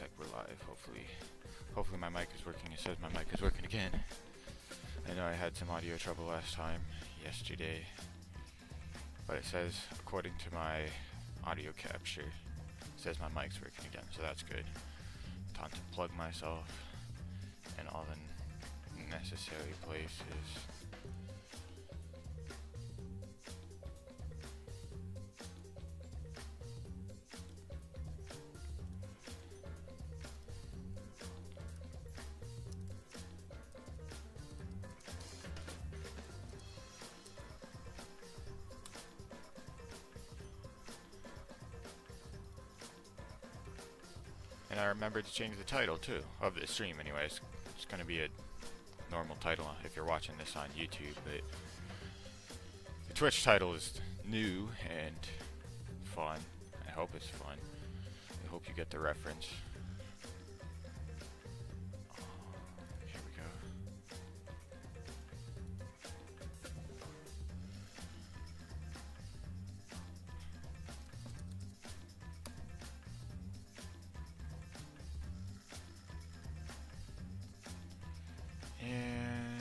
looks like we're live. Hopefully my mic is working. It says my mic is working again. I know I had some audio trouble last time, yesterday, but it says, according to my audio capture, it says my mic's working again, so that's good. Time to plug myself in all the necessary places. And I remembered to change the title too, of this stream anyways. It's gonna be a normal title if you're watching this on YouTube, but the Twitch title is new and fun. I hope it's fun. I hope you get the reference. Here we go. And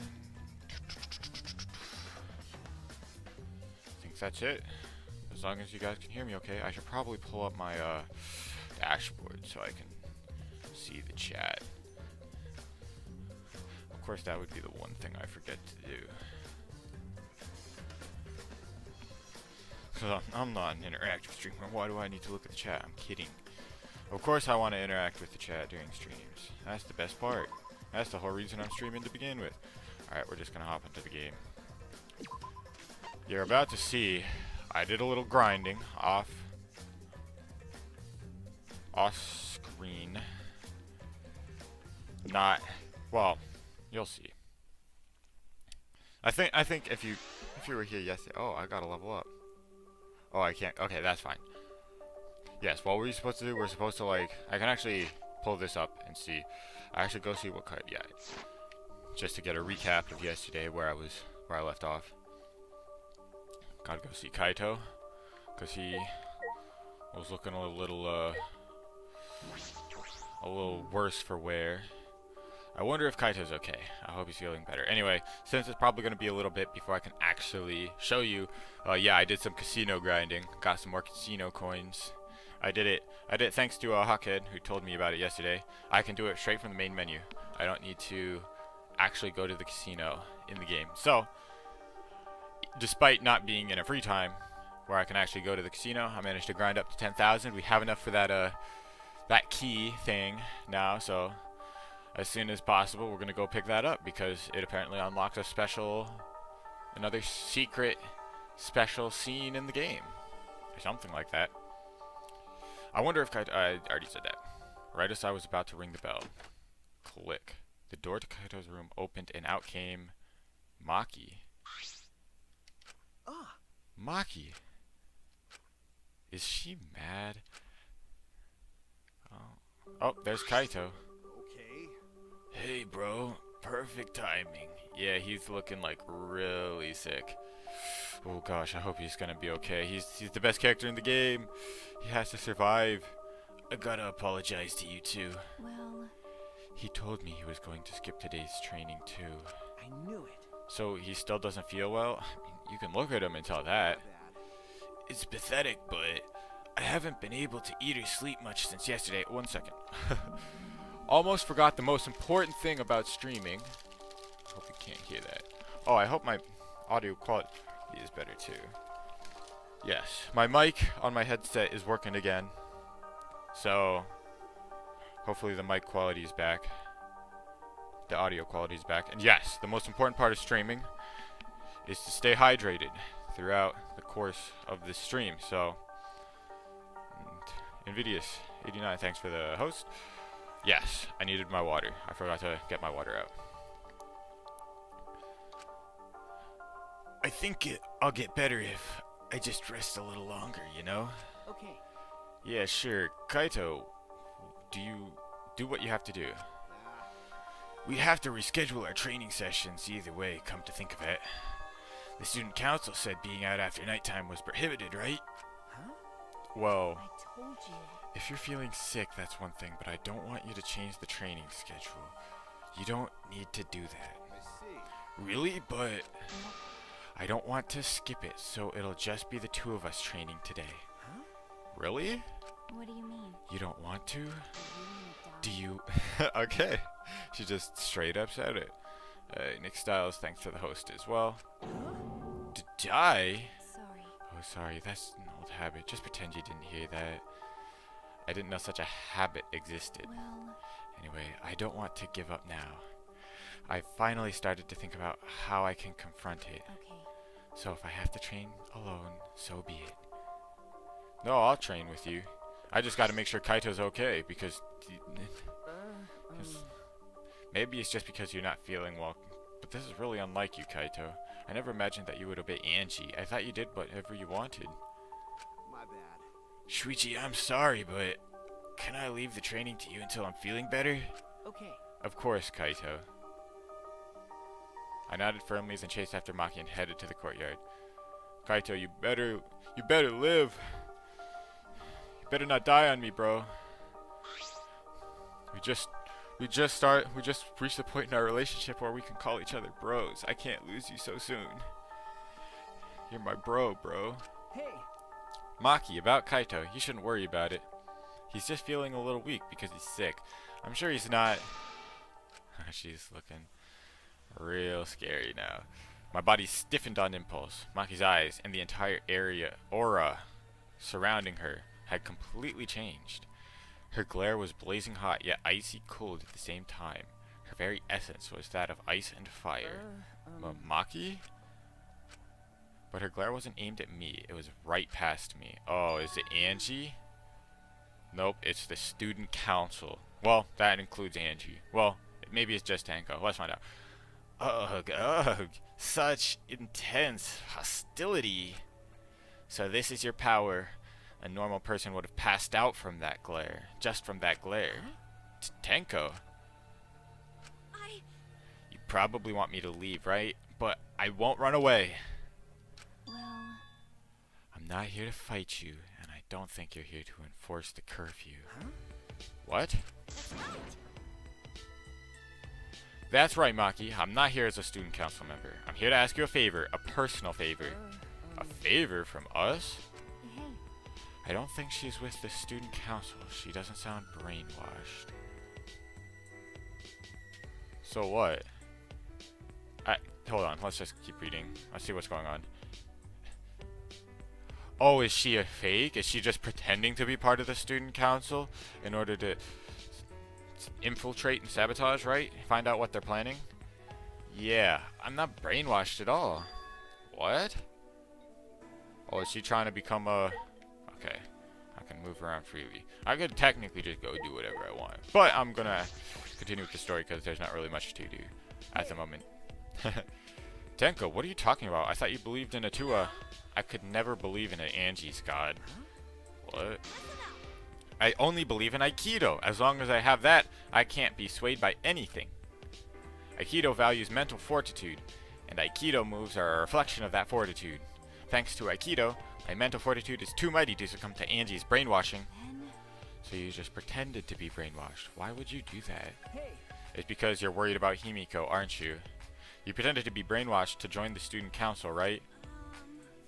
I think that's it. As long as you guys can hear me okay. I should probably pull up my dashboard so I can see the chat. Of course, that would be the one thing I forget to do. Because I'm not an interactive streamer. Why do I need to look at the chat? I'm kidding. Of course I want to interact with the chat during streams. That's the best part. That's the whole reason I'm streaming to begin with. Alright, we're just going to hop into the game. You're about to see, I did a little grinding off screen. Not, well, you'll see. I think if you were here yesterday, oh, I gotta level up. Oh, I can't, okay, that's fine. Yes, what were we supposed to do? We're supposed to, like, I can actually pull this up and see. I should go see what kind, yeah. Just to get a recap of yesterday where I left off. Gotta go see Kaito, cause he was looking a little worse for wear. I wonder if Kaito's okay. I hope he's feeling better. Anyway, since it's probably gonna be a little bit before I can actually show you, yeah, I did some casino grinding, got some more casino coins. I did it thanks to Hawkhead, who told me about it yesterday. I can do it straight from the main menu. I don't need to actually go to the casino in the game. So, despite not being in a free time where I can actually go to the casino, I managed to grind up to 10,000. We have enough for that key thing now, so as soon as possible we're gonna go pick that up because it apparently unlocks another secret special scene in the game. Or something like that. I wonder if Kaito, I already said that. Right as I was about to ring the bell, click. The door to Kaito's room opened and out came Maki. Ah. Maki. Is she mad? Oh, there's Kaito. Okay. Hey, bro. Perfect timing. Yeah, he's looking like really sick. Oh gosh, I hope he's gonna be okay. He's the best character in the game. He has to survive. I gotta apologize to you too. Well, He told me he was going to skip today's training too. I knew it. So he still doesn't feel well? I mean, you can look at him and tell that. It's pathetic, but I haven't been able to eat or sleep much since yesterday. 1 second. Almost forgot the most important thing about streaming. Hope you can't hear that. Oh, I hope my audio quality is better too. Yes, my mic on my headset is working again. So, hopefully the mic quality is back. The audio quality is back. And yes, the most important part of streaming is to stay hydrated throughout the course of this stream. So, Invidious89, thanks for the host. Yes, I needed my water. I forgot to get my water out. I think I'll get better if I just rest a little longer, you know? Okay. Yeah, sure. Kaito, do what you have to do. We have to reschedule our training sessions either way, come to think of it. The student council said being out after nighttime was prohibited, right? Huh? Well, I told you. if you're feeling sick, that's one thing, but I don't want you to change the training schedule. You don't need to do that. I see. Really? But No. I don't want to skip it, so it'll just be the two of us training today. Huh? Really? What do you mean? You don't want to? Do you wanna die? Do you? Okay. She just straight up said it. Nick Styles, thanks to the host as well. To die? Sorry. Oh, sorry, that's an old habit. Just pretend you didn't hear that. I didn't know such a habit existed. Well, Anyway, I don't want to give up now. I finally started to think about how I can confront it. okay. So if I have to train alone, so be it. No, I'll train with you. I just gotta make sure Kaito's okay, because maybe it's just because you're not feeling well, but this is really unlike you, Kaito. I never imagined that you would obey Angie. I thought you did whatever you wanted. My bad. Shuichi, I'm sorry, but can I leave the training to you until I'm feeling better? Okay. Of course, Kaito. I nodded firmly and chased after Maki and headed to the courtyard. Kaito, you better live. You better not die on me, bro. We just reached the point in our relationship where we can call each other bros. I can't lose you so soon. You're my bro. Hey. Maki, about Kaito, you shouldn't worry about it. He's just feeling a little weak because he's sick. I'm sure he's not. She's looking real scary now. My body stiffened on impulse. Maki's eyes and the entire aura surrounding her had completely changed. Her glare was blazing hot, yet icy cold at the same time. Her very essence was that of ice and fire. Maki? But her glare wasn't aimed at me. It was right past me. Oh, is it Angie? Nope, it's the student council. Well, that includes Angie. Well, maybe it's just Tanko. Let's find out. Ugh. Such intense hostility. So this is your power. A normal person would have passed out from that glare. Just from that glare. Tanko. You probably want me to leave, right? But I won't run away. Well, I'm not here to fight you, and I don't think you're here to enforce the curfew. Huh? What? That's right, Maki. I'm not here as a student council member. I'm here to ask you a favor, a personal favor. A favor from us? hey. I don't think she's with the student council. She doesn't sound brainwashed. So what? Hold on, let's just keep reading. Let's see what's going on. Oh, is she a fake? Is she just pretending to be part of the student council in order to infiltrate and sabotage, right? Find out what they're planning? Yeah, I'm not brainwashed at all. What? Oh, is she trying to become a... Okay, I can move around freely. I could technically just go do whatever I want. But I'm gonna continue with the story because there's not really much to do at the moment. Tenko, what are you talking about? I thought you believed in Atua. I could never believe in an Angie's god. What? I only believe in Aikido. As long as I have that, I can't be swayed by anything. Aikido values mental fortitude, and Aikido moves are a reflection of that fortitude. Thanks to Aikido, my mental fortitude is too mighty to succumb to Angie's brainwashing. Then, So you just pretended to be brainwashed. Why would you do that? Hey. It's because you're worried about Himiko, aren't you? You pretended to be brainwashed to join the student council, right?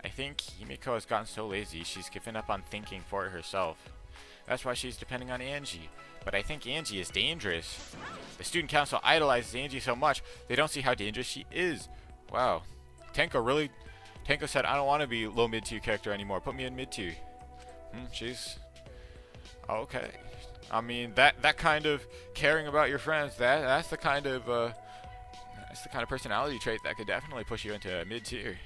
I think Himiko has gotten so lazy she's given up on thinking for herself. That's why she's depending on Angie. But I think Angie is dangerous. The student council idolizes Angie so much, they don't see how dangerous she is. Wow. Tenko said, I don't want to be low mid-tier character anymore. Put me in mid-tier. She's... Okay. I mean, that kind of caring about your friends, that's the kind of personality trait that could definitely push you into mid-tier.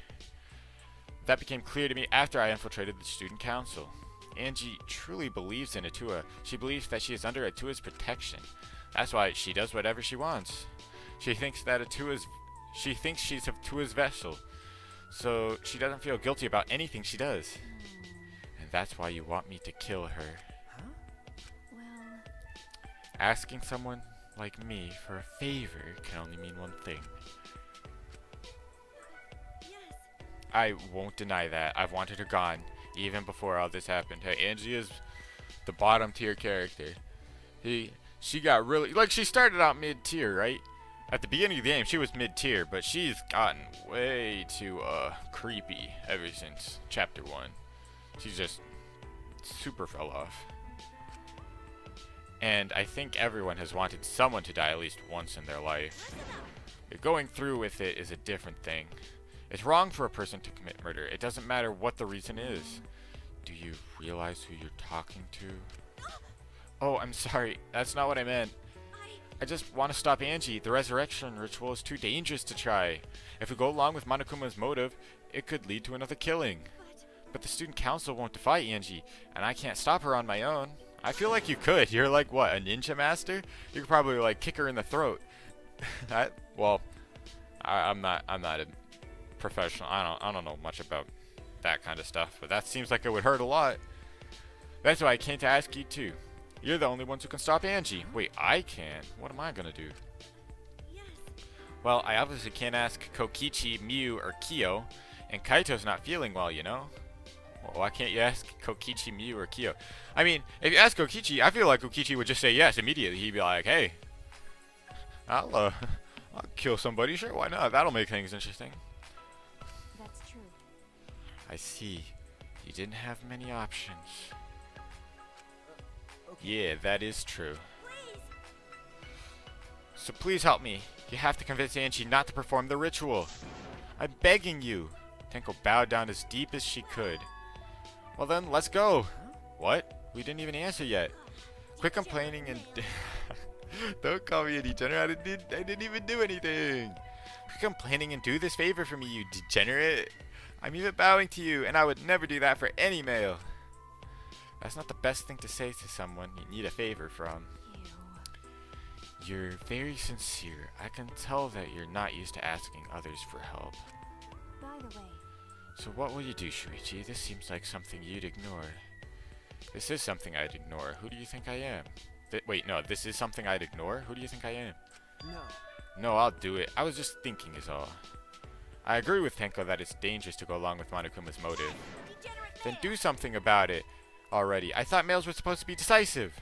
That became clear to me after I infiltrated the student council. Angie truly believes in Atua. She believes that she is under Atua's protection. That's why she does whatever she wants. She thinks she's Atua's vessel. So she doesn't feel guilty about anything she does. And that's why you want me to kill her. well, Asking someone like me for a favor can only mean one thing. yes. I won't deny that. I've wanted her gone. even before all this happened. Hey, Angie is the bottom tier character. She got really, like, she started out mid tier, right? At the beginning of the game, she was mid tier, but she's gotten way too creepy ever since chapter 1. She's just super fell off. And I think everyone has wanted someone to die at least once in their life. Going through with it is a different thing. It's wrong for a person to commit murder. It doesn't matter what the reason is. Do you realize who you're talking to? Oh, I'm sorry. That's not what I meant. I just want to stop Angie. The resurrection ritual is too dangerous to try. If we go along with Monokuma's motive, it could lead to another killing. But the student council won't defy Angie, and I can't stop her on my own. I feel like you could. You're like, what, a ninja master? You could probably, like, kick her in the throat. Well, I'm not a professional. I don't know much about that kind of stuff, but that seems like it would hurt a lot. That's why I came to ask you too. You're the only ones who can stop Angie. Wait, I can? What am I gonna do? Well, I obviously can't ask Kokichi, Miu, or Kyo, and Kaito's not feeling well, you know? Well, why can't you ask Kokichi, Miu, or Kyo? I mean, if you ask Kokichi, I feel like Kokichi would just say yes immediately. He'd be like, hey, I'll kill somebody. Sure, why not? That'll make things interesting. That's true. I see. You didn't have many options. Okay. Yeah, that is true. So please help me. You have to convince Angie not to perform the ritual. I'm begging you. Tenko bowed down as deep as she could. Well then, let's go. What? We didn't even answer yet. Quit complaining and... Don't call me a degenerate. I didn't even do anything. Quit complaining and do this favor for me, you degenerate. I'm even bowing to you, and I would never do that for any male. That's not the best thing to say to someone you need a favor from. Ew. You're very sincere. I can tell that you're not used to asking others for help. By the way, So what will you do, Shuichi? This seems like something you'd ignore. This is something I'd ignore. Who do you think I am? Wait, no, this is something I'd ignore? Who do you think I am? No. No, I'll do it. I was just thinking is all. I agree with Tenko that it's dangerous to go along with Monokuma's motive. Then do something about it already. I thought males were supposed to be decisive.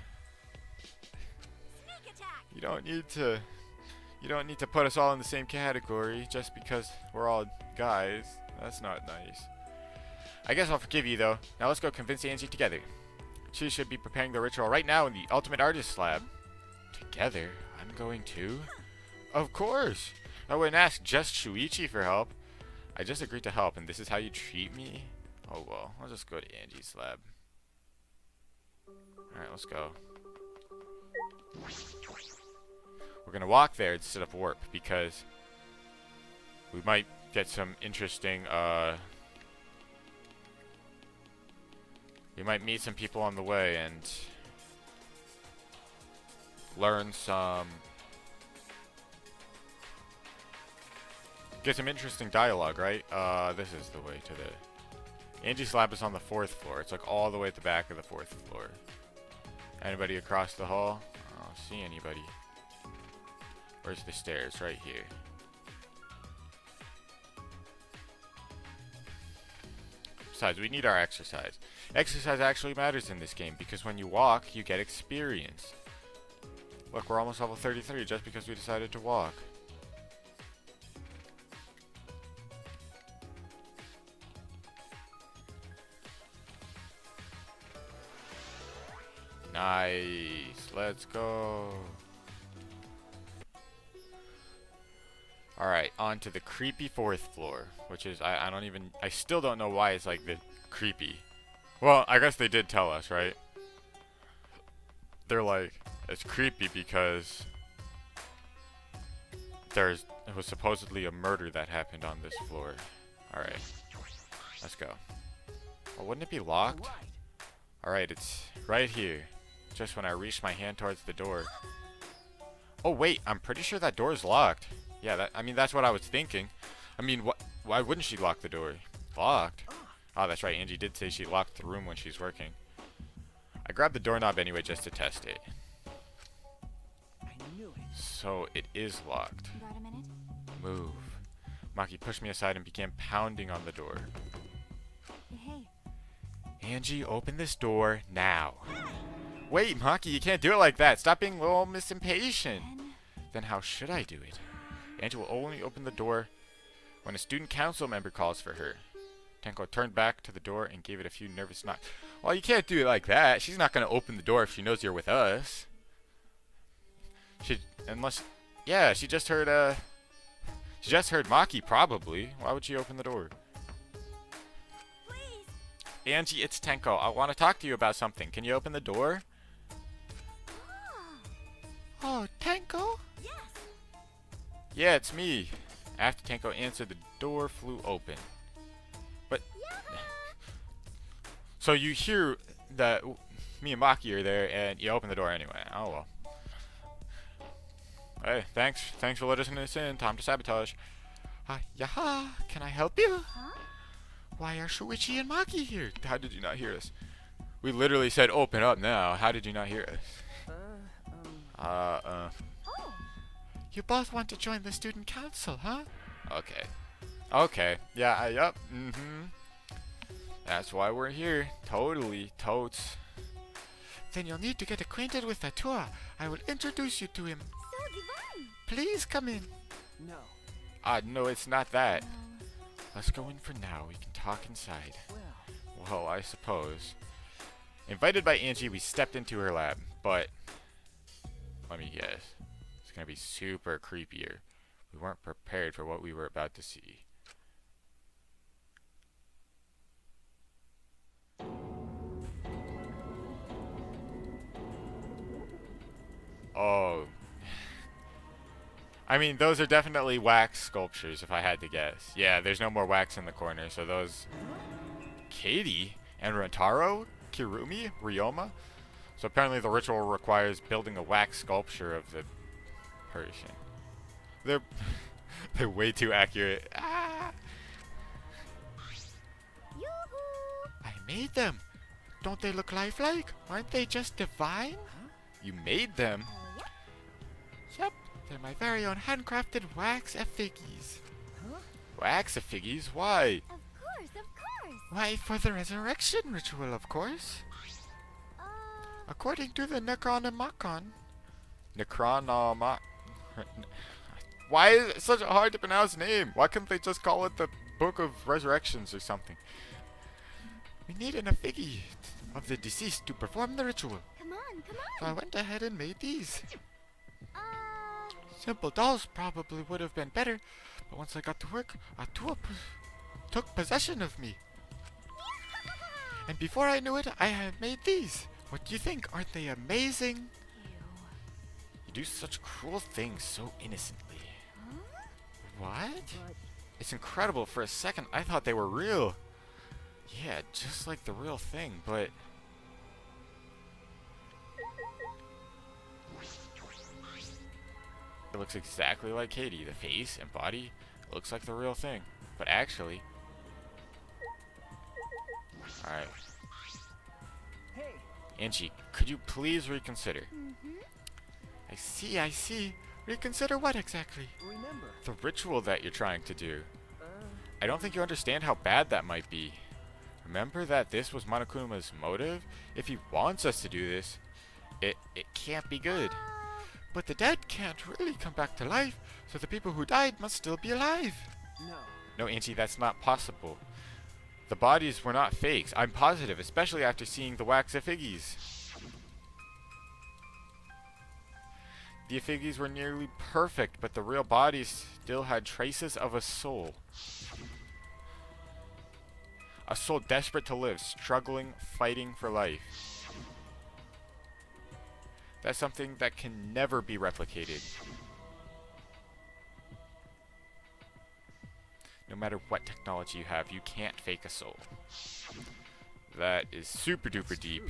You don't need to put us all in the same category just because we're all guys. That's not nice. I guess I'll forgive you though. Now let's go convince Angie together. She should be preparing the ritual right now in the Ultimate Artist Lab. Together? I'm going too? Of course! I wouldn't ask just Shuichi for help. I just agreed to help, and this is how you treat me? Oh well, I'll just go to Angie's lab. Alright, let's go. We're gonna walk there instead of warp, because we might get some interesting, we might meet some people on the way and learn get some interesting dialogue, right? This is the way to the... Angie's lab is on the 4th floor. It's like all the way at the back of the 4th floor. Anybody across the hall? I don't see anybody. Where's the stairs? Right here. Besides, we need our exercise. Exercise actually matters in this game because when you walk, you get experience. Look, we're almost level 33 just because we decided to walk. Nice. Let's go. Alright, on to the creepy 4th floor, which is, I still don't know why it's like the creepy. Well, I guess they did tell us, right? They're like, it's creepy because it was supposedly a murder that happened on this floor. Alright, let's go. Oh, wouldn't it be locked? Alright, it's right here. Just when I reach my hand towards the door. Oh wait, I'm pretty sure that door is locked. Yeah, that's what I was thinking. I mean, why wouldn't she lock the door? Locked? Oh, that's right. Angie did say she locked the room when she's working. I grabbed the doorknob anyway just to test it. I knew it. So it is locked. got a minute? Move. Maki pushed me aside and began pounding on the door. Hey, Angie, open this door now. Wait, Maki, you can't do it like that. Stop being a little impatient. Then how should I do it? Angie will only open the door when a student council member calls for her. Tenko turned back to the door and gave it a few nervous knocks. Well, you can't do it like that. She's not going to open the door if she knows you're with us. Yeah, she just heard Maki, probably. Why would she open the door? Please. Angie, it's Tenko. I want to talk to you about something. Can you open the door? Oh, Tenko? Yes. Yeah, it's me. After Tenko answered, the door flew open. But so you hear that me and Maki are there, and you open the door anyway. Oh well. Hey, thanks for letting us in. Time to sabotage. Yaha, can I help you? Huh? Why are Shuichi and Maki here? How did you not hear us? We literally said open up now. How did you not hear us? Oh. You both want to join the student council, huh? Okay. Yeah, yup. That's why we're here. Totally. Totes. Then you'll need to get acquainted with Atua. I will introduce you to him. So divine. Please come in. No. No, it's not that. No. Let's go in for now. We can talk inside. Well, Well, I suppose. Invited by Angie, we stepped into her lab, but let me guess. It's gonna be super creepier. We weren't prepared for what we were about to see. Oh. I mean, those are definitely wax sculptures, if I had to guess. Yeah, there's no more wax in the corner, so those... Katie? And Rentaro? Kirumi? Ryoma? So apparently the ritual requires building a wax sculpture of the person. They're way too accurate. Ah! Yoo-hoo. I made them! Don't they look lifelike? Aren't they just divine? Huh? You made them? Yep. Yep, they're my very own handcrafted wax effigies. Huh? Wax effigies? Why? Of course, of course. Why, for the resurrection ritual, of course. Uh, According to the Necronomicon. Necronomicon. Why is it such a hard to pronounce name? Why couldn't they just call it the Book of Resurrections or something? We need an effigy of the deceased to perform the ritual. come on, come So I on. went ahead and made these. Uh, Simple dolls probably would have been better, but once I got to work, Atua took possession of me. And before I knew it, I had made these. What do you think? Aren't they amazing? Ew. You do such cruel things so innocently. Huh? What? But It's incredible. For a second, I thought they were real. Yeah, just like the real thing, but... It looks exactly like Katie. The face and body looks like the real thing. But actually... Alright. hey, Angie, could you please reconsider? Mm-hmm. I see. Reconsider what exactly? remember. The ritual that you're trying to do. Uh, I don't think you understand how bad that might be. Remember that this was Monokuma's motive? If he wants us to do this, it can't be good. But the dead can't really come back to life, so the people who died must still be alive. no. No, Angie, that's not possible. The bodies were not fakes. I'm positive, especially after seeing the wax effigies. The effigies were nearly perfect, but the real bodies still had traces of a soul. A soul desperate to live, struggling, fighting for life. That's something that can never be replicated. No matter what technology you have, you can't fake a soul. That is super duper deep.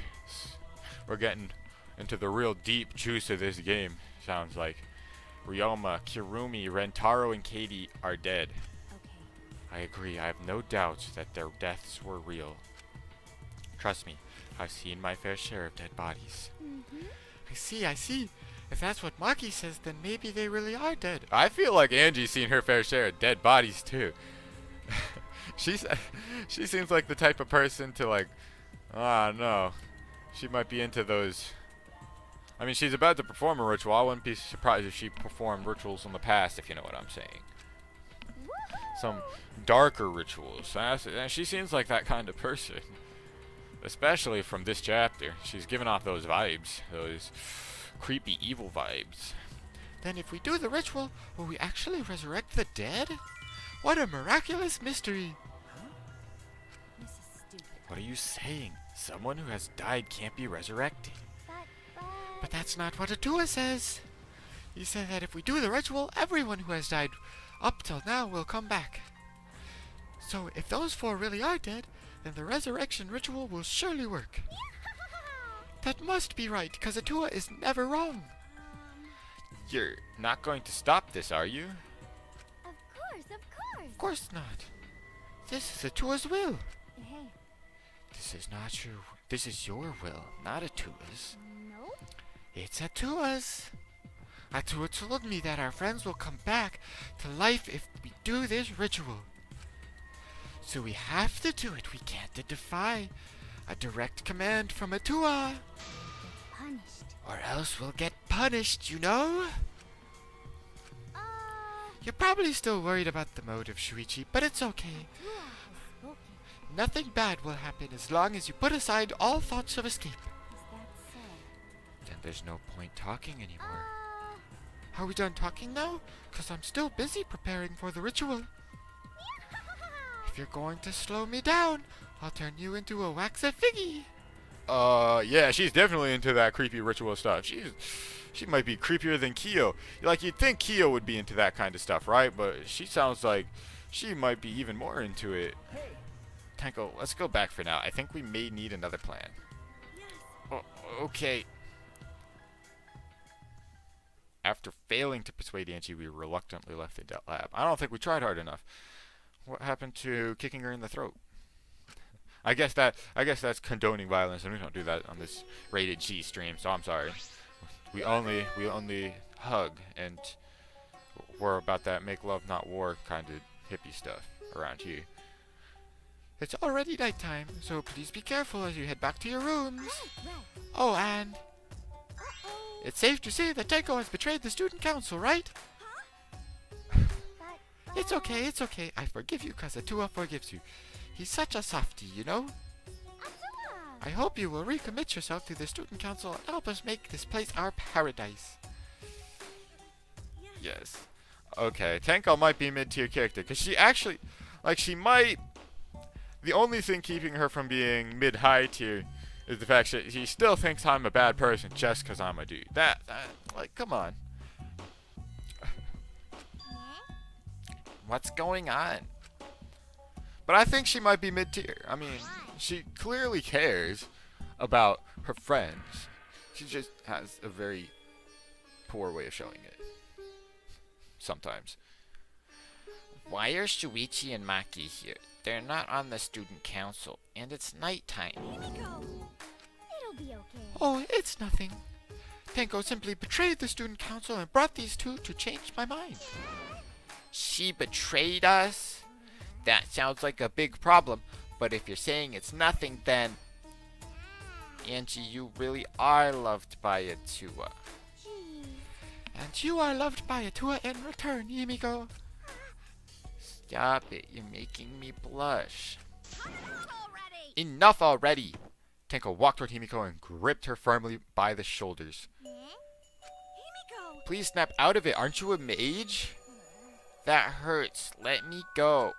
We're getting into the real deep juice of this game, sounds like. Ryoma, Kirumi, Rentaro, and Katie are dead. Okay. I agree, I have no doubt that their deaths were real. Trust me, I've seen my fair share of dead bodies. Mm-hmm. I see. If that's what Maki says, then maybe they really are dead. I feel like Angie's seen her fair share of dead bodies too. She seems like the type of person to like Ah, no. She might be into those. I mean, she's about to perform a ritual. I wouldn't be surprised if she performed rituals in the past, if you know what I'm saying. Some darker rituals. She seems like that kind of person. Especially from this chapter. She's giving off those vibes. Those creepy, evil vibes. Then if we do the ritual, will we actually resurrect the dead? What a miraculous mystery! This is stupid. What are you saying? Someone who has died can't be resurrected. But that's not what Atua says. He said that if we do the ritual, everyone who has died up till now will come back. So if those 4 really are dead, then the resurrection ritual will surely work. That must be right, because Atua is never wrong. You're not going to stop this, are you? Of course, of course. Of course not. This is Atua's will. Hey, This is not your. This is your will, not Atua's. no? It's Atua's. Atua told me that our friends will come back to life if we do this ritual. So we have to do it. We can't defy a direct command from Atua. Punished. Or else we'll get punished, you know? Uh, You're probably still worried about the motive, Shuichi, but it's okay. Tua has spoken. Nothing bad will happen as long as you put aside all thoughts of escape. Is that so? Then there's no point talking anymore. Are we done talking now? 'Cause I'm still busy preparing for the ritual. If you're going to slow me down, I'll turn you into a wax-a-figgy. Yeah, she's definitely into that creepy ritual stuff. She might be creepier than Kyo. Like, you'd think Kyo would be into that kind of stuff, right? But she sounds like she might be even more into it. Hey. Tenko, let's go back for now. I think we may need another plan. Yes. Oh, okay. After failing to persuade Angie, we reluctantly left the lab. I don't think we tried hard enough. What happened to kicking her in the throat? I guess that's condoning violence, and we don't do that on this rated G stream. So I'm sorry. We only hug, and we're about that make love not war kind of hippie stuff around here. It's already nighttime, so please be careful as you head back to your rooms. Right. Oh, and Uh-oh. it's safe to say that Tenko has betrayed the student council, right? But, It's okay, it's okay. I forgive you because Atua forgives you. He's such a softie, you know? Atua. I hope you will recommit yourself to the student council and help us make this place our paradise. Yes. Okay, Tenko might be mid-tier character because she actually, like, she might. The only thing keeping her from being mid-high tier is the fact that she still thinks I'm a bad person just because I'm a dude. That, like, come on. What's going on? But I think she might be mid-tier. I mean, she clearly cares about her friends. She just has a very poor way of showing it. Sometimes. Why are Shuichi and Maki here? They're not on the student council, and it's nighttime. Himiko. It'll be okay. Oh, it's nothing. Tenko simply betrayed the student council and brought these two to change my mind. She betrayed us? That sounds like a big problem, but if you're saying it's nothing, then Angie, you really are loved by Atua. Jeez. And you are loved by Atua in return, Himiko. Stop it, you're making me blush. Enough already! Tenko walked toward Himiko and gripped her firmly by the shoulders. Himiko. Please snap out of it, aren't you a mage? That hurts, let me go.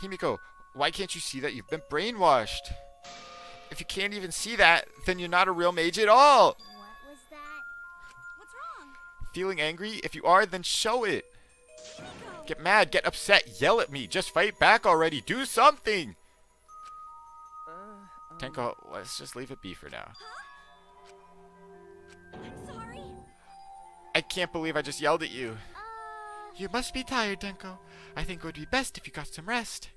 Himiko, why can't you see that you've been brainwashed? If you can't even see that, then you're not a real mage at all! What was that? What's wrong? Feeling angry? If you are, then show it! Himiko. Get mad, get upset, yell at me, just fight back already, do something! Tenko, let's just leave it be for now. I'm sorry. I can't believe I just yelled at you. You must be tired, Tenko. I think it would be best if you got some rest.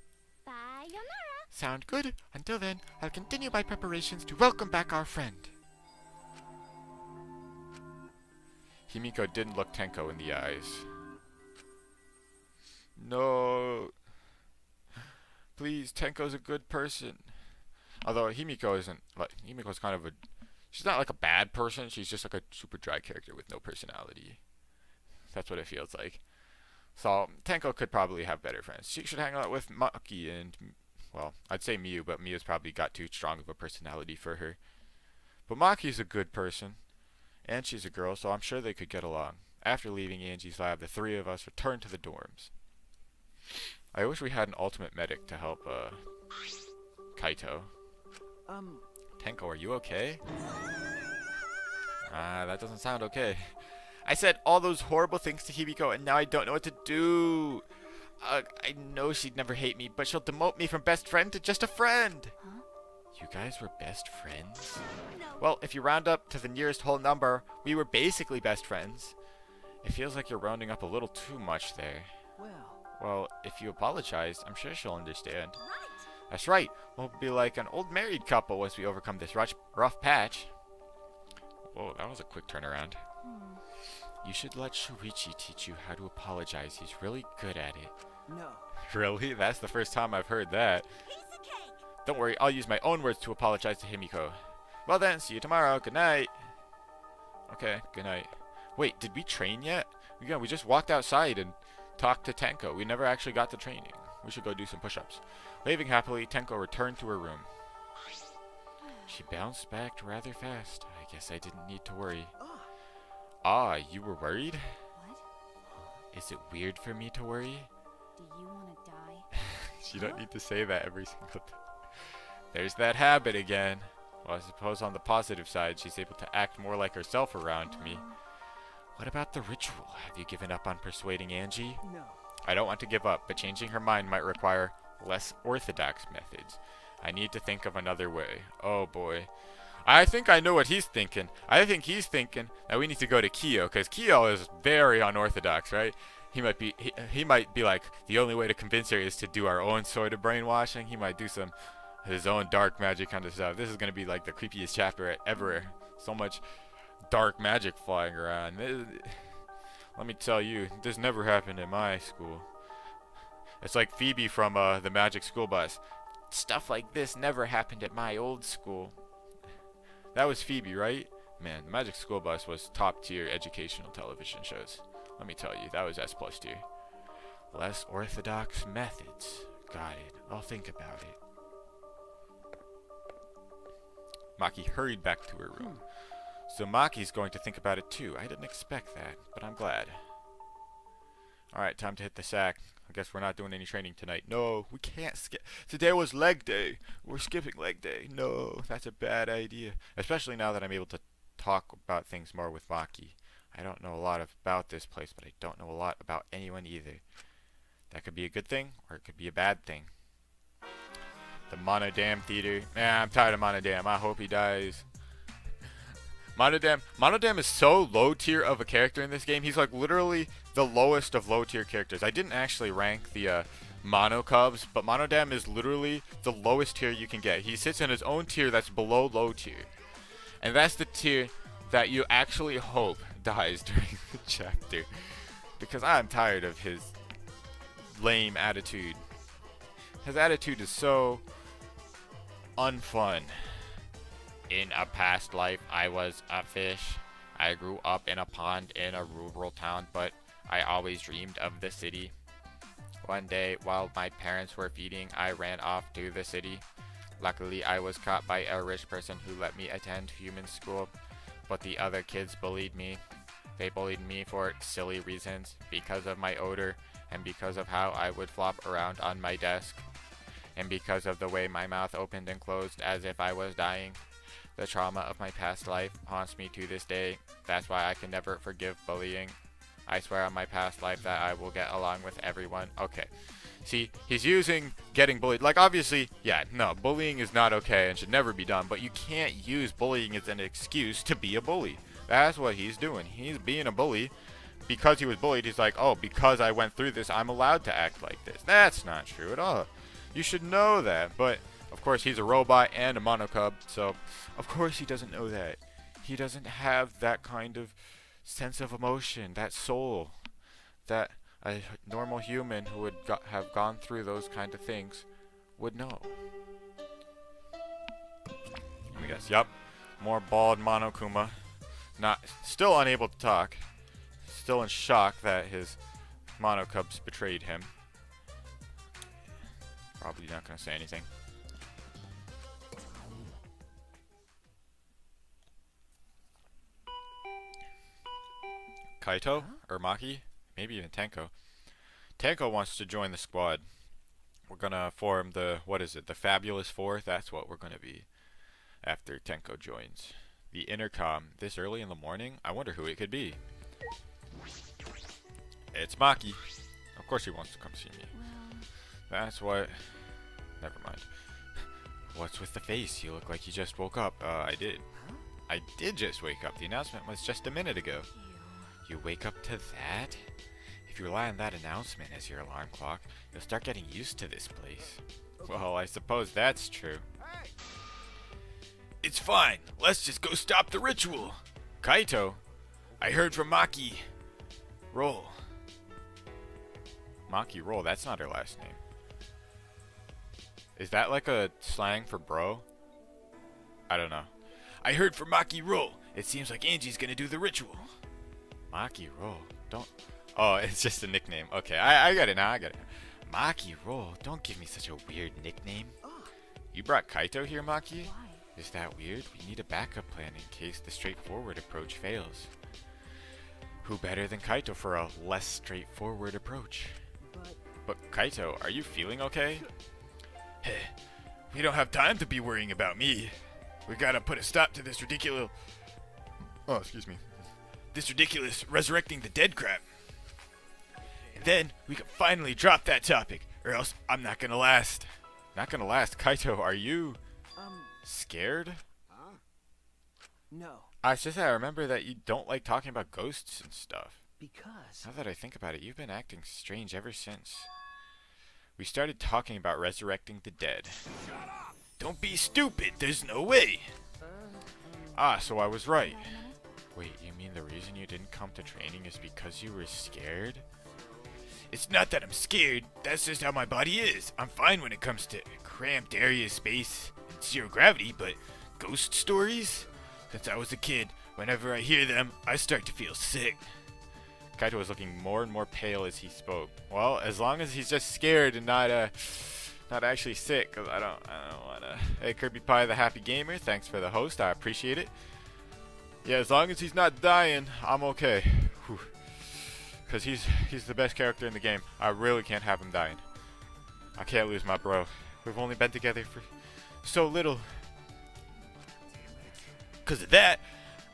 Sayonara. Sound good? Until then, I'll continue my preparations to welcome back our friend. Himiko didn't look Tenko in the eyes. No. Please, Tenko's a good person. Although Himiko isn't like Himiko's kind of a she's not like a bad person. She's just like a super dry character with no personality. That's what it feels like. So Tenko could probably have better friends. She should hang out with Maki and well, I'd say Miu, but Miu's probably got too strong of a personality for her. But Maki's a good person, and she's a girl, so I'm sure they could get along. After leaving Angie's lab, the three of us returned to the dorms. I wish we had an ultimate medic to help Kaito. Tenko, are you okay? That doesn't sound okay. I said all those horrible things to Himiko, and now I don't know what to do. I know she'd never hate me, but she'll demote me from best friend to just a friend. Huh? You guys were best friends? No. Well, if you round up to the nearest whole number, we were basically best friends. It feels like you're rounding up a little too much there. Well, if you apologize, I'm sure she'll understand. Right. That's right. We'll be like an old married couple as we overcome this rough patch. Whoa, that was a quick turnaround. You should let Shuichi teach you how to apologize. He's really good at it. No. Really? That's the first time I've heard that. Piece of cake. Don't worry, I'll use my own words to apologize to Himiko. Well then, see you tomorrow. Good night. Okay, good night. Wait, did we train yet? Yeah, we just walked outside and talked to Tenko. We never actually got to training. We should go do some push-ups. Waving happily, Tenko returned to her room. She bounced back rather fast. I guess I didn't need to worry. You were worried? What? Is it weird for me to worry? Do you want to die? You don't need to say that every single time. There's that habit again. Well, I suppose on the positive side, she's able to act more like herself around me. What about the ritual? Have you given up on persuading Angie? No. I don't want to give up, but changing her mind might require less orthodox methods. I need to think of another way. Oh boy. I think I know what he's thinking. I think he's thinking that we need to go to Kyo, because Kyo is very unorthodox, right? He might be like, the only way to convince her is to do our own sort of brainwashing. He might do some his own dark magic kind of stuff. This is going to be like the creepiest chapter ever. So much dark magic flying around. Let me tell you, this never happened in my school. It's like Phoebe from the Magic School Bus. Stuff like this never happened at my old school. That was Phoebe, right? Man, the Magic School Bus was top tier educational television shows. Let me tell you, that was S+ tier. Less orthodox methods. Got it. I'll think about it. Maki hurried back to her room. So Maki's going to think about it too. I didn't expect that, but I'm glad. Alright, time to hit the sack. I guess we're not doing any training tonight. No, we can't skip. Today was leg day. We're skipping leg day. No, that's a bad idea. Especially now that I'm able to talk about things more with Maki. I don't know a lot about this place, but I don't know a lot about anyone either. That could be a good thing, or it could be a bad thing. The Monodam Theater. Nah, I'm tired of Monodam. I hope he dies. Monodam is so low tier of a character in this game. He's like literally the lowest of low tier characters. I didn't actually rank the Mono Cubs, but Monodam is literally the lowest tier you can get. He sits in his own tier that's below low tier. And that's the tier that you actually hope dies during the chapter. Because I'm tired of his lame attitude. His attitude is so unfun. In a past life, I was a fish. I grew up in a pond in a rural town, but I always dreamed of the city. One day, while my parents were feeding, I ran off to the city. Luckily, I was caught by a rich person who let me attend human school, but the other kids bullied me. They bullied me for silly reasons, because of my odor, and because of how I would flop around on my desk, and because of the way my mouth opened and closed as if I was dying. The trauma of my past life haunts me to this day. That's why I can never forgive bullying. I swear on my past life that I will get along with everyone. Okay. See, he's using getting bullied. Like, obviously, yeah, no, bullying is not okay and should never be done, but you can't use bullying as an excuse to be a bully. That's what he's doing. He's being a bully. Because he was bullied, he's like, oh, because I went through this, I'm allowed to act like this. That's not true at all. You should know that, but of course he's a robot and a monocub, so of course he doesn't know that. He doesn't have that kind of sense of emotion, that soul, that a normal human who would have gone through those kind of things would know. guess. Yup. More bald Monokuma. Still unable to talk. Still in shock that his Monokubs betrayed him. Probably not going to say anything. Kaito? Or Maki? Maybe even Tenko. Tenko wants to join the squad. We're going to form the, what is it, the Fabulous Four? That's what we're going to be after Tenko joins. The intercom, this early in the morning? I wonder who it could be. It's Maki. Of course he wants to come see me. That's what... Never mind. What's with the face? You look like you just woke up. I did. I did just wake up. The announcement was just a minute ago. You wake up to that? If you rely on that announcement as your alarm clock, you'll start getting used to this place. Well, I suppose that's true. It's fine. Let's just go stop the ritual. Kaito, I heard from Maki. Roll. Maki Roll, that's not her last name. Is that like a slang for bro? I don't know. I heard from Maki Roll. It seems like Angie's gonna do the ritual. Maki Roll, don't... Oh, it's just a nickname. Okay, I got it now, I got it. Maki Roll, don't give me such a weird nickname. You brought Kaito here, Maki? Why? Is that weird? We need a backup plan in case the straightforward approach fails. Who better than Kaito for a less straightforward approach? But Kaito, are you feeling okay? We don't have time to be worrying about me. We gotta put a stop to this ridiculous... Oh, excuse me. This ridiculous resurrecting the dead crap. And then we can finally drop that topic, or else I'm not gonna last. Not gonna last? Kaito, are you... scared? No. It's just that I remember that you don't like talking about ghosts and stuff. Because... Now that I think about it, you've been acting strange ever since. We started talking about resurrecting the dead. Shut up! Don't be stupid! There's no way! So I was right. Wait, you mean the reason you didn't come to training is because you were scared? It's not that I'm scared. That's just how my body is. I'm fine when it comes to cramped area, space, and zero gravity, but ghost stories? Since I was a kid, whenever I hear them, I start to feel sick. Kaito was looking more and more pale as he spoke. Well, as long as he's just scared and not actually sick, because I don't wanna. Hey, Kirby Pie, the Happy Gamer, thanks for the host. I appreciate it. Yeah, as long as he's not dying, I'm okay. Because he's the best character in the game. I really can't have him dying. I can't lose my bro. We've only been together for so little. Because of that,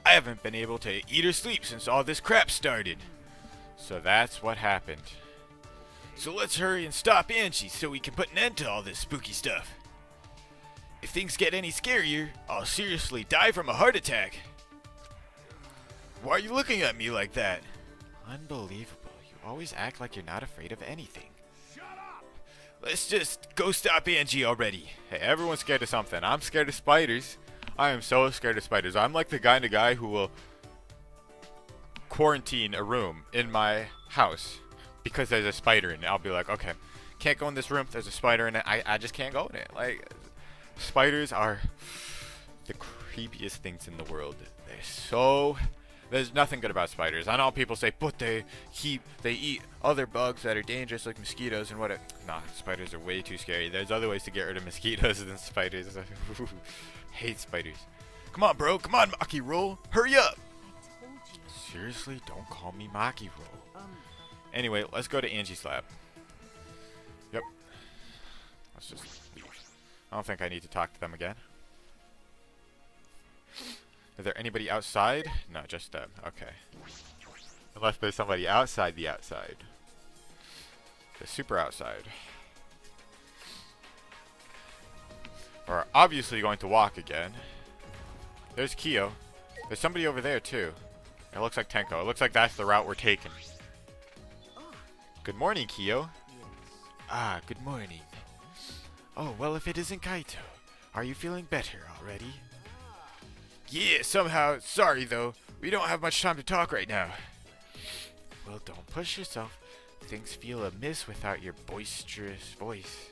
I haven't been able to eat or sleep since all this crap started. So that's what happened. So let's hurry and stop Angie so we can put an end to all this spooky stuff. If things get any scarier, I'll seriously die from a heart attack. Why are you looking at me like that? Unbelievable. You always act like you're not afraid of anything. Shut up! Let's just go stop Angie already. Hey, everyone's scared of something. I'm scared of spiders. I am so scared of spiders. I'm like the kind of guy who will quarantine a room in my house because there's a spider in it. I'll be like, okay, can't go in this room. There's a spider in it. I just can't go in it. Like, spiders are the creepiest things in the world. There's nothing good about spiders. I know people say, but they eat other bugs that are dangerous like mosquitoes and what. Nah, spiders are way too scary. There's other ways to get rid of mosquitoes than spiders. Hate spiders. Come on, bro. Come on, Maki Roll. Hurry up. I told you. Seriously, don't call me Maki Roll. Anyway, let's go to Angie's lab. Yep. Let's just leave. I don't think I need to talk to them again. Is there anybody outside? No, just them. Okay. Unless there's somebody outside the outside. The super outside. We're obviously going to walk again. There's Kyo. There's somebody over there too. It looks like Tenko. It looks like that's the route we're taking. Good morning, Kyo. Ah, good morning. Oh, well, if it isn't Kaito, are you feeling better already? Yeah, somehow. Sorry, though. We don't have much time to talk right now. Well, don't push yourself. Things feel amiss without your boisterous voice.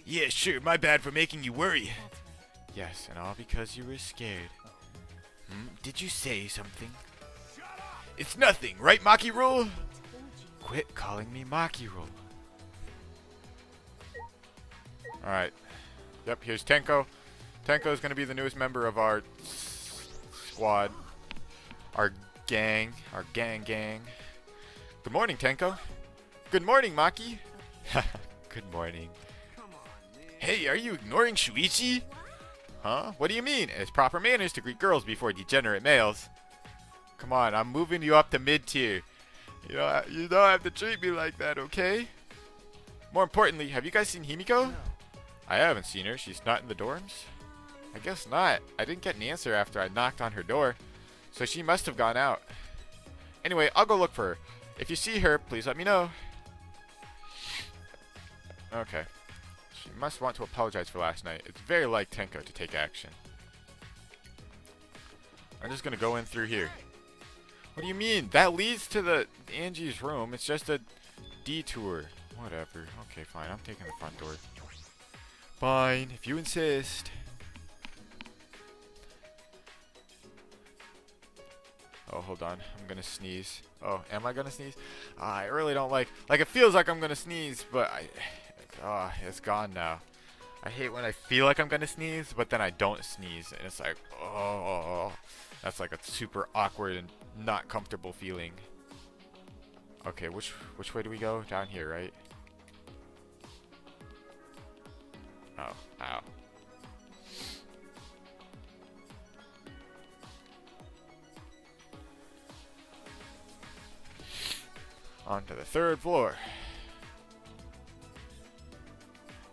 Yeah, sure. My bad for making you worry. Yes, and all because you were scared. Did you say something? It's nothing, right, Maki Rule? Quit calling me Maki Rule. Alright. Yep, here's Tenko. Tenko is going to be the newest member of our squad. Our gang. Our gang. Good morning, Tenko. Good morning, Maki. Good morning. Hey, are you ignoring Shuichi? Huh? What do you mean? It's proper manners to greet girls before degenerate males. Come on, I'm moving you up to mid-tier. You don't have to treat me like that, okay? More importantly, have you guys seen Himiko? No. I haven't seen her. She's not in the dorms? I guess not. I didn't get an answer after I knocked on her door. So she must have gone out. Anyway, I'll go look for her. If you see her, please let me know. Okay. She must want to apologize for last night. It's very like Tenko to take action. I'm just going to go in through here. What do you mean? That leads to the Angie's room. It's just a detour. Whatever. Okay, fine. I'm taking the front door. Fine, if you insist. Oh, hold on. I'm gonna sneeze. Oh, am I gonna sneeze? I really don't like it feels like I'm gonna sneeze, but it's gone now. I hate when I feel like I'm gonna sneeze, but then I don't sneeze, and it's like, oh, that's like a super awkward and not comfortable feeling. Okay, which way do we go? Down here, right? Oh, ow. On to the 3rd floor.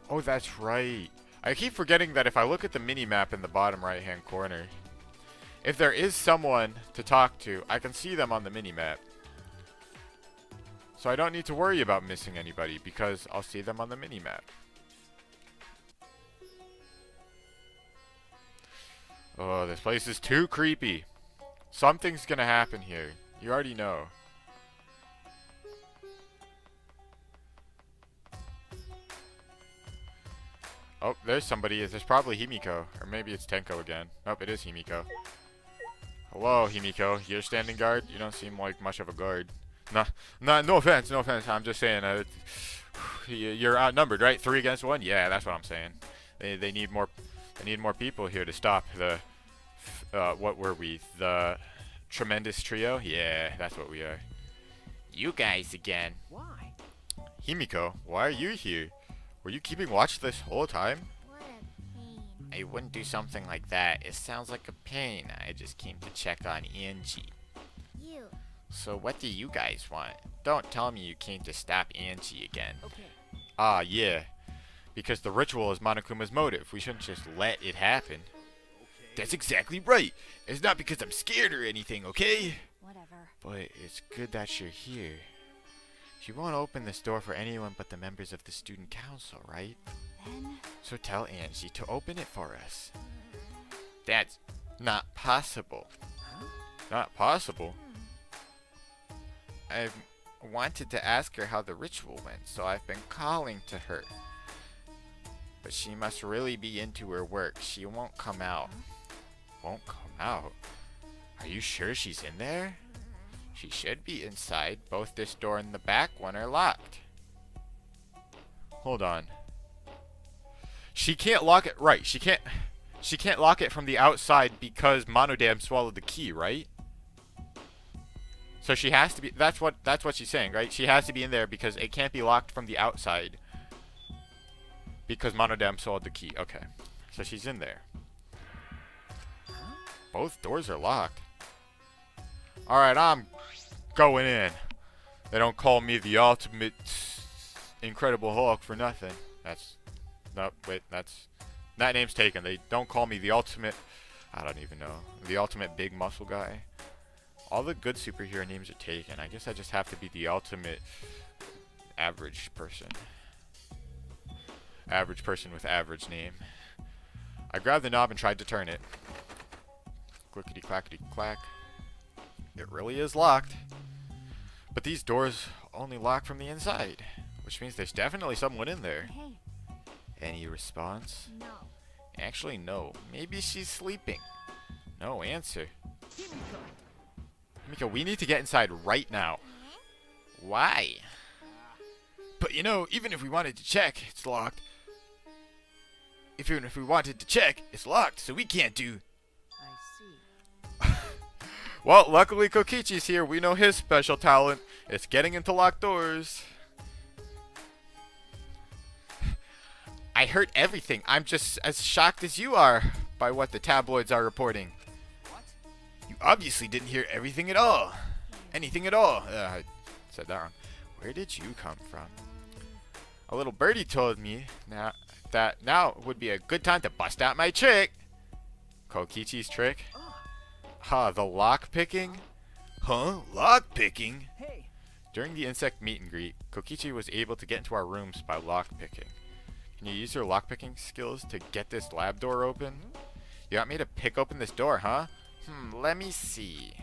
Oh, that's right. I keep forgetting that if I look at the mini-map in the bottom right-hand corner, if there is someone to talk to, I can see them on the mini-map. So I don't need to worry about missing anybody because I'll see them on the mini-map. Oh, this place is too creepy. Something's gonna happen here. You already know. Oh, there's somebody. There's probably Himiko. Or maybe it's Tenko again. Nope, it is Himiko. Hello, Himiko. You're standing guard? You don't seem like much of a guard. No offense. I'm just saying, you're outnumbered, right? 3 against 1? Yeah, that's what I'm saying. They need more people here to stop the what were we? The tremendous trio? Yeah, that's what we are. You guys again. Why? Himiko, why are you here? Were you keeping watch this whole time? What a pain. I wouldn't do something like that. It sounds like a pain. I just came to check on Angie. You. So what do you guys want? Don't tell me you came to stop Angie again. Okay. Ah, yeah. Because the ritual is Monokuma's motive. We shouldn't just let it happen. That's exactly right. It's not because I'm scared or anything, okay? Whatever. But it's good that you're here. She won't open this door for anyone but the members of the student council, right? Then. So tell Angie to open it for us. That's not possible. Huh? Not possible? I've wanted to ask her how the ritual went, so I've been calling to her. But she must really be into her work. She won't come out. Won't come out? Are you sure she's in there? She should be inside. Both this door and the back one are locked. Hold on. She can't lock it. Right. She can't lock it from the outside because Monodam swallowed the key, right? So she has to be. That's what she's saying, right? She has to be in there because it can't be locked from the outside because Monodam swallowed the key. Okay. So she's in there. Both doors are locked. Alright, I'm going in. They don't call me the ultimate Incredible Hulk for nothing. That name's taken. They don't call me the ultimate, I don't even know, the ultimate big muscle guy. All the good superhero names are taken. I guess I just have to be the ultimate average person. Average person with average name. I grabbed the knob and tried to turn it. Clickety clackety clack. It really is locked. But these doors only lock from the inside, which means there's definitely someone in there. Hey. Any response? No. Actually, no. Maybe she's sleeping. No answer. Himiko, we need to get inside right now. Why? But you know, even if we wanted to check, it's locked. Even if we wanted to check, it's locked, so we can't do. I see. Well, luckily Kokichi's here. We know his special talent. It's getting into locked doors. I heard everything. I'm just as shocked as you are by what the tabloids are reporting. What? You obviously didn't hear everything at all. Anything at all. I said that wrong. Where did you come from? A little birdie told me now would be a good time to bust out my trick. Kokichi's trick? Huh, the lock picking? Huh? Lock picking? Hey. During the insect meet and greet, Kokichi was able to get into our rooms by lock picking. Can you use your lock picking skills to get this lab door open? You want me to pick open this door, huh? Let me see.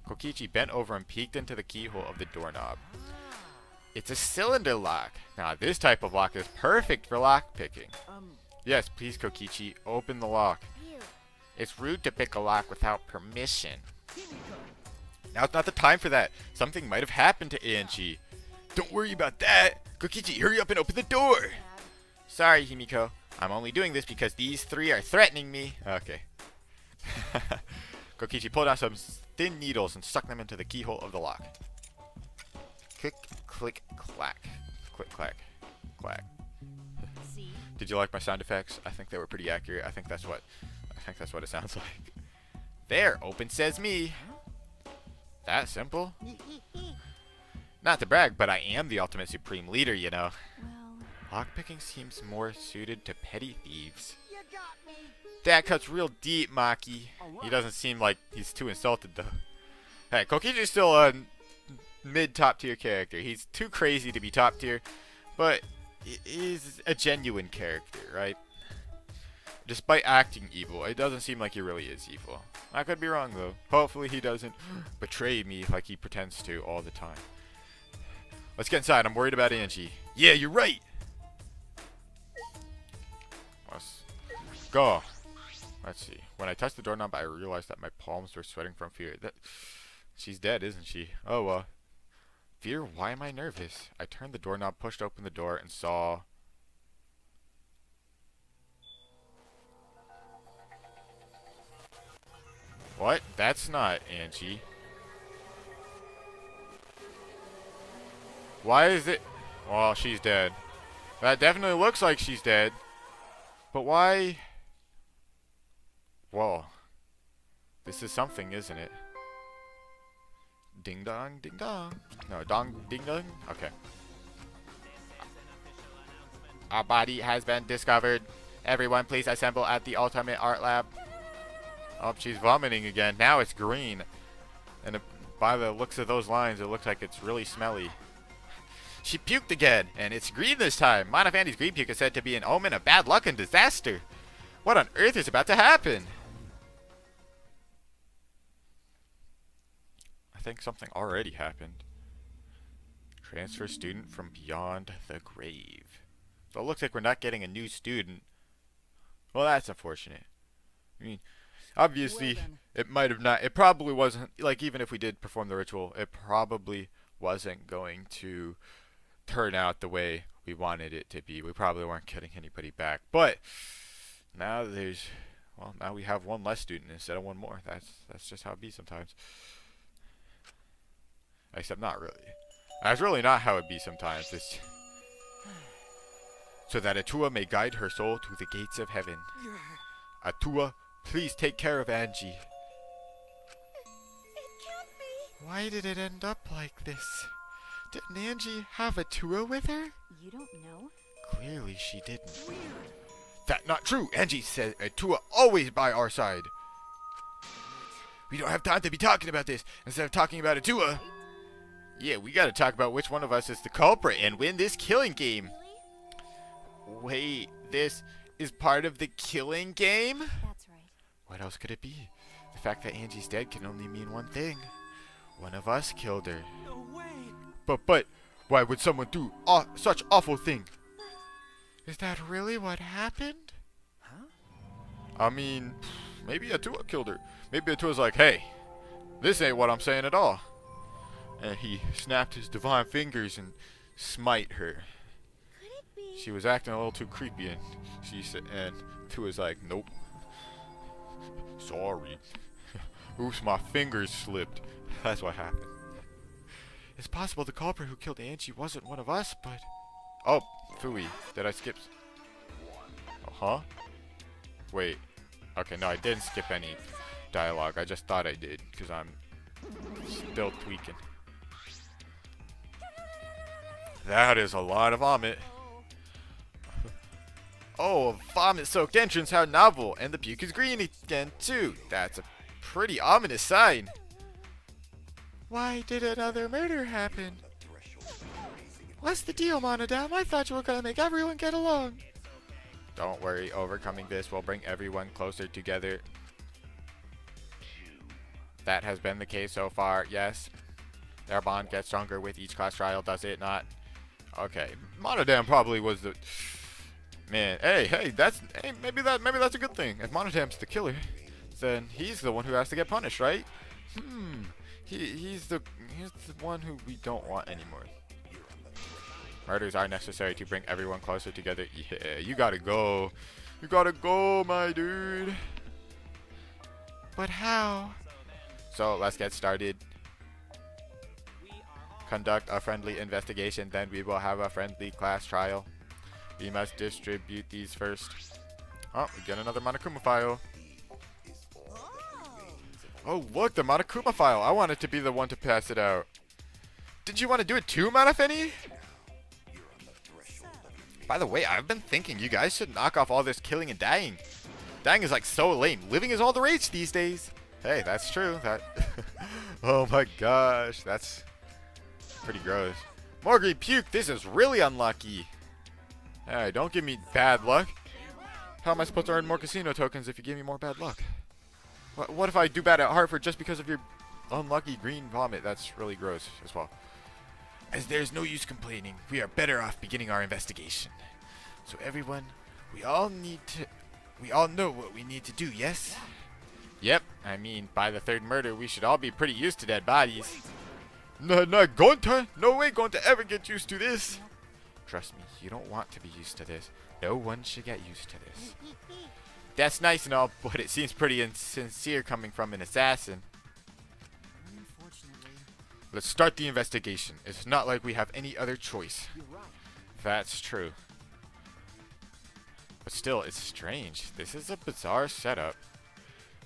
Kokichi bent over and peeked into the keyhole of the doorknob. It's a cylinder lock. Now this type of lock is perfect for lock picking. Yes, please Kokichi, open the lock. You. It's rude to pick a lock without permission. Now's not the time for that. Something might have happened to Angie. Don't worry about that. Kokichi, hurry up and open the door. Dad. Sorry, Himiko. I'm only doing this because these three are threatening me. Okay. Kokichi pulled out some thin needles and stuck them into the keyhole of the lock. Click, click, clack. Click, clack, clack. See? Did you like my sound effects? I think they were pretty accurate. I think that's what it sounds like. There, open says me. That simple? Not to brag, but I am the ultimate supreme leader, you know. Well, Lockpicking seems more suited to petty thieves. You got me. That cuts real deep, Maki. He doesn't seem like he's too insulted, though. Hey, Kokichi's still a mid-top tier character. He's too crazy to be top tier, but he's a genuine character, right? Despite acting evil, it doesn't seem like he really is evil. I could be wrong, though. Hopefully he doesn't betray me like he pretends to all the time. Let's get inside. I'm worried about Angie. Yeah, you're right. Let's go. Let's see. When I touched the doorknob, I realized that my palms were sweating from fear. She's dead, isn't she? Oh, fear? Why am I nervous? I turned the doorknob, pushed open the door, and saw... What? That's not Angie. Why is it... Well, she's dead. That definitely looks like she's dead. But why... Whoa. This is something, isn't it? Ding dong, ding dong. No, ding dong? Okay. Our body has been discovered. Everyone please assemble at the Ultimate Art Lab. Oh, she's vomiting again. Now it's green. And by the looks of those lines, it looks like it's really smelly. She puked again, and it's green this time. Monofandy's green puke is said to be an omen of bad luck and disaster. What on earth is about to happen? I think something already happened. Transfer student from beyond the grave. So it looks like we're not getting a new student. Well, that's unfortunate. I mean, obviously, Well then. it might have not. It probably wasn't. Like, even if we did perform the ritual, it probably wasn't going to turn out the way we wanted it to be. We probably weren't getting anybody back. But now now we have one less student instead of one more. That's just how it be sometimes. Except not really. That's really not how it be sometimes. It's so that Atua may guide her soul to the gates of heaven. Atua, please take care of Angie. it can't be. Why did it end up like this? Didn't Angie have Atua with her? You don't know? Clearly she didn't. That's not true. Angie said Atua always by our side. We don't have time to be talking about this. Instead of talking about Atua, yeah, we gotta talk about which one of us is the culprit and win this killing game. Really? Wait, this is part of the killing game? That's right. What else could it be? The fact that Angie's dead can only mean one thing. One of us killed her. No way. But, why would someone do such awful thing? Is that really what happened? Huh? I mean, maybe Atua killed her. Maybe Atua's like, hey, this ain't what I'm saying at all. And he snapped his divine fingers and smite her. Could it be? She was acting a little too creepy, and she said, and Tua's like, nope. Sorry. Oops, my fingers slipped. That's what happened. It's possible the culprit who killed Angie wasn't one of us, but... Oh, Fui. Did I skip? Huh? Wait. Okay, no, I didn't skip any dialogue. I just thought I did, because I'm still tweaking. That is a lot of vomit. Oh, a vomit-soaked entrance, how novel. And the puke is green again, too. That's a pretty ominous sign. Why did another murder happen? What's the deal, Monodam? I thought you were gonna make everyone get along. Don't worry, overcoming this will bring everyone closer together. That has been the case so far, yes. Their bond gets stronger with each class trial, does it not? Okay, Monodam probably was the... Man, hey, maybe that's a good thing. If Monodam's the killer, then he's the one who has to get punished, right? He's the one who we don't want anymore. Murders are necessary to bring everyone closer together. Yeah, you gotta go. You gotta go, my dude. But how? So let's get started. Conduct a friendly investigation, then we will have a friendly class trial. We must distribute these first. Oh, we get another Monokuma file. Oh, look, the Monokuma file. I wanted to be the one to pass it out. Did you want to do it too, Monofini? By the way, I've been thinking you guys should knock off all this killing and dying. Dying is like so lame. Living is all the rage these days. Hey, that's true. That. Oh my gosh, that's pretty gross. More green puke. This is really unlucky. Hey, don't give me bad luck. How am I supposed to earn more casino tokens if you give me more bad luck? What if I do bad at Hartford just because of your unlucky green vomit? That's really gross as well. As there's no use complaining, we are better off beginning our investigation. So everyone, we all know what we need to do, yes? Yep, I mean, by the third murder, we should all be pretty used to dead bodies. No, Gonta! No way Gonta ever get used to this! Trust me, you don't want to be used to this. No one should get used to this. That's nice and all, but it seems pretty insincere coming from an assassin. Unfortunately. Let's start the investigation. It's not like we have any other choice. That's true. But still, it's strange. This is a bizarre setup.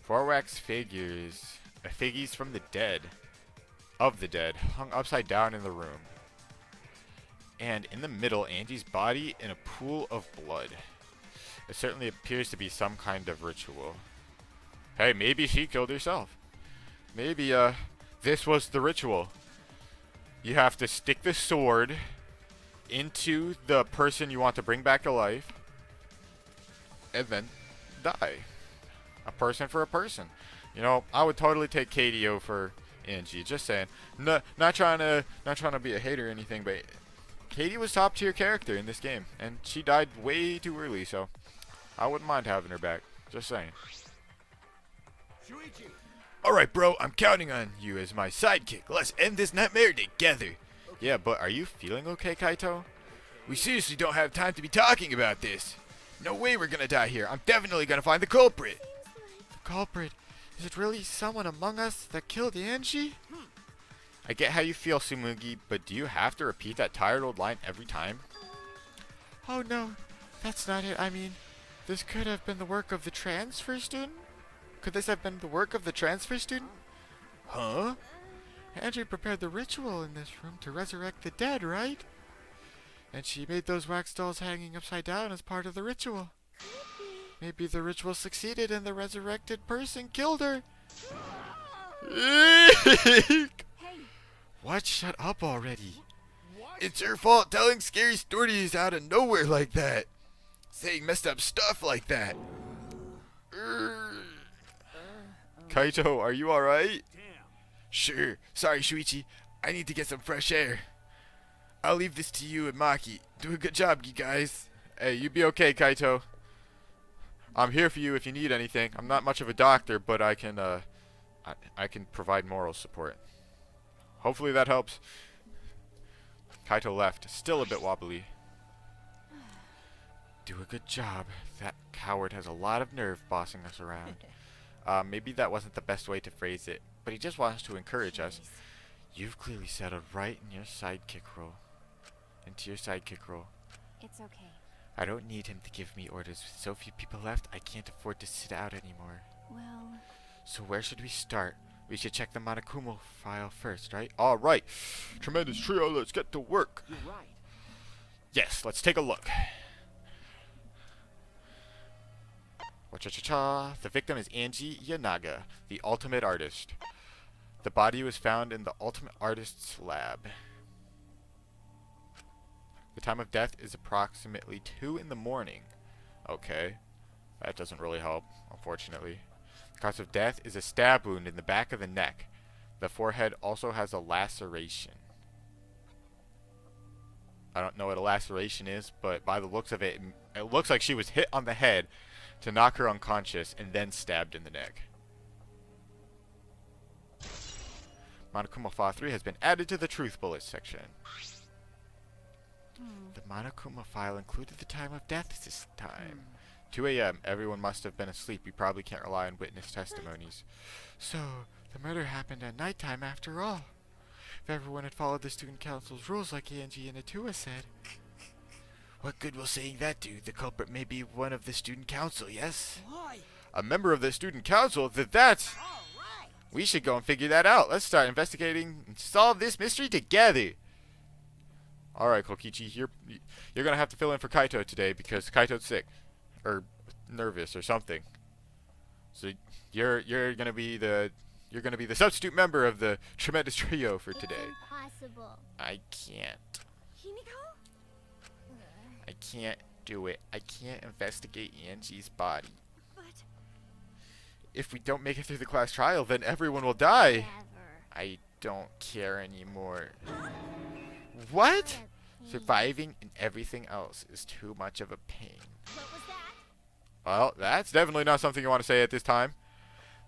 4 wax figures. Figgies from the dead. Of the dead. Hung upside down in the room. And in the middle, Angie's body in a pool of blood. It certainly appears to be some kind of ritual. Hey, maybe she killed herself. Maybe, this was the ritual. You have to stick the sword into the person you want to bring back to life. And then die. A person for a person. You know, I would totally take KDO for Angie. Just saying. No, not trying to be a hater or anything, but Katie was top tier character in this game, and she died way too early, so I wouldn't mind having her back. Just saying. Alright, bro, I'm counting on you as my sidekick. Let's end this nightmare together. Yeah, but are you feeling okay, Kaito? We seriously don't have time to be talking about this. No way we're gonna die here. I'm definitely gonna find the culprit. The culprit? Is it really someone among us that killed Angie? I get how you feel, Sumugi, but do you have to repeat that tired old line every time? Oh no, that's not it. I mean, this could have been the work of the transfer student? Could this have been the work of the transfer student? Huh? Angie prepared the ritual in this room to resurrect the dead, right? And she made those wax dolls hanging upside down as part of the ritual. Maybe the ritual succeeded and the resurrected person killed her. What? Shut up already. It's your fault telling scary stories out of nowhere like that. Saying messed up stuff like that. Kaito, are you alright? Sure. Sorry, Shuichi. I need to get some fresh air. I'll leave this to you and Maki. Do a good job, you guys. Hey, you be okay, Kaito. I'm here for you if you need anything. I'm not much of a doctor, but I can provide moral support. Hopefully that helps. Kaito left, still a bit wobbly. Do a good job. That coward has a lot of nerve bossing us around. Maybe that wasn't the best way to phrase it, but he just wants to encourage us. Jeez. You've clearly settled right in your sidekick role. Into your sidekick role. It's okay. I don't need him to give me orders. With so few people left, I can't afford to sit out anymore. Well, So where should we start? We should check the Monokuma file first, right? Alright. Tremendous trio, let's get to work. You're right. Yes, let's take a look. Cha-cha-cha. The victim is Angie Yanaga, the ultimate artist. The body was found in the ultimate artist's lab. The time of death is approximately 2 in the morning. Okay. That doesn't really help, unfortunately. The cause of death is a stab wound in the back of the neck. The forehead also has a laceration. I don't know what a laceration is, but by the looks of it, it looks like she was hit on the head to knock her unconscious and then stabbed in the neck. Monokuma File 3 has been added to the Truth Bullets section. The Monokuma file included the time of death this time. 2 a.m. Everyone must have been asleep. We probably can't rely on witness testimonies. So, the murder happened at nighttime after all. If everyone had followed the student council's rules like Angie and Atua said. What good will saying that do? The culprit may be one of the student council, yes? Why? A member of the student council? That's... All right. We should go and figure that out. Let's start investigating and solve this mystery together. Alright, Kokichi, you're gonna have to fill in for Kaito today because Kaito's sick. Or nervous or something. So you're gonna be the substitute member of the tremendous trio for today. impossible. I can't. Himiko? I can't do it. I can't investigate Angie's body. But If we don't make it through the class trial, then everyone will die. never. I don't care anymore. What? Surviving and everything else is too much of a pain. What was that? Well, that's definitely not something you want to say at this time.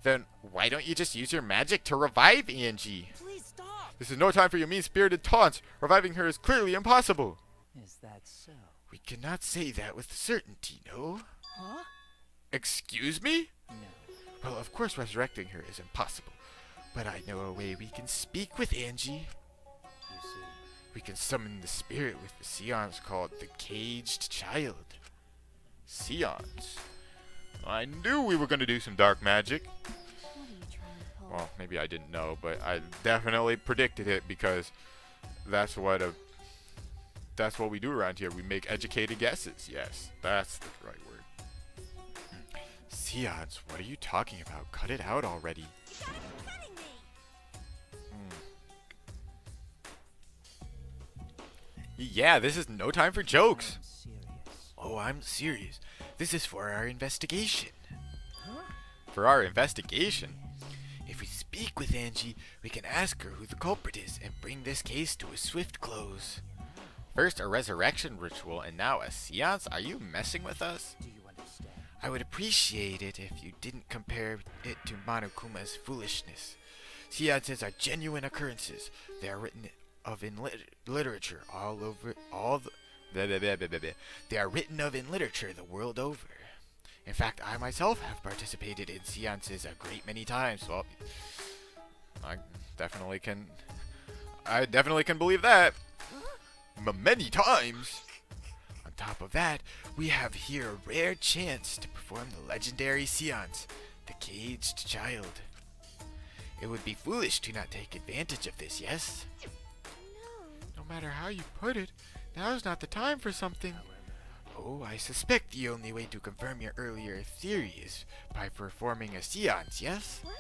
Then why don't you just use your magic to revive Angie? Please stop. This is no time for your mean-spirited taunts. Reviving her is clearly impossible. Is that so? We cannot say that with certainty, no? Huh? Excuse me? No. Well, of course resurrecting her is impossible. But I know a way we can speak with Angie. You see. We can summon the spirit with the seance called the Caged Child. Seance? I knew we were going to do some dark magic. What are you trying to pull? Well, maybe I didn't know, but I definitely predicted it because that's what we do around here. We make educated guesses. Yes, that's the right word. Seance? What are you talking about? Cut it out already. You gotta be kidding me! Yeah, this is no time for jokes. I'm serious. Oh, I'm serious. This is for our investigation. Huh? For our investigation? If we speak with Angie, we can ask her who the culprit is and bring this case to a swift close. First a resurrection ritual and now a seance? Are you messing with us? Do you understand? I would appreciate it if you didn't compare it to Monokuma's foolishness. Seances are genuine occurrences. They are written of in literature They are written of in literature the world over. In fact, I myself have participated in seances a great many times. Well, I definitely can believe that. Many times. On top of that, we have here a rare chance to perform the legendary seance, the Caged Child. It would be foolish to not take advantage of this, yes? No matter how you put it, now's not the time for something. Oh, I suspect the only way to confirm your earlier theory is by performing a seance, yes? What?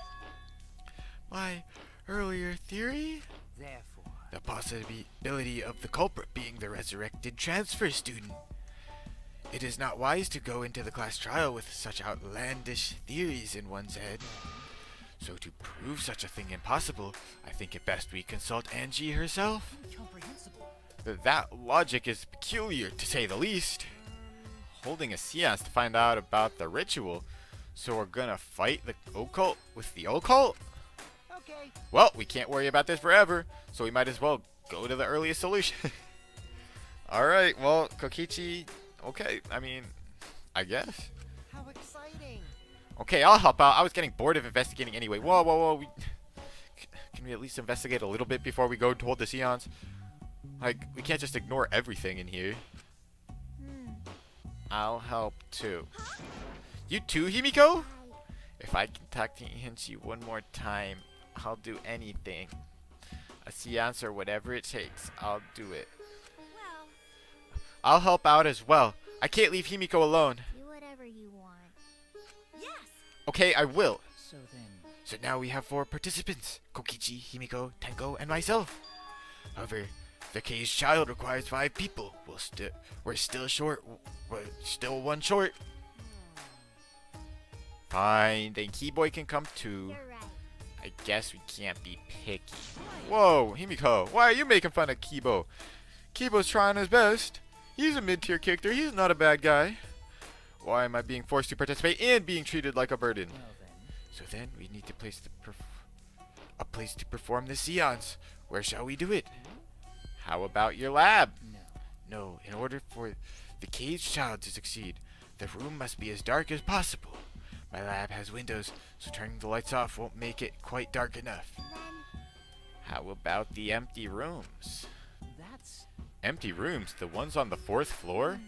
My earlier theory? Therefore, The possibility of the culprit being the resurrected transfer student. It is not wise to go into the class trial with such outlandish theories in one's head. So to prove such a thing impossible, I think it best we consult Angie herself. incomprehensible. That logic is peculiar, to say the least. holding a seance to find out about the ritual. So we're gonna fight the occult with the occult? Okay. Well, we can't worry about this forever, so we might as well go to the earliest solution. Alright, well, Kokichi, okay, I mean, I guess. How exciting. Okay, I'll help out. I was getting bored of investigating anyway. Whoa, whoa, whoa. Can we at least investigate a little bit before we go toward the seance? Like, we can't just ignore everything in here. I'll help too. You too, Himiko? If I can talk to Hinchi one more time, I'll do anything. A seance or whatever it takes, I'll do it. Well, I'll help out as well. I can't leave Himiko alone. do whatever you want. Yes. Okay, I will. So then, So now we have 4 participants. Kokichi, Himiko, Tenko, and myself. However, the caged child requires 5 people. We're still short. We're still 1 short. Fine, then Keyboy can come too. You're right. I guess we can't be picky. Whoa, Himiko, why are you making fun of Kibo? Kibo's trying his best. He's a mid-tier character. He's not a bad guy. Why am I being forced to participate and being treated like a burden? well then. So then we need to place a place to perform the seance. Where shall we do it? How about your lab? No. No, in order for the caged child to succeed, the room must be as dark as possible. My lab has windows, so turning the lights off won't make it quite dark enough. Then How about the empty rooms? That's Empty rooms? The ones on the 4th floor?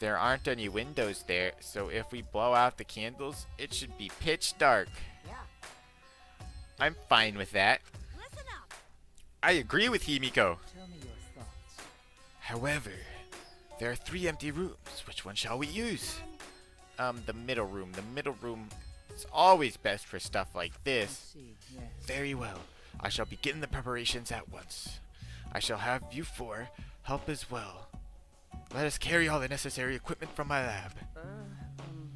There aren't any windows there, so if we blow out the candles, it should be pitch dark. yeah. I'm fine with that. listen up. I agree with Himiko. Tell me your thoughts. However, there are 3 empty rooms. Which one shall we use? The middle room. The middle room is always best for stuff like I this. see. Yes. Very well. I shall begin the preparations at once. I shall have you 4 help as well. Let us carry all the necessary equipment from my lab.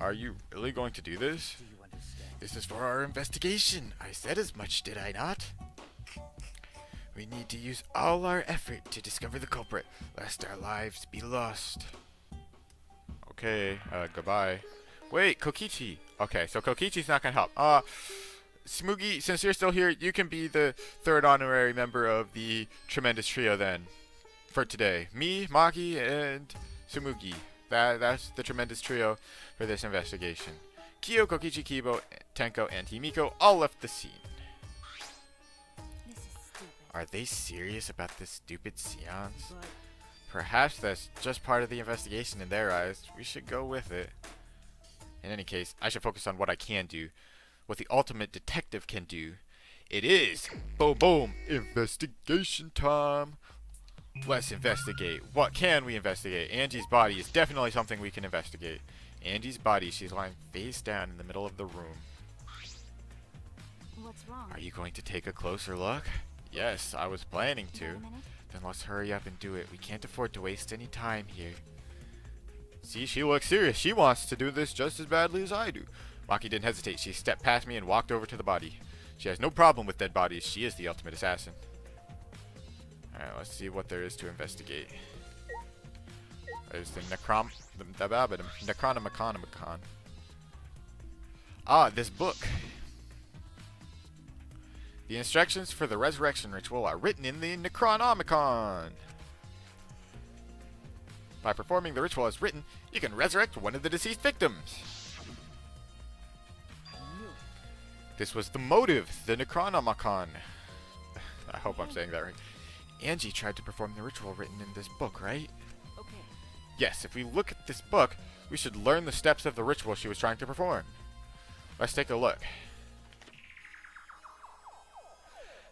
Are you really going to do this? Do you understand? This is for our investigation. I said as much, did I not? We need to use all our effort to discover the culprit, lest our lives be lost. Okay, goodbye. Wait, Kokichi. Okay, so Kokichi's not gonna help. Smoogie, since you're still here, you can be the 3rd honorary member of the tremendous trio then. For today. Me, Maki, and Sumugi. That's the tremendous trio for this investigation. Kyo, Kokichi, Kibo, Tenko, and Himiko all left the scene. This is stupid. Are they serious about this stupid seance? But Perhaps that's just part of the investigation in their eyes. We should go with it. In any case, I should focus on what I can do. What the ultimate detective can do. It is boom boom investigation time. Let's investigate. What can we investigate? Angie's body is definitely something we can investigate. Angie's body, she's lying face down in the middle of the room. What's wrong? Are you going to take a closer look? Yes, I was planning Wait to. a minute. Then let's hurry up and do it. We can't afford to waste any time here. See, she looks serious. She wants to do this just as badly as I do. Maki didn't hesitate. She stepped past me and walked over to the body. She has no problem with dead bodies. She is the ultimate assassin. Alright, let's see what there is to investigate. There's the Necronomicon. Ah, this book. The instructions for the resurrection ritual are written in the Necronomicon. By performing the ritual as written, you can resurrect one of the deceased victims. I knew it. This was the motive, the Necronomicon. I hope I'm saying that right. Angie tried to perform the ritual written in this book, right? Okay. Yes, if we look at this book, we should learn the steps of the ritual she was trying to perform. Let's take a look.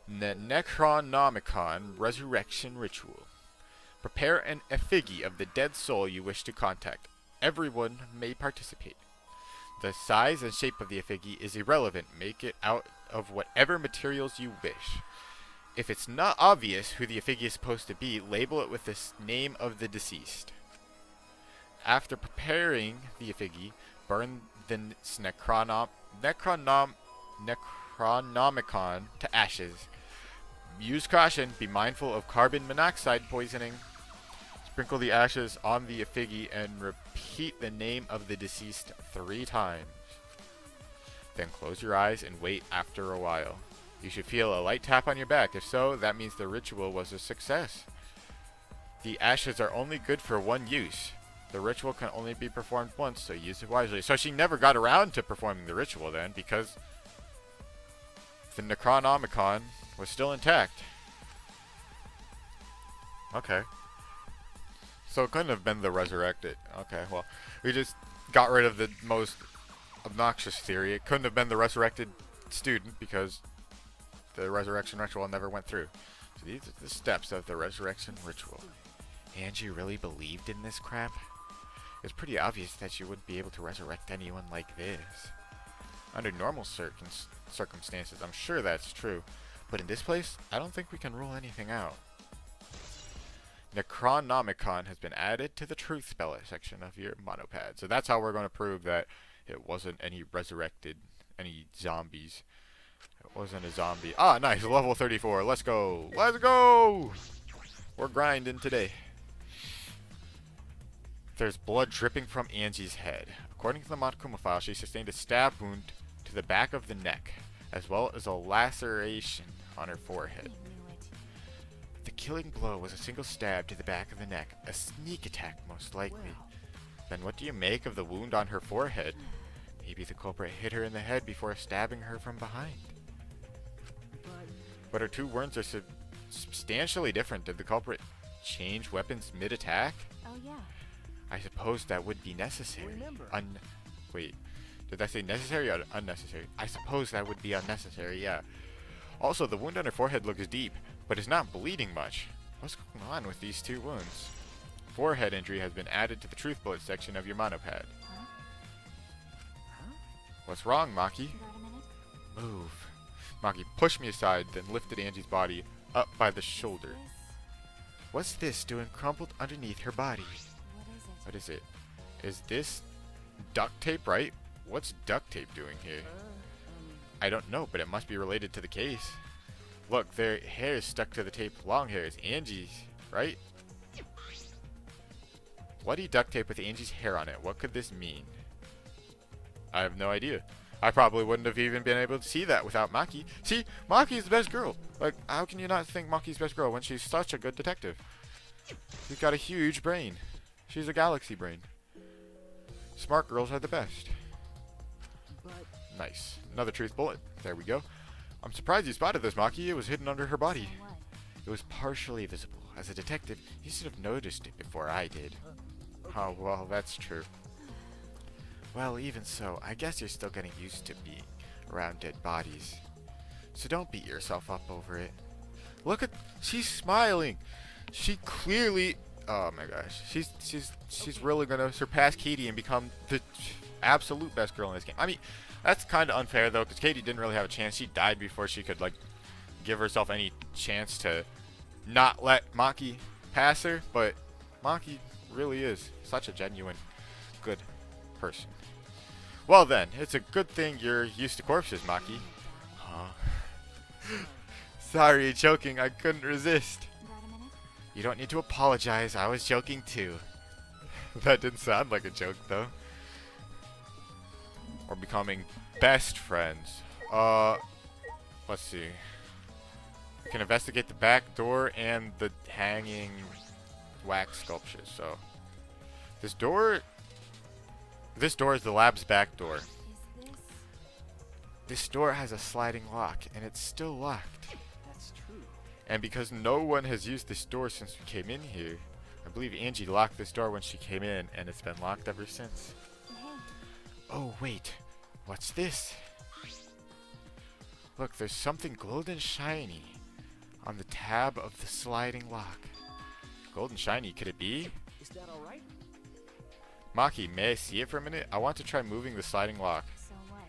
The Necronomicon Resurrection Ritual. Prepare an effigy of the dead soul you wish to contact. Everyone may participate. The size and shape of the effigy is irrelevant. Make it out of whatever materials you wish. If it's not obvious who the effigy is supposed to be, label it with the name of the deceased. After preparing the effigy, burn the Necronomicon to ashes. Use caution. Be mindful of carbon monoxide poisoning. Sprinkle the ashes on the effigy and repeat the name of the deceased 3 times. Then close your eyes and wait after a while. You should feel a light tap on your back. If so, that means the ritual was a success. The ashes are only good for 1 use. The ritual can only be performed once, so use it wisely. So she never got around to performing the ritual then, because the Necronomicon was still intact. Okay. So it couldn't have been the resurrected. Okay, well, we just got rid of the most obnoxious theory. It couldn't have been the resurrected student because the resurrection ritual never went through. So these are the steps of the resurrection ritual. Angie really believed in this crap? It's pretty obvious that she wouldn't be able to resurrect anyone like this. Under normal circumstances, I'm sure that's true. But in this place, I don't think we can rule anything out. Necronomicon has been added to the truth spell section of your monopad. So that's how we're going to prove that it wasn't any resurrected, any zombies. It wasn't a zombie. Ah, nice. Level 34. Let's go. Let's go! We're grinding today. There's blood dripping from Angie's head. According to the Monokuma file, she sustained a stab wound to the back of the neck, as well as a laceration on her forehead. The killing blow was a single stab to the back of the neck, a sneak attack most likely. Then what do you make of the wound on her forehead? Maybe the culprit hit her in the head before stabbing her from behind. But her 2 wounds are substantially different. Did the culprit change weapons mid-attack? Oh yeah. I suppose that would be necessary. Wait, did I say necessary or unnecessary? I suppose that would be unnecessary, yeah. Also, the wound on her forehead looks deep, but is not bleeding much. What's going on with these 2 wounds? Forehead injury has been added to the truth bullet section of your monopad. Huh? What's wrong, Maki? Got a minute? Move. Maki pushed me aside, then lifted Angie's body up by the shoulder. What's this doing crumpled underneath her body? What is it? What is it? Is this duct tape, right? What's duct tape doing here? I don't know, but it must be related to the case. Look, their hair is stuck to the tape. Long hair is Angie's, right? Why do you duct tape with Angie's hair on it? What could this mean? I have no idea. I probably wouldn't have even been able to see that without Maki. See, Maki's the best girl. Like, how can you not think Maki's best girl when she's such a good detective? She's got a huge brain. She's a galaxy brain. Smart girls are the best. Nice. Another truth bullet. There we go. I'm surprised you spotted this, Maki. It was hidden under her body. So what? It was partially visible. As a detective, you should have noticed it before I did. Oh, well, that's true. Well, even so, I guess you're still getting used to being around dead bodies. So don't beat yourself up over it. Look at, she's smiling. She clearly, oh my gosh, she's really gonna surpass Katie and become the absolute best girl in this game. I mean, that's kind of unfair though, because Katie didn't really have a chance. She died before she could like give herself any chance to not let Maki pass her. But Maki really is such a genuine good person. Well then, it's a good thing you're used to corpses, Maki. Huh? Sorry, joking. I couldn't resist. Got a minute? You don't need to apologize. I was joking too. That didn't sound like a joke though. We're becoming best friends. Let's see. We can investigate the back door and the hanging wax sculptures. So, this door is the lab's back door. Is this? This door has a sliding lock, and it's still locked. That's true. And because no one has used this door since we came in here, I believe Angie locked this door when she came in, and it's been locked ever since. Hey. Oh, wait. What's this? Look, there's something golden shiny on the tab of the sliding lock. Golden shiny, could it be? Is that all right? Maki, may I see it for a minute? I want to try moving the sliding lock. So what?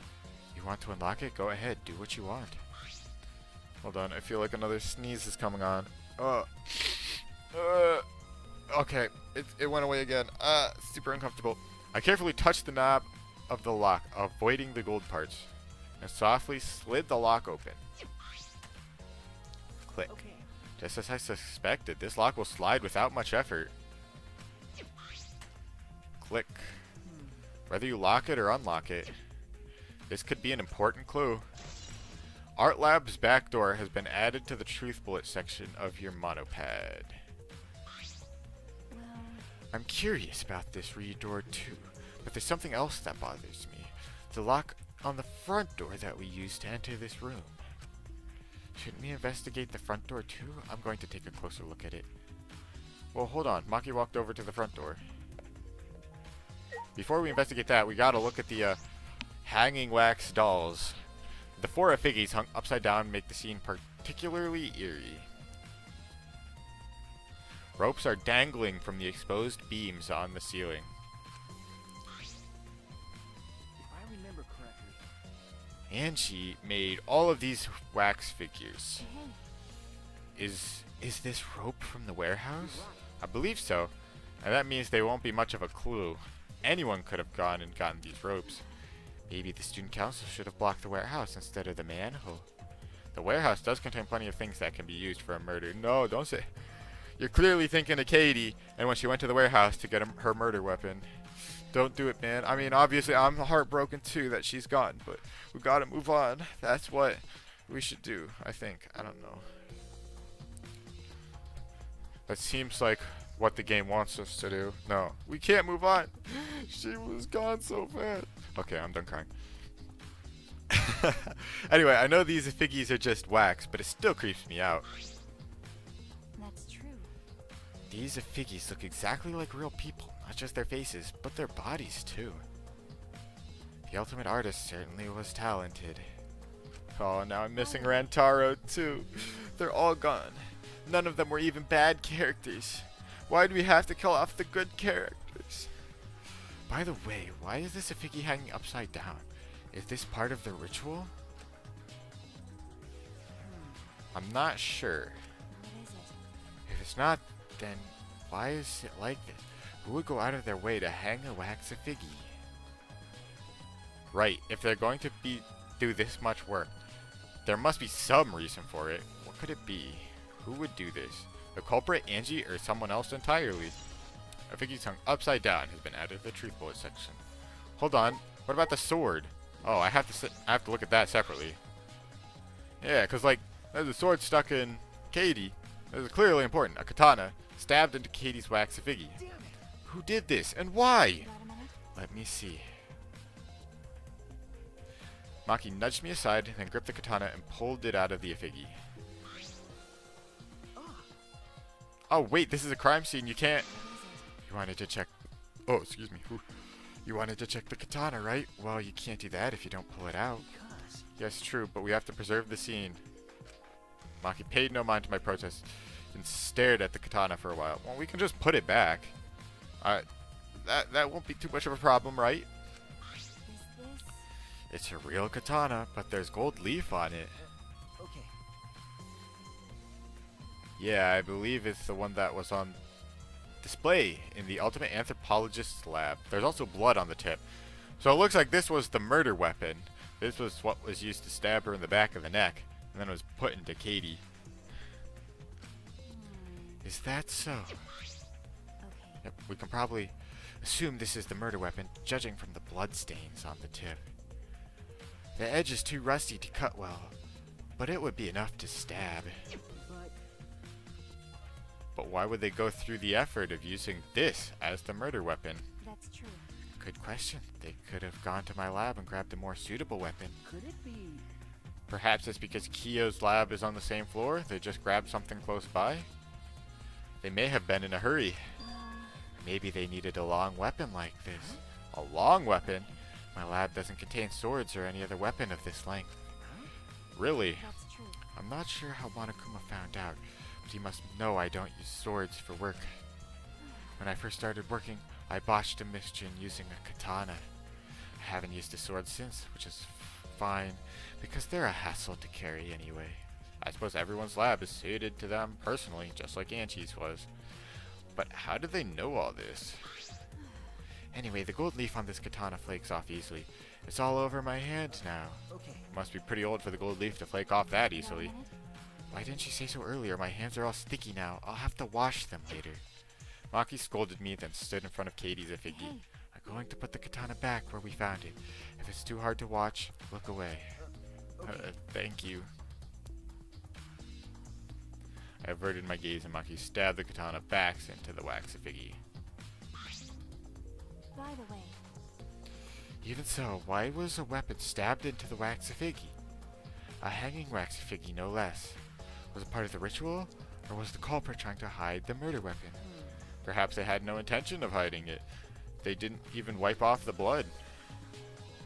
You want to unlock it? Go ahead, do what you want. Hold on, I feel like another sneeze is coming on. Okay, it went away again. Super uncomfortable. I carefully touched the knob of the lock, avoiding the gold parts, and softly slid the lock open. Click. Okay. Just as I suspected, this lock will slide without much effort. Click. Whether you lock it or unlock it, this could be an important clue. Art Lab's back door has been added to the truth bullet section of your monopad. Well, I'm curious about this rear door too, but there's something else that bothers me. The lock on the front door that we used to enter this room. Shouldn't we investigate the front door too? I'm going to take a closer look at it. Well, hold on. Maki walked over to the front door. Before we investigate that, we gotta look at the hanging wax dolls. The 4 figgies hung upside down make the scene particularly eerie. Ropes are dangling from the exposed beams on the ceiling. If I remember correctly, Angie made all of these wax figures. hey, Is this rope from the warehouse? I believe so. And that means they won't be much of a clue. Anyone could have gone and gotten these ropes. Maybe the student council should have blocked the warehouse instead of the manhole. The warehouse does contain plenty of things that can be used for a murder. No, don't say. You're clearly thinking of Katie and when she went to the warehouse to get her murder weapon. Don't do it, man. I mean, obviously, I'm heartbroken too that she's gone, but we gotta move on. That's what we should do, I think. I don't know. That seems like what the game wants us to do. No, we can't move on. She was gone so fast. Okay, I'm done crying. Anyway, I know these figgies are just wax, but it still creeps me out. that's true. These figgies look exactly like real people, not just their faces, but their bodies too. The ultimate artist certainly was talented. Oh, now I'm missing Rantaro too. They're all gone. None of them were even bad characters. Why do we have to kill off the good characters? By the way, why is this a figgy hanging upside down? Is this part of the ritual? I'm not sure. What is it? If it's not, then why is it like this? Who would go out of their way to hang a wax a figgy? Right, if they're going to do this much work, there must be some reason for it. What could it be? Who would do this? The culprit, Angie, or someone else entirely? A figgy hung upside down has been added to the truth bullet section. Hold on, what about the sword? Oh, I have to look at that separately. Yeah, cause like there's a sword stuck in Katie. This is clearly important. A katana stabbed into Katie's wax figgy. damn it! Who did this and why? You got a minute? Let me see. Maki nudged me aside and then gripped the katana and pulled it out of the effigy. Oh wait, this is a crime scene. You can't. What is it? You wanted to check. Oh, excuse me. You wanted to check the katana, right? Well, you can't do that if you don't pull it out. Because Yes, true, but we have to preserve the scene. Maki paid no mind to my protest and stared at the katana for a while. Well, we can just put it back. That won't be too much of a problem, right? Is this? It's a real katana, but there's gold leaf on it. okay, Yeah, I believe it's the one that was on display in the Ultimate Anthropologist's lab. There's also blood on the tip. So it looks like this was the murder weapon. This was what was used to stab her in the back of the neck, and then it was put into Katie. Is that so? Okay. Yep, we can probably assume this is the murder weapon, judging from the blood stains on the tip. The edge is too rusty to cut well, but it would be enough to stab. but But why would they go through the effort of using this as the murder weapon? That's true. Good question. They could have gone to my lab and grabbed a more suitable weapon. could it be? Perhaps it's because Kiyo's lab is on the same floor. They just grabbed something close by. They may have been in a hurry. Maybe they needed a long weapon like this. A long weapon? My lab doesn't contain swords or any other weapon of this length. Really? That's true. I'm not sure how Monokuma found out, but he must know I don't use swords for work. When I first started working, I botched a mission using a katana. I haven't used a sword since, which is fine, because they're a hassle to carry anyway. I suppose everyone's lab is suited to them personally, just like Angie's was. But how did they know all this? Anyway, the gold leaf on this katana flakes off easily. It's all over my hand now. Okay, Must be pretty old for the gold leaf to flake off that You got a easily. minute? Why didn't you say so earlier? My hands are all sticky now. I'll have to wash them later. Maki scolded me, then stood in front of Katie's effigy. Hey. going to put the katana back where we found it. If it's too hard to watch, look away. Okay. Thank you. I averted my gaze and Maki stabbed the katana back into the wax figgy. By the way, Even so, why was a weapon stabbed into the wax figgy? A hanging wax figgy, no less. Was it part of the ritual, or was the culprit trying to hide the murder weapon? Perhaps they had no intention of hiding it. They didn't even wipe off the blood.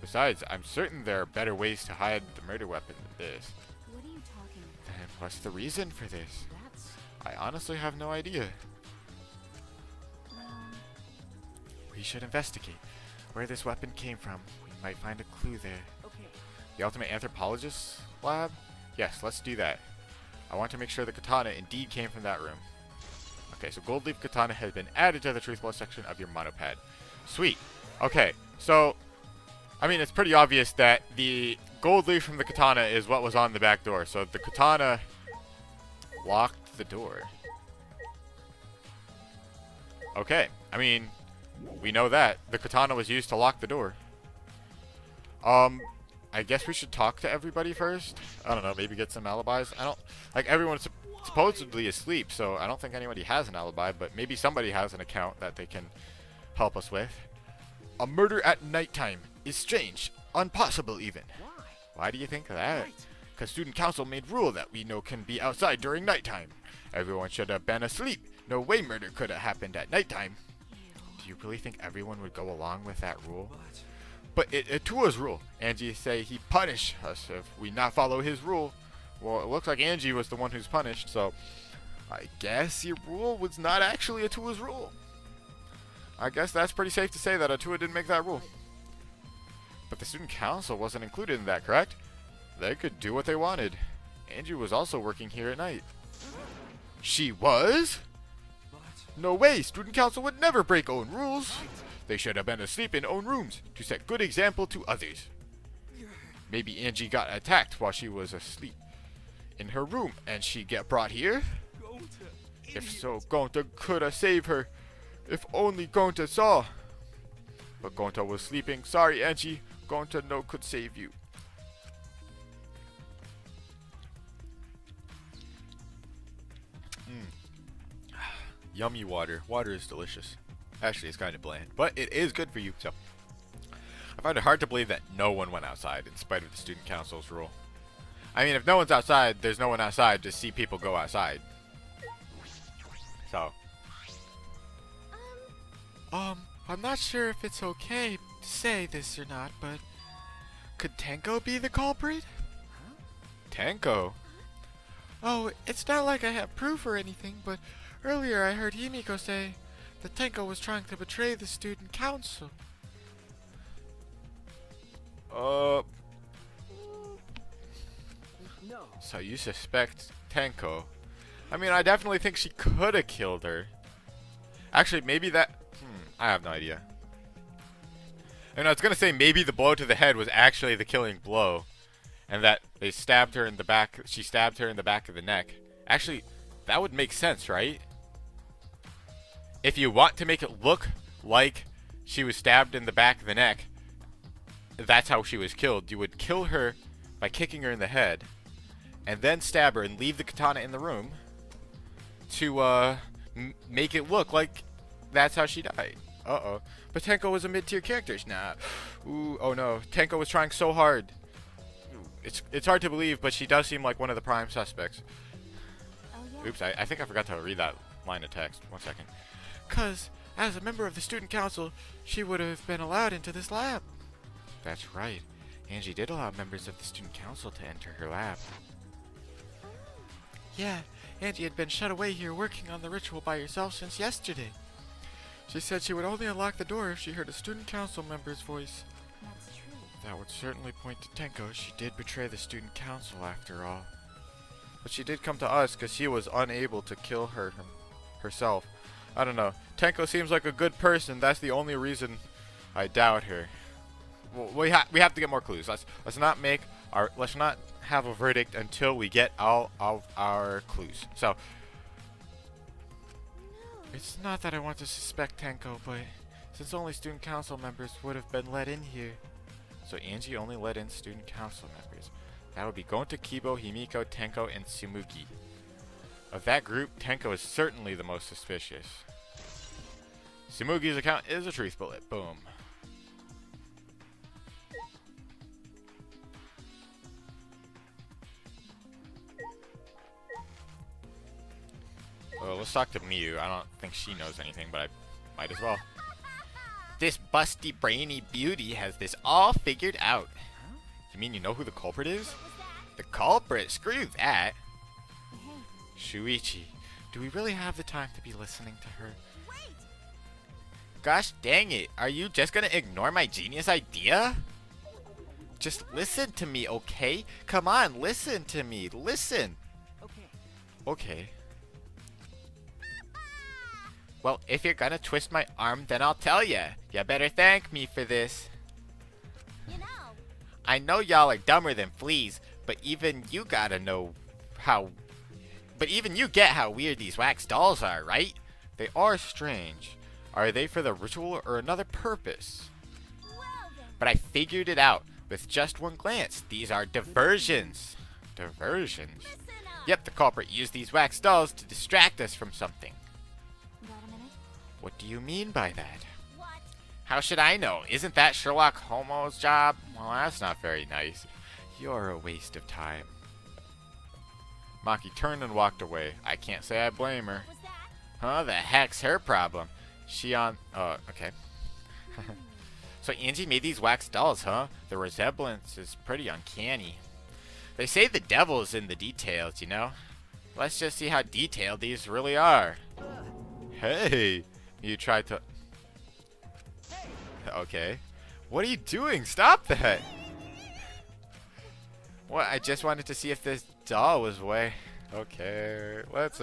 Besides, I'm certain there are better ways to hide the murder weapon than this. what are you talking about? Then what's the reason for this? That's I honestly have no idea. Well, We should investigate where this weapon came from. We might find a clue there. okay. The Ultimate Anthropologist lab? Yes, let's do that. I want to make sure the katana indeed came from that room. Okay, so gold leaf katana has been added to the truth blood section of your monopad. Sweet. Okay, so I mean it's pretty obvious that the gold leaf from the katana is what was on the back door. So the katana locked the door. Okay, I mean we know that the katana was used to lock the door. I guess we should talk to everybody first. I don't know, maybe get some alibis. I don't like everyone's supposedly asleep, so I don't think anybody has an alibi, but maybe somebody has an account that they can help us with. A murder at nighttime is strange, impossible even. Why? Why do you think that? Right. Because student council made rule that we know can be outside during nighttime. Everyone should have been asleep. No way murder could have happened at nighttime. Do you really think everyone would go along with that rule? But But it Tua's rule. Angie say he punish us if we not follow his rule. Well, it looks like Angie was the one who's punished, so I guess your rule was not actually a Tua's rule. I guess that's pretty safe to say that Atua didn't make that rule. But the student council wasn't included in that, correct? They could do what they wanted. Angie was also working here at night. She was? No way! Student council would never break own rules. They should have been asleep in own rooms to set good example to others. Maybe Angie got attacked while she was asleep in her room and she get brought here? If so, Gonta coulda saved her. If only Gonta saw. But Gonta was sleeping. Sorry, Angie. Gonta no could save you. Yummy water. Water is delicious. Actually, it's kind of bland, but it is good for you. So, I find it hard to believe that no one went outside in spite of the student council's rule. I mean, if no one's outside, there's no one outside to see people go outside. So, I'm not sure if it's okay to say this or not, but could Tenko be the culprit? Tenko? Oh, it's not like I have proof or anything, but earlier I heard Himiko say that Tenko was trying to betray the student council. no. So you suspect Tenko? I mean, I definitely think she could have killed her. Actually, maybe that... I have no idea. And I was gonna say maybe the blow to the head was actually the killing blow, and that they stabbed her in the back. She stabbed her in the back of the neck. Actually, that would make sense, right? If you want to make it look like she was stabbed in the back of the neck, that's how she was killed. You would kill her by kicking her in the head, and then stab her and leave the katana in the room to make it look like that's how she died. Uh-oh. But Tenko was a mid-tier character. Nah. Ooh, oh no. Tenko was trying so hard. It's hard to believe, but she does seem like one of the prime suspects. oh yeah. Oops, I think I forgot to read that line of text. 1 second. 'Cause, as a member of the student council, she would have been allowed into this lab. That's right. Angie did allow members of the student council to enter her lab. Yeah, Angie had been shut away here working on the ritual by herself since yesterday. She said she would only unlock the door if she heard a student council member's voice. That's true. That would certainly point to Tenko. She did betray the student council after all. But she did come to us because she was unable to kill herself. I don't know. Tenko seems like a good person. That's the only reason I doubt her. Well, we have to get more clues. Let's not have a verdict until we get all of our clues. So No. it's not that I want to suspect Tenko, but since only student council members would have been let in here. So Angie only let in student council members. That would be Gonta, Kibo, Himiko, Tenko, and Tsumugi. Of that group, Tenko is certainly the most suspicious. Tsumugi's account is a truth bullet. Boom. Well, let's talk to Miu. I don't think she knows anything, but I might as well. This busty, brainy beauty has this all figured out. You mean you know who the culprit is? The culprit? Screw that. Hey, Shuichi, do we really have the time to be listening to her? Gosh dang it, are you just gonna ignore my genius idea? Just listen to me, okay? Come on, listen to me, listen. okay. Okay. Well, if you're gonna twist my arm, then I'll tell ya. You better thank me for this. You know, I know y'all are dumber than fleas, but even you gotta know how... But even you get how weird these wax dolls are, right? They are strange. Are they for the ritual or another purpose? well then. But I figured it out with just one glance. These are diversions. Diversions? Listen up. Yep, the culprit used these wax dolls to distract us from something. Got a minute? What do you mean by that? What? How should I know? Isn't that Sherlock Holmes' job? Well, that's not very nice. You're a waste of time. Maki turned and walked away. I can't say I blame her. Was that? Huh? The heck's her problem? She on... Oh, okay. So Angie made these wax dolls, huh? The resemblance is pretty uncanny. They say the devil's in the details, you know? Let's just see how detailed these really are. Hey! You tried to... Okay. What are you doing? Stop that! What? I just wanted to see if this doll was way... Okay, let's,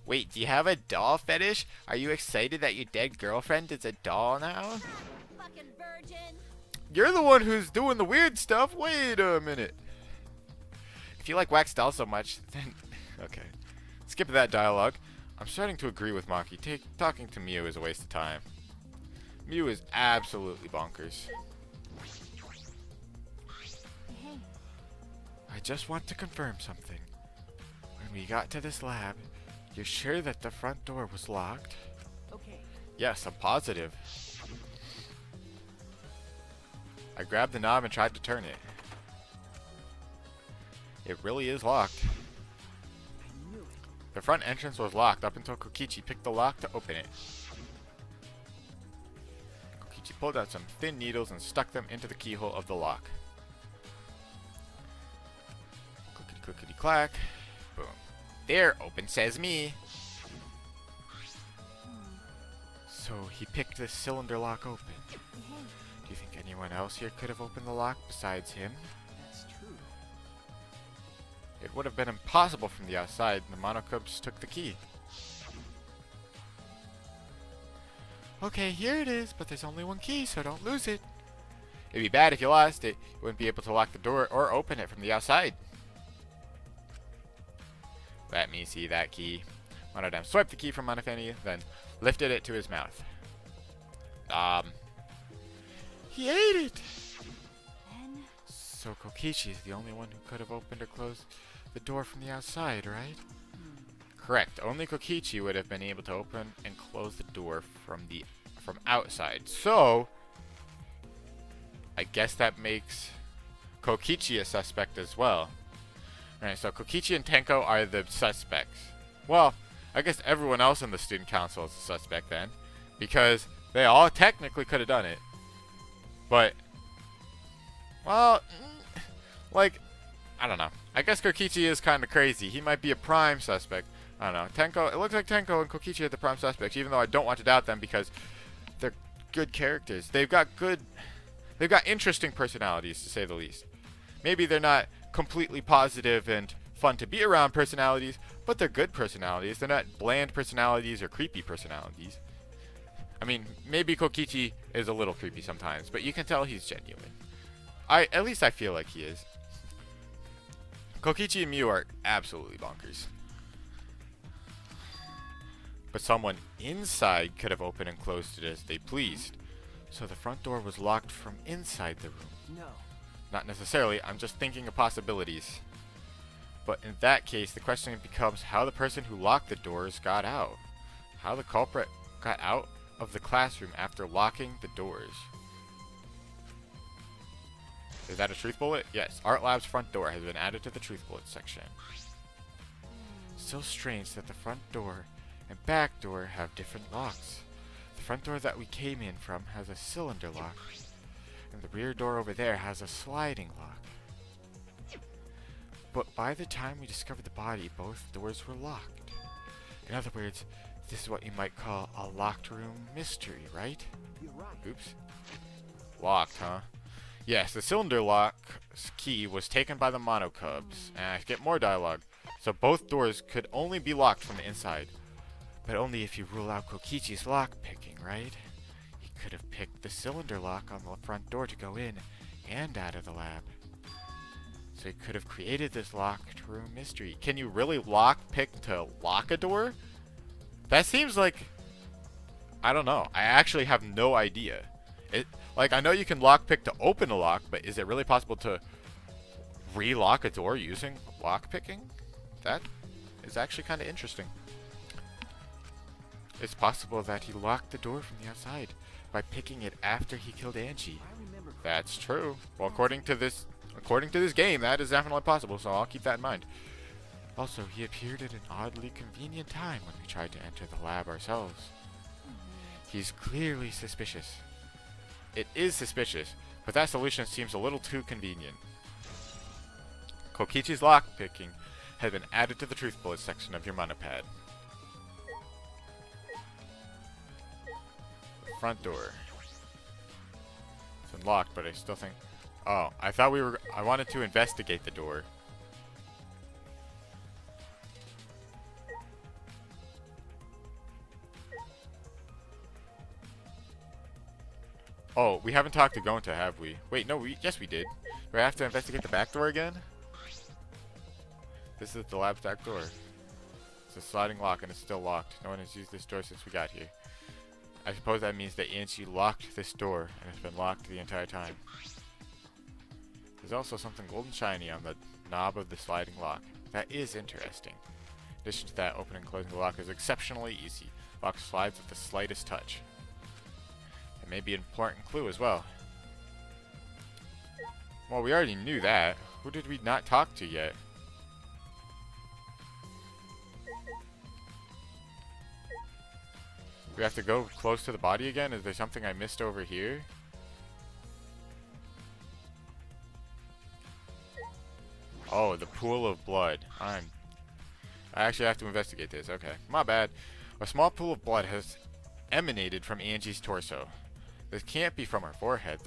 Wait, do you have a doll fetish? Are you excited that your dead girlfriend is a doll now? Fucking virgin. You're the one who's doing the weird stuff. Wait a minute. If you like wax dolls so much, then... Okay. Skip that dialogue. I'm starting to agree with Maki. Talking to Miu is a waste of time. Miu is absolutely bonkers. Hey, I just want to confirm something. When we got to this lab, you're sure that the front door was locked? okay. Yes, I'm positive. I grabbed the knob and tried to turn it. It really is locked. I knew it. The front entrance was locked up until Kokichi picked the lock to open it. Kokichi pulled out some thin needles and stuck them into the keyhole of the lock. Clickety clickety clack. Boom. There, open says me. So he picked the cylinder lock open. Hey, Do you think anyone else here could have opened the lock besides him? that's true. It would have been impossible from the outside, and the Monokubs took the key. Okay, here it is, but there's only one key, so don't lose it. It'd be bad if you lost it. You wouldn't be able to lock the door or open it from the outside. Let me see that key. Monodam swiped the key from Monofeni, then lifted it to his mouth. He ate it! Then, So Kokichi is the only one who could have opened or closed the door from the outside, right? Correct. Only Kokichi would have been able to open and close the door from outside. So I guess that makes Kokichi a suspect as well. Alright, so Kokichi and Tenko are the suspects. Well, I guess everyone else in the student council is a suspect then, because they all technically could have done it. But, well, like, I don't know. I guess Kokichi is kind of crazy. He might be a prime suspect. I don't know. Tenko, it looks like Tenko and Kokichi are the prime suspects, even though I don't want to doubt them because they're good characters. They've got interesting personalities, to say the least. Maybe they're not completely positive and fun to be around personalities, but they're good personalities. They're not bland personalities or creepy personalities. I mean, maybe Kokichi is a little creepy sometimes, but you can tell he's genuine. At least I feel like he is. Kokichi and Miu are absolutely bonkers. but someone inside could have opened and closed it as they pleased. So the front door was locked from inside the room. No. Not necessarily, I'm just thinking of possibilities. But in that case, the question becomes how the person who locked the doors got out. How the culprit got out of the classroom after locking the doors. Is that a truth bullet? Yes. Art Lab's front door has been added to the truth bullet section. Still strange that the front door and back door have different locks. The front door that we came in from has a cylinder lock, and the rear door over there has a sliding lock. But by the time we discovered the body, both doors were locked. In other words, this is what you might call a locked room mystery, right? You're right. Oops. Locked, huh? Yes, the cylinder lock's key was taken by the Monocubs. And I get more dialogue. So both doors could only be locked from the inside. But only if you rule out Kokichi's lock picking, right? He could have picked the cylinder lock on the front door to go in and out of the lab. So he could have created this locked room mystery. Can you really lock pick to lock a door? That seems like... I don't know. I actually have no idea. Like, I know you can lock pick to open a lock, but is it really possible to relock a door using lock picking? That is actually kind of interesting. It's possible that he locked the door from the outside by picking it after he killed Angie. I remember. That's true. Well, according to this game, that is definitely possible, so I'll keep that in mind. Also, he appeared at an oddly convenient time when we tried to enter the lab ourselves. He's clearly suspicious. It is suspicious, but that solution seems a little too convenient. Kokichi's lockpicking has been added to the truth bullet section of your monopad. Front door. It's unlocked, but I still think... Oh, I wanted to investigate the door. Oh, we haven't talked to Gonta, have we? Wait, no, yes we did. Do I have to investigate the back door again? This is the lab's back door. It's a sliding lock and it's still locked. No one has used this door since we got here. I suppose that means that Angie locked this door and it's been locked the entire time. There's also something golden shiny on the knob of the sliding lock. That is interesting. In addition to that, opening and closing the lock is exceptionally easy. Lock slides with the slightest touch. It may be an important clue as well. Well, we already knew that. Who did we not talk to yet? We have to go close to the body again? Is there something I missed over here? Oh, the pool of blood. I actually have to investigate this. Okay, my bad. A small pool of blood has emanated from Angie's torso. This can't be from her forehead.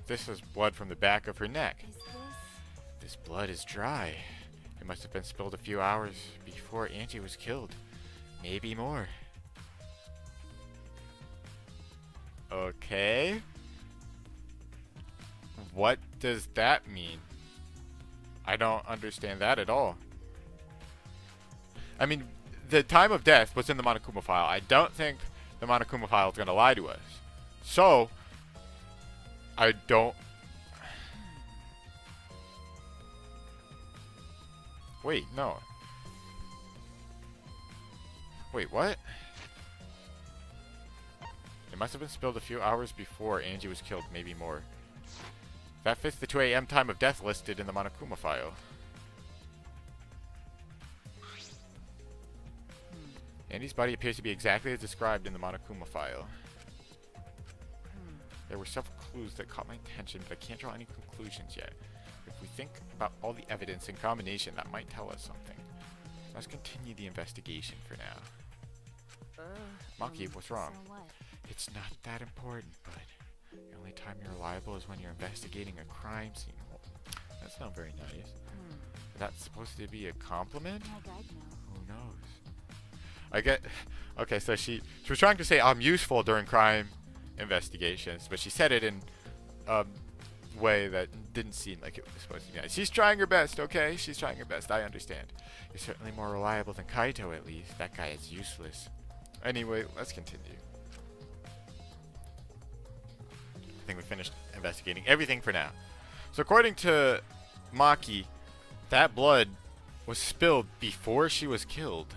This is blood from the back of her neck. Is This blood is dry. It must have been spilled a few hours before Angie was killed. Maybe more. Okay. What does that mean? I don't understand that at all. I mean, the time of death was in the Monokuma file. I don't think the Monokuma file is going to lie to us. So, I don't... Wait, no. Wait, what? It must have been spilled a few hours before Angie was killed, maybe more. That fits the 2 a.m. time of death listed in the Monokuma file. Andy's body appears to be exactly as described in the Monokuma file. There were several clues that caught my attention, but I can't draw any conclusions yet. If we think about all the evidence in combination, that might tell us something. Let's continue the investigation for now. Maki, what's wrong? So what? It's not that important, but the only time you're reliable is when you're investigating a crime scene. That's not very nice. Is that supposed to be a compliment? My guide knows. Who knows? I get... Okay, so she was trying to say I'm useful during crime investigations, but she said it in a way that didn't seem like it was supposed to be nice. She's trying her best, okay? She's trying her best. I understand. You're certainly more reliable than Kaito, at least. That guy is useless. Anyway, let's continue. I think we finished investigating everything for now. So according to Maki, that blood was spilled before she was killed.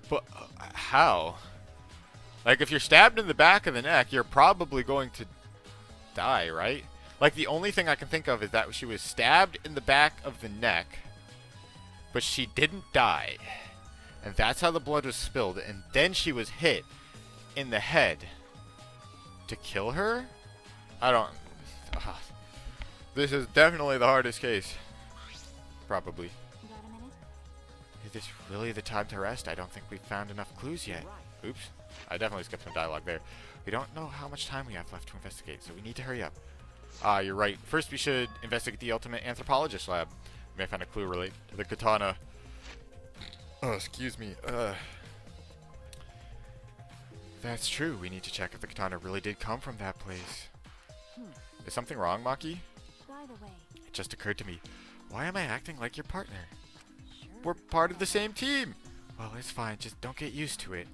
But how? Like, if you're stabbed in the back of the neck, you're probably going to die, right? Like, the only thing I can think of is that she was stabbed in the back of the neck, but she didn't die. And that's how the blood was spilled. And then she was hit in the head to kill her? I don't... This is definitely the hardest case. Probably. Got a minute? Is this really the time to rest? I don't think we've found enough clues yet. Oops. I definitely skipped some dialogue there. We don't know how much time we have left to investigate, so we need to hurry up. Ah, you're right. First, we should investigate the ultimate anthropologist lab. We may find a clue related to the katana. Oh, excuse me. That's true. We need to check if the katana really did come from that place. Is something wrong, Maki? By the way, It just occurred to me. Why am I acting like your partner? sure. We're part of the same team. Well, it's fine. Just don't get used to it.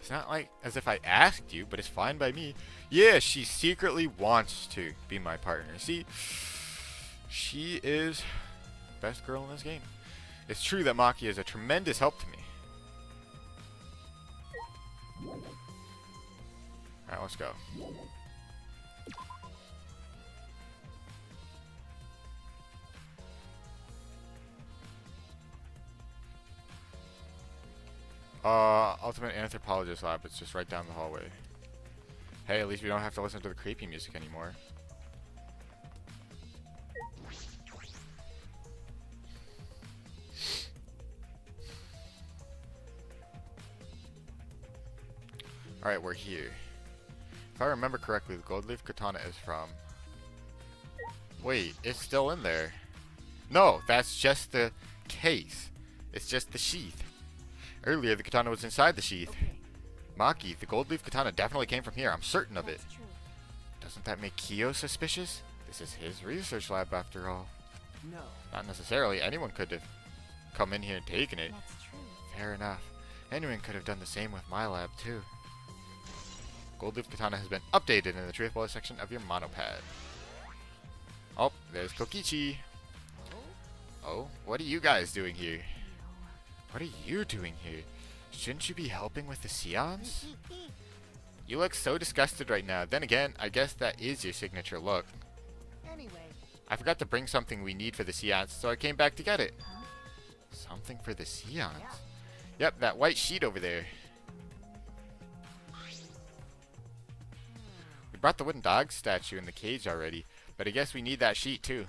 It's not like as if I asked you, but it's fine by me. Yeah, she secretly wants to be my partner. See, she is best girl in this game. It's true that Maki is a tremendous help to me. Alright, let's go. Ultimate Anthropologist Lab. It's just right down the hallway. Hey, at least we don't have to listen to the creepy music anymore. Alright, we're here. If I remember correctly, the gold leaf katana is from... Wait, it's still in there. No, that's just the case. It's just the sheath. Earlier, the katana was inside the sheath. Okay, Maki, the gold leaf katana definitely came from here. I'm certain of it. that's true. Doesn't that make Kyo suspicious? This is his research lab after all. No, Not necessarily. Anyone could have come in here and taken it. that's true. Fair enough. Anyone could have done the same with my lab, too. Gold leaf katana has been updated in the truth bullet section of your monopad. Oh, there's Kokichi. Oh, what are you guys doing here? What are you doing here? Shouldn't you be helping with the Seance? You look so disgusted right now. Then again, I guess that is your signature look. Anyway, I forgot to bring something we need for the Seance, so I came back to get it. huh? Something for the Seance? Yeah. Yep, that white sheet over there. We brought the wooden dog statue in the cage already, but I guess we need that sheet too.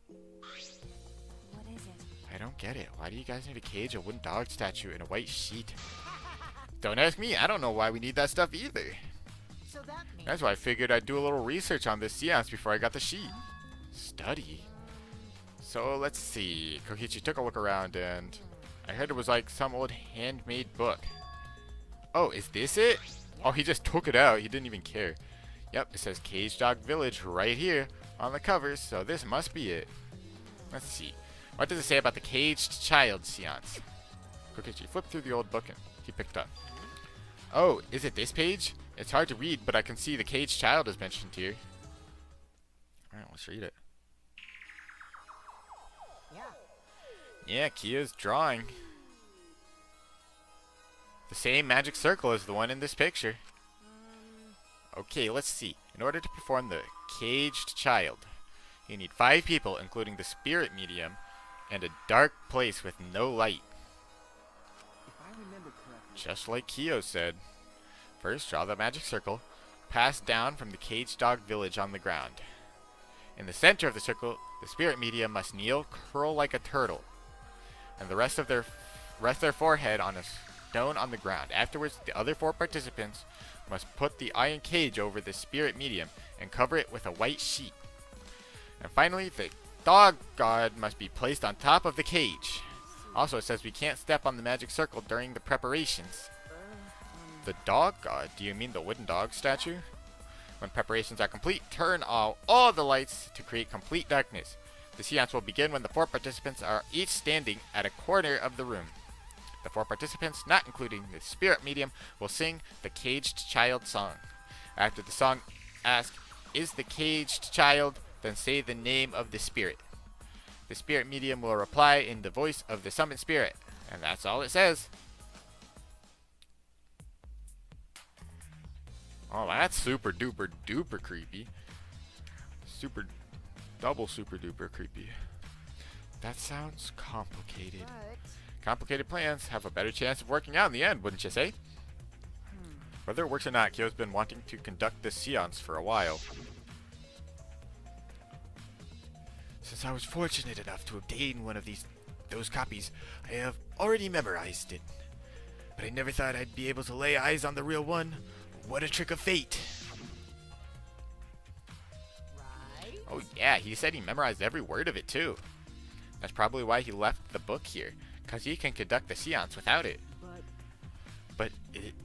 What is it? I don't get it. Why do you guys need a cage, a wooden dog statue, and a white sheet? Don't ask me. I don't know why we need that stuff either. So that means That's why I figured I'd do a little research on this seance before I got the sheet. Study? So let's see. Kokichi took a look around and I heard it was like some old handmade book. Oh, is this it? Oh, he just took it out. He didn't even care. Yep, it says Cage Dog Village right here on the cover, so this must be it. Let's see. What does it say about the caged child seance? Kokichi flipped through the old book and he picked up. Oh, is it this page? It's hard to read, but I can see the caged child is mentioned here. Alright, let's read it. yeah. Yeah, Kia's drawing. The same magic circle as the one in this picture. Okay, let's see. In order to perform the caged child, you need 5 people, including the spirit medium, and a dark place with no light. If I remember correctly, Just like Kyo said. First, draw the magic circle, pass down from the caged dog village on the ground. In the center of the circle, the spirit medium must kneel, curl like a turtle, and rest their forehead on a stone on the ground. Afterwards, the other 4 participants must put the iron cage over the spirit medium and cover it with a white sheet. And finally, the dog god must be placed on top of the cage. Also, it says we can't step on the magic circle during the preparations. The dog god? Do you mean the wooden dog statue? When preparations are complete, turn all the lights to create complete darkness. The seance will begin when the 4 participants are each standing at a corner of the room. The 4 participants, not including the spirit medium, will sing the Caged Child song. After the song asks, "Is the caged child?" then say the name of the spirit. The spirit medium will reply in the voice of the summoned spirit. And that's all it says. Oh, that's super duper duper creepy. Double super duper creepy. That sounds complicated. But Complicated plans have a better chance of working out in the end, wouldn't you say? Whether it works or not, Kyo's been wanting to conduct this seance for a while. Since I was fortunate enough to obtain one of those copies, I have already memorized it. But I never thought I'd be able to lay eyes on the real one. What a trick of fate. right? Oh yeah, he said he memorized every word of it too. That's probably why he left the book here, because he can conduct the seance without it. But But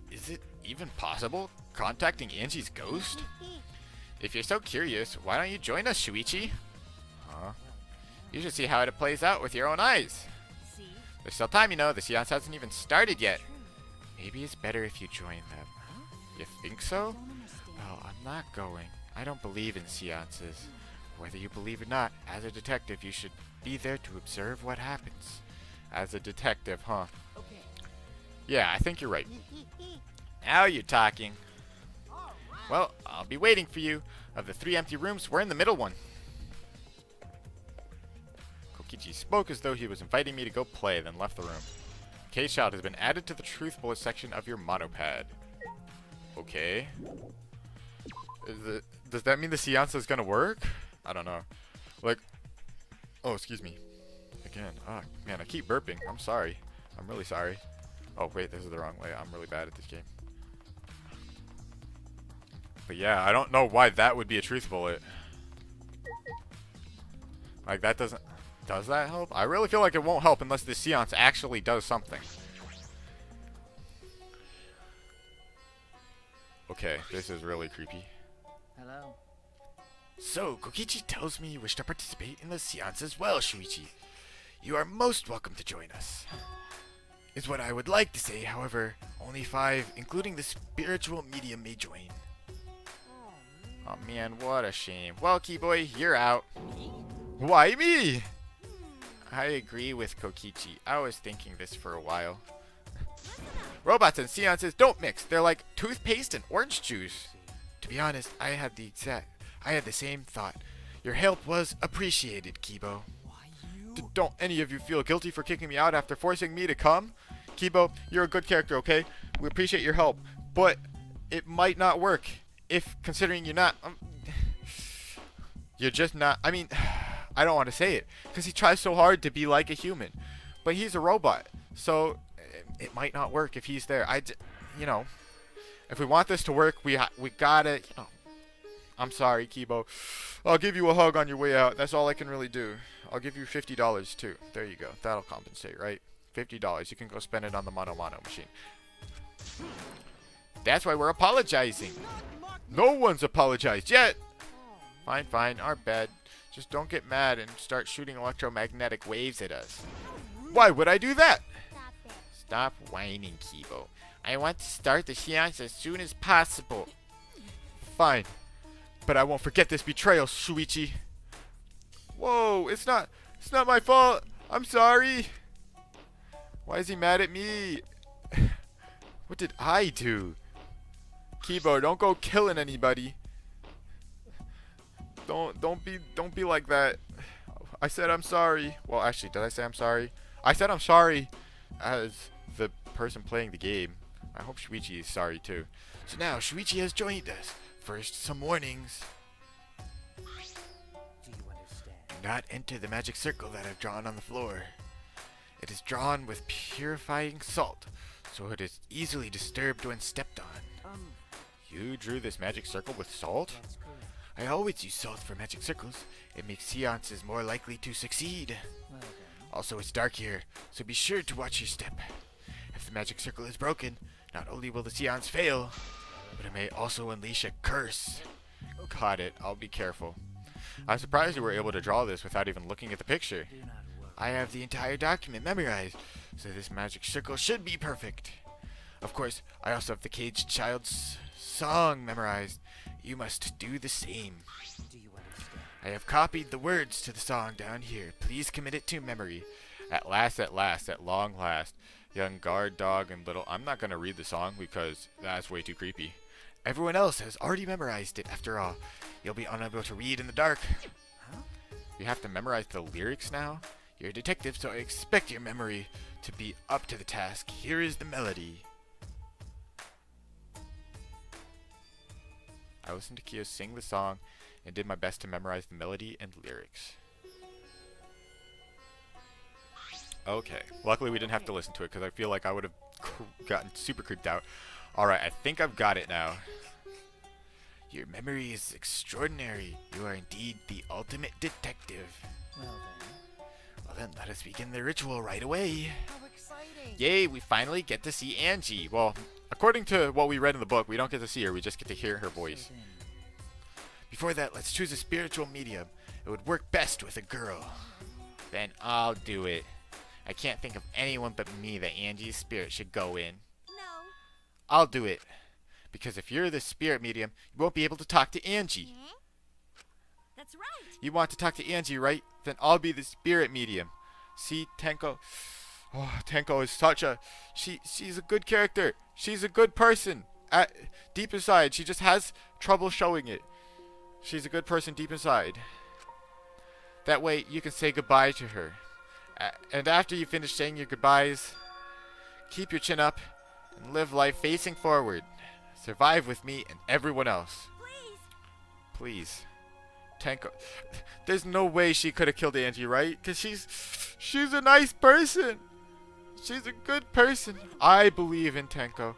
is it even possible contacting Angie's ghost? If you're so curious, why don't you join us, Shuichi? Huh? You should see how it plays out with your own eyes. see, There's still time, you know. The seance hasn't even started yet. true. Maybe it's better if you join them. Huh? You think so? Don't understand. Well, I'm not going. I don't believe in seances. Whether you believe or not, as a detective, you should be there to observe what happens. As a detective, huh? Okay. Yeah, I think you're right. Now you're talking. All right. Well, I'll be waiting for you. Of the 3 empty rooms, we're in the middle one. Kokichi spoke as though he was inviting me to go play, then left the room. Cage Child has been added to the truth bullet section of your monopad. Okay. Does that mean the seance is gonna work? I don't know. Like, oh, excuse me. Again, oh man, I keep burping. I'm sorry. I'm really sorry. Oh wait, this is the wrong way. I'm really bad at this game. But yeah, I don't know why that would be a truth bullet. Like that doesn't... Does that help? I really feel like it won't help unless the seance actually does something. Okay, this is really creepy. Hello. So, Kokichi tells me you wish to participate in the seance as well, Shuichi. You are most welcome to join us. Is what I would like to say, however, only 5, including the spiritual medium, may join. Oh man, what a shame. Well, Keyboy, you're out. Why me? I agree with Kokichi. I was thinking this for a while. Robots and seances don't mix. They're like toothpaste and orange juice. To be honest, I had the same thought. Your help was appreciated, Kibo. Don't any of you feel guilty for kicking me out after forcing me to come? Kibo, you're a good character, okay? We appreciate your help, but it might not work if, considering you're not, you're just not, I mean, I don't want to say it, because he tries so hard to be like a human, but he's a robot, so it might not work if he's there. You know, if we want this to work, we gotta, you know. I'm sorry, Kibo. I'll give you a hug on your way out. That's all I can really do. I'll give you $50 too. There you go. That'll compensate, right? $50. You can go spend it on the Mono machine. That's why we're apologizing. No one's apologized yet. Fine, fine. Our bad. Just don't get mad and start shooting electromagnetic waves at us. Why would I do that? Stop it. Stop whining, Kibo. I want to start the seance as soon as possible. Fine. But I won't forget this betrayal, Shuichi. Whoa, it's not my fault. I'm sorry. Why is he mad at me? What did I do? Kibo, don't go killing anybody. Don't be like that. I said I'm sorry. Well, actually, did I say I'm sorry? I said I'm sorry as the person playing the game. I hope Shuichi is sorry too. So now Shuichi has joined us. First, some warnings. Do you understand? Do not enter the magic circle that I've drawn on the floor. It is drawn with purifying salt, so it is easily disturbed when stepped on. You drew this magic circle with salt? That's correct. I always use salt for magic circles. It makes seances more likely to succeed. Well then. Also, it's dark here, so be sure to watch your step. If the magic circle is broken, not only will the seance fail, but it may also unleash a curse. Got it. I'll be careful. I'm surprised you were able to draw this without even looking at the picture. Do not worry. I have the entire document memorized, so this magic circle should be perfect. Of course, I also have the caged child's song memorized. You must do the same. Do you understand? I have copied the words to the song down here. Please commit it to memory. At last, at long last, young guard dog and little... I'm not going to read the song because that's way too creepy. Everyone else has already memorized it, after all. You'll be unable to read in the dark. Huh? You have to memorize the lyrics now? You're a detective, so I expect your memory to be up to the task. Here is the melody. I listened to Kyo sing the song and did my best to memorize the melody and lyrics. Okay. Luckily we didn't have to listen to it because I feel like I would have gotten super creeped out. Alright, I think I've got it now. Your memory is extraordinary. You are indeed the ultimate detective. Well then. Well then, let us begin the ritual right away. How exciting! Yay, we finally get to see Angie. Well, according to what we read in the book, we don't get to see her, we just get to hear her voice. So then, Before that, let's choose a spiritual medium. It would work best with a girl. Then I'll do it. I can't think of anyone but me that Angie's spirit should go in. No. I'll do it. Because if you're the spirit medium, you won't be able to talk to Angie. Eh? That's right. You want to talk to Angie, right? Then I'll be the spirit medium. See, Tenko... Oh, Tenko is such a... She's a good character. She's a good person. Deep inside, she just has trouble showing it. She's a good person deep inside. That way, you can say goodbye to her. And after you finish saying your goodbyes, keep your chin up and live life facing forward. Survive with me and everyone else. Please. Please. Tenko... There's no way she could have killed Angie, right? Because she's a nice person. She's a good person. I believe in Tenko.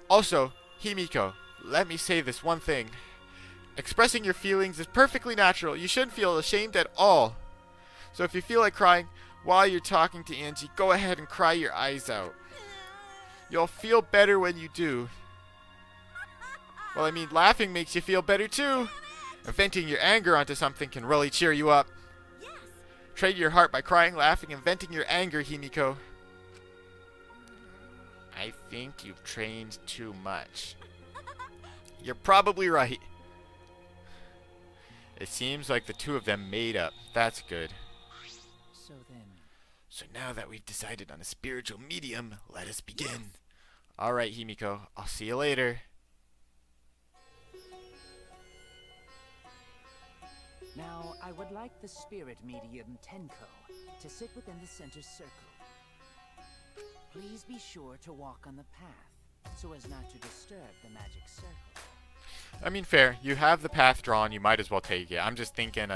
Also, Himiko, let me say this one thing. Expressing your feelings is perfectly natural. You shouldn't feel ashamed at all. So if you feel like crying while you're talking to Angie, go ahead and cry your eyes out. You'll feel better when you do. Well, I mean, laughing makes you feel better too. And venting your anger onto something can really cheer you up. Yes. Trade your heart by crying, laughing, and venting your anger, Himiko. I think you've trained too much. You're probably right. It seems like the two of them made up. That's good. so then. So now that we've decided on a spiritual medium, let us begin. Alright, Himiko. I'll see you later. Now, I would like the spirit medium Tenko to sit within the center circle. Please be sure to walk on the path, so as not to disturb the magic circle. I mean, fair. You have the path drawn. You might as well take it. I'm just thinking,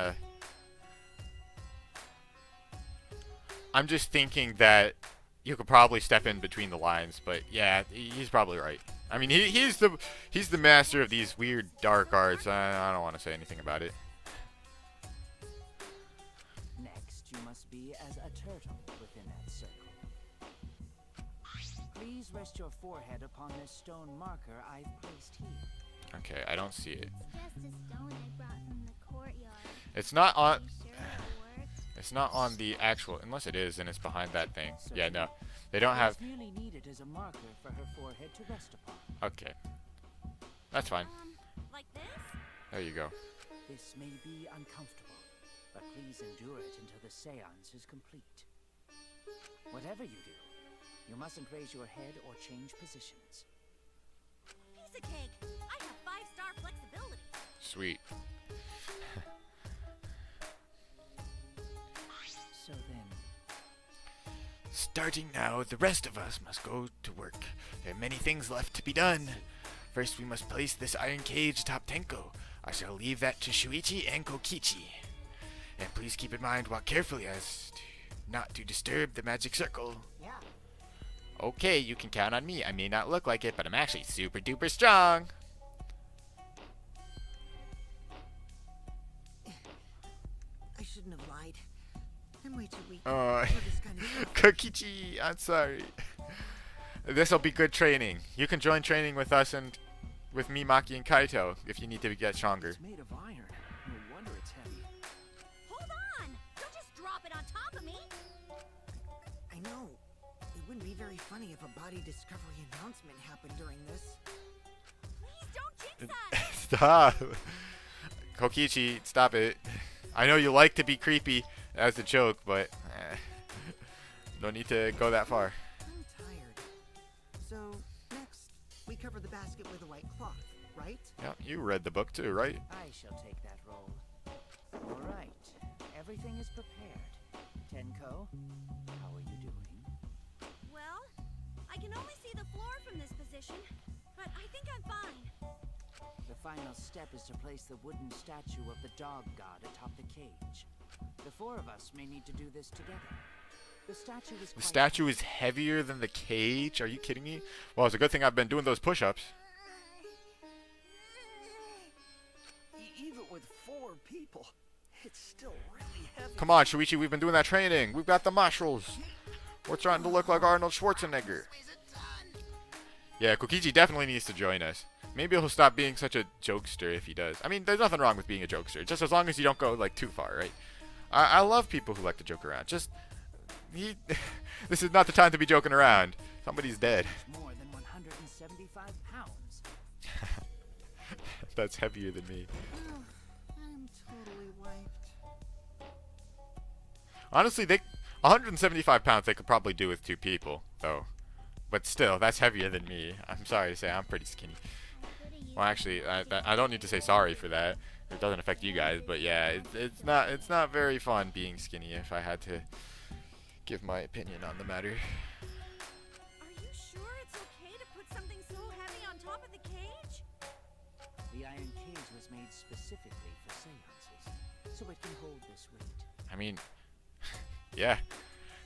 I'm just thinking that you could probably step in between the lines, but yeah, he's probably right. I mean, he's the master of these weird dark arts. I don't want to say anything about it. Next, you must be as a turtle within that circle. Please rest your forehead upon this stone marker I've placed here. Okay, I don't see it. It's just a stone I brought from the courtyard. It's not on. Are you sure it'll work? It's not on the actual. Unless it is, and it's behind that thing. Yeah, no, they don't have. What's really needed is a marker for her forehead to rest upon. Okay, that's fine. Like this? There you go. This may be uncomfortable, but please endure it until the seance is complete. Whatever you do, you mustn't raise your head or change positions. Piece of cake. I have 5-star flexibility. Sweet. So then, Starting now, the rest of us must go to work. There are many things left to be done. First, we must place this iron cage atop Tenko. I shall leave that to Shuichi and Kokichi. And please keep in mind, walk carefully as to not to disturb the magic circle. yeah. Okay, you can count on me. I may not look like it, but I'm actually super duper strong. I shouldn't have lied. I'm way too weak Oh, for this kind of stuff. Kokichi, I'm sorry. This'll be good training. You can join training with us and with me, Maki, and Kaito if you need to get stronger. It's made of iron. No wonder it's heavy. know. It wouldn't be very funny if a body discovery announcement happened during this. Please don't jinx us! Stop. Kokichi, stop it. I know you like to be creepy as a joke, but no need to go that far. I'm tired. So, next, we cover the basket with a white cloth, right? Yeah, you read the book too, right? I shall take that role. All right, everything is prepared. Tenko, how are you doing? Well, I can only see the floor from this position, but I think I'm fine. The final step is to place the wooden statue of the dog god atop the cage. The four of us may need to do this together. The statue is The statue is heavier than the cage? Are you kidding me? Well, it's a good thing I've been doing those push-ups. Even with 4 people, it's still really heavy. Come on, Shuichi, we've been doing that training. We've got the muscles. We're trying to look like Arnold Schwarzenegger. Yeah, Kokichi definitely needs to join us. Maybe he'll stop being such a jokester if he does. I mean, there's nothing wrong with being a jokester, just as long as you don't go, like, too far, right? I love people who like to joke around. Just, this is not the time to be joking around. Somebody's dead. more than 175 pounds. That's heavier than me. I'm totally wiped. Honestly, 175 pounds they could probably do with 2 people, though. But still, that's heavier than me. I'm sorry to say, I'm pretty skinny. Well, actually, I don't need to say sorry for that. It doesn't affect you guys, but yeah, it's not very fun being skinny. If I had to give my opinion on the matter. Are you sure it's okay to put something so heavy on top of the cage? The iron cage was made specifically for seances, so it can hold this weight. I mean, yeah,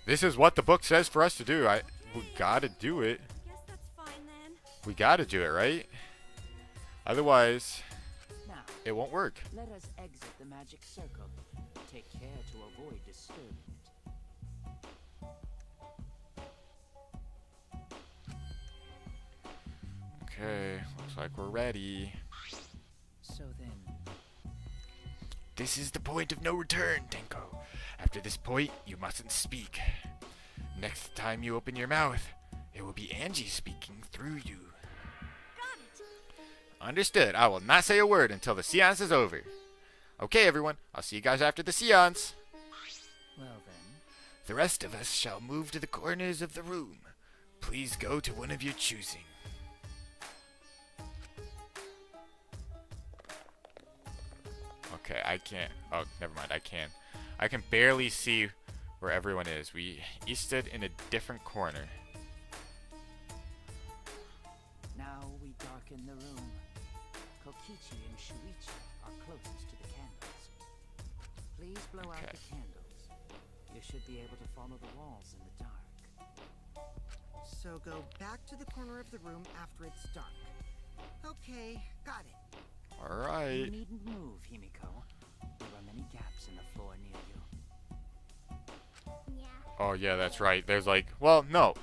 this is what the book says for us to do. We gotta do it. I guess that's fine then. We gotta do it, right? Otherwise, Now, it won't work. let us exit the magic circle. Take care to avoid disturbing it. Okay, looks like we're ready. So then, This is the point of no return, Tenko. After this point, you mustn't speak. Next time you open your mouth, it will be Angie speaking through you. Got it. Understood. I will not say a word until the seance is over. Okay, everyone. I'll see you guys after the seance. well then, The rest of us shall move to the corners of the room. Please go to one of your choosing. Okay, I can't. Oh, never mind. I can. I can barely see where everyone is. We each stood in a different corner. now we darken the room. Kokichi and Shuichi are closest to the candles. Please blow out Okay. the candles. You should be able to follow the walls in the dark. So go back to the corner of the room after it's dark. Okay, got it. You Alright. needn't move, Himiko. There are many gaps in the floor near you. Yeah. Oh, yeah, that's right. There's like, well, no.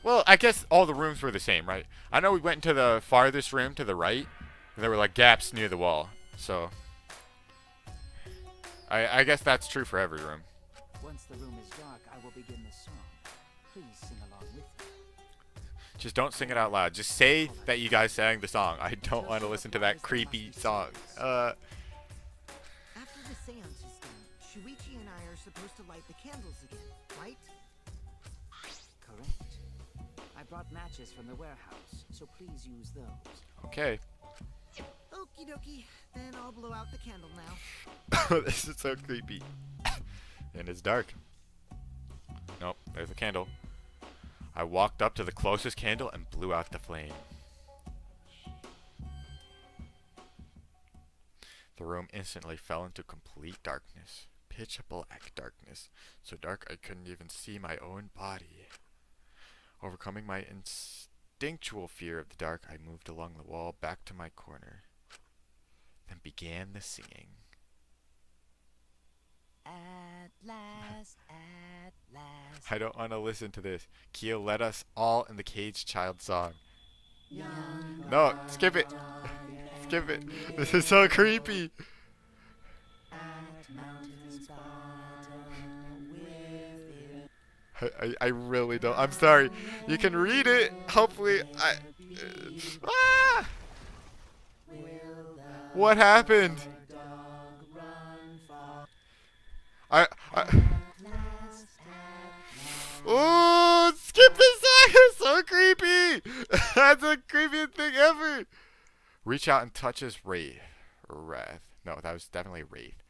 Well, I guess all the rooms were the same, right? I know we went into the farthest room to the right. And there were like gaps near the wall. So, I guess that's true for every room. Once the room is dark, I will begin the song. Please sing along with me. Just don't sing it out loud. Just say that you guys sang the song. I don't want to listen to that creepy song. After the seance is done, Shuichi and I are supposed to light the candles again, right? Correct. I brought matches from the warehouse, so please use those. Okay. Okie dokie. Then I'll blow out the candle now. This is so creepy. And it's dark. Nope, there's a candle. I walked up to the closest candle and blew out the flame. The room instantly fell into complete darkness. Pitch black darkness. So dark I couldn't even see my own body. Overcoming my instinctual fear of the dark, I moved along the wall back to my corner. Then began the singing. At last, at last. I don't want to listen to this. Kyo led us all in the Caged Child song. No, skip it. Skip it. This is so creepy. At mountain's bottom within. I really don't. I'm sorry. You can read it. Hopefully, ah! What happened? I Oh, skip this song. It's so creepy. That's the creepiest thing ever. Reach out and touch his wrath. No, that was definitely wraith.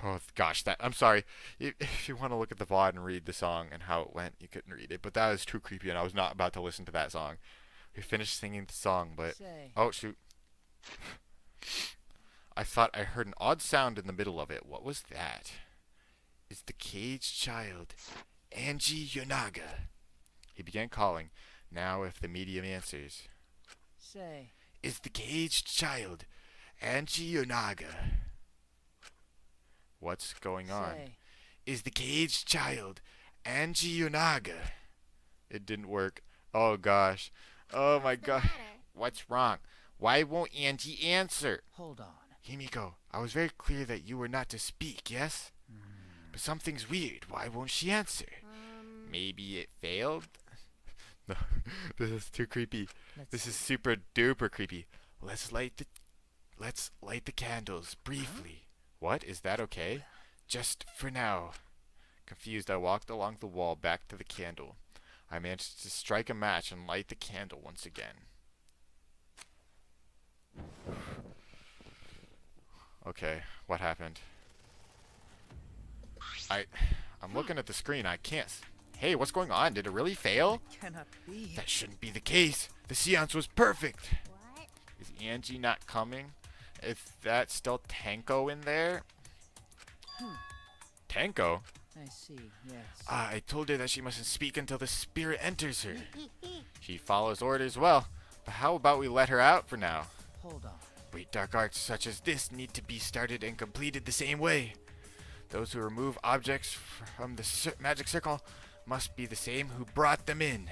Oh gosh, I'm sorry. If you want to look at the VOD and read the song and how it went, you couldn't read it. But that is too creepy, and I was not about to listen to that song. We finished singing the song, but oh shoot. I thought I heard an odd sound in the middle of it. What was that? It's the caged child, Angie Yonaga. He began calling. Now if the medium answers. Say. Is the caged child, Angie Yonaga. What's going on? Say. Is the caged child, Angie Yonaga. It didn't work. Oh gosh. Oh my god. What's wrong? Why won't Angie answer? Hold on. Himiko, I was very clear that you were not to speak, yes? But something's weird. Why won't she answer? Maybe it failed? No, this is too creepy. This is super duper creepy. Let's light the candles briefly. What? Is that okay? Just for now. Confused, I walked along the wall back to the candle. I managed to strike a match and light the candle once again. Okay, what happened? I'm looking at the screen. I can't. Hey, what's going on? Did it really fail? Cannot be. That shouldn't be the case. The seance was perfect. What? Is Angie not coming? Is that still Tanko in there? Tanko? I see, yes. I told her that she mustn't speak until the spirit enters her. She follows orders well, but how about we let her out for now? Hold on. Great dark arts such as this need to be started and completed the same way. Those who remove objects from the magic circle must be the same who brought them in.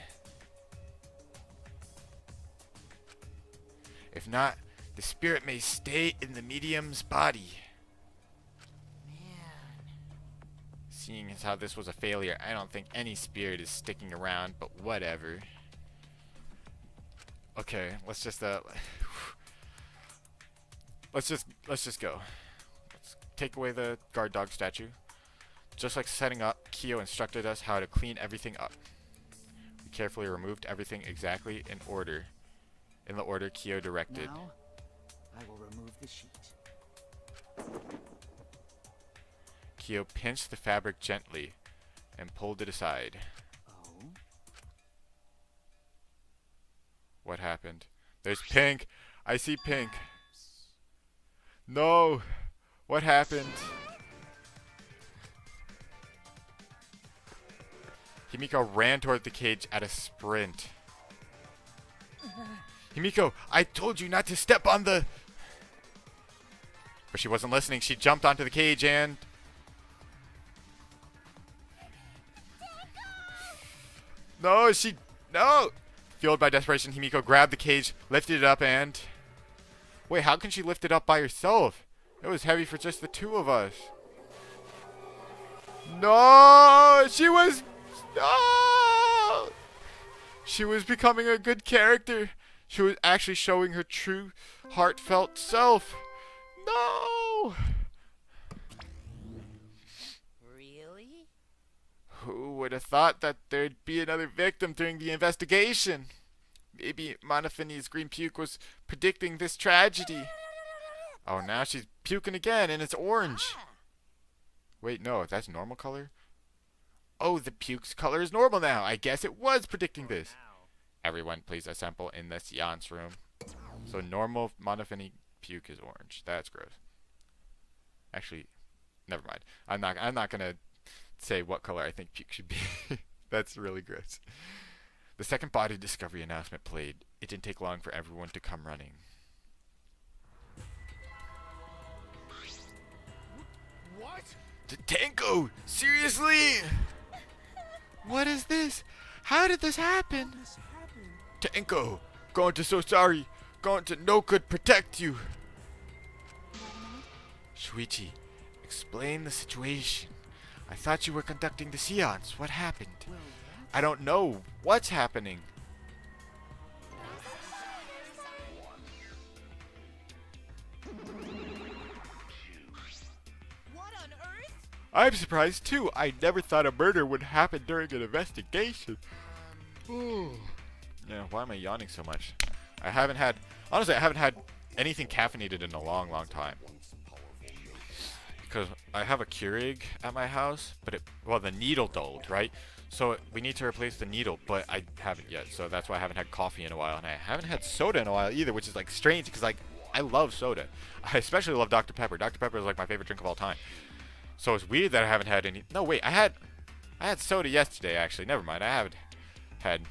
If not, the spirit may stay in the medium's body. Seeing as how this was a failure, I don't think any spirit is sticking around, but whatever. Okay, let's just go. Let's take away the guard dog statue. Just like setting up, Kyo instructed us how to clean everything up. We carefully removed everything exactly in the order Kyo directed. Now, I will remove the sheet. Kyo pinched the fabric gently and pulled it aside. Oh? What happened? There's pink! I see pink! No! What happened? Himiko ran toward the cage at a sprint. Himiko, I told you not to step on the... But she wasn't listening. She jumped onto the cage and... No! Fueled by desperation, Himiko grabbed the cage, lifted it up, and... Wait, how can she lift it up by herself? It was heavy for just the two of us. No! No! She was becoming a good character. She was actually showing her true, heartfelt self. No! Really? Who would have thought that there'd be another victim during the investigation? Maybe Monophanie's green puke was predicting this tragedy. Oh, now she's puking again, and it's orange. Wait, no, that's normal color? Oh, the puke's color is normal now. I guess it was predicting this. Everyone, please assemble in the seance room. So normal Monophanie puke is orange. That's gross. Actually, never mind. I'm not gonna say what color I think puke should be. That's really gross. The second body discovery announcement played. It didn't take long for everyone to come running. What? Tanko! Seriously? What is this? How did this happen? This happened. Tanko! Going to so sorry. Going to no could protect you. Shuichi, explain the situation. I thought you were conducting the seance. What happened? Well, I don't know. What's happening? What on earth? I'm surprised too. I never thought a murder would happen during an investigation. Yeah, why am I yawning so much? Honestly, I haven't had anything caffeinated in a long, long time. Because I have a Keurig at my house, but the needle dulled, right? So we need to replace the needle, but I haven't yet. So that's why I haven't had coffee in a while, and I haven't had soda in a while either, which is like strange because like I love soda. I especially love Dr. Pepper. Dr. Pepper is like my favorite drink of all time. So it's weird that I haven't had any. No, wait, I had soda yesterday actually. Never mind, I haven't had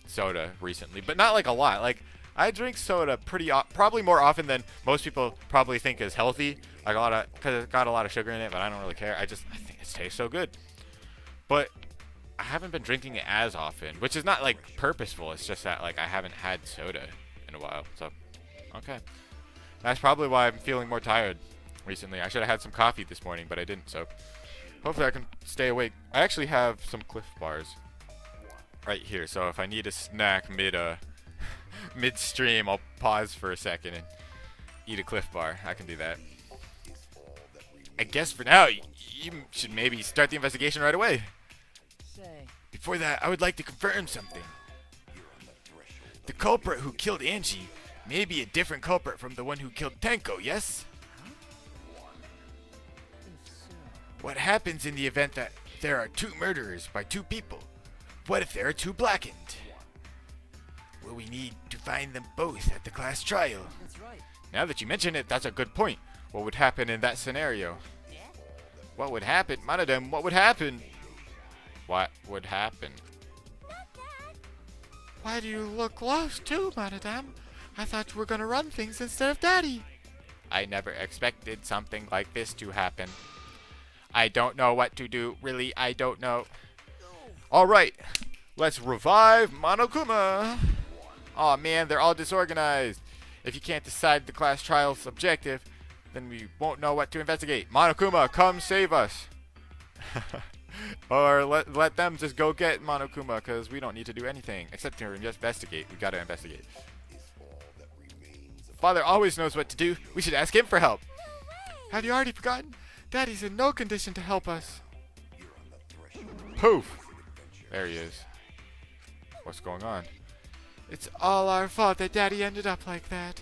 soda recently, but not like a lot. Like I drink soda probably more often than most people probably think is healthy. Like because it's got a lot of sugar in it, but I don't really care. I think it tastes so good. But I haven't been drinking it as often, which is not like purposeful. It's just that like I haven't had soda in a while. So, okay. That's probably why I'm feeling more tired recently. I should have had some coffee this morning, but I didn't. So, hopefully I can stay awake. I actually have some Cliff Bars right here. So if I need a snack midstream, I'll pause for a second and eat a Cliff Bar. I can do that. I guess for now, you should maybe start the investigation right away. say. Before that, I would like to confirm something. The culprit who killed Angie may be a different culprit from the one who killed Tenko, yes? If so, What happens in the event that there are two murderers by two people? What if there are two blackened? Well, we need to find them both at the class trial. that's right. Now that you mention it, that's a good point. What would happen in that scenario? What would happen? Manadem, what would happen? What would happen? Why do you look lost too, Manadam? I thought you were gonna run things instead of Daddy. I never expected something like this to happen. I don't know what to do. Really, I don't know. Alright, let's revive Monokuma. Aw man, they're all disorganized. If you can't decide the class trial's objective, then we won't know what to investigate. Monokuma, come save us. Or let them just go get Monokuma, because we don't need to do anything except to investigate. We gotta investigate. Father always knows what to do. We should ask him for help. Have you already forgotten? Daddy's in no condition to help us. Poof! There he is. What's going on? It's all our fault that Daddy ended up like that.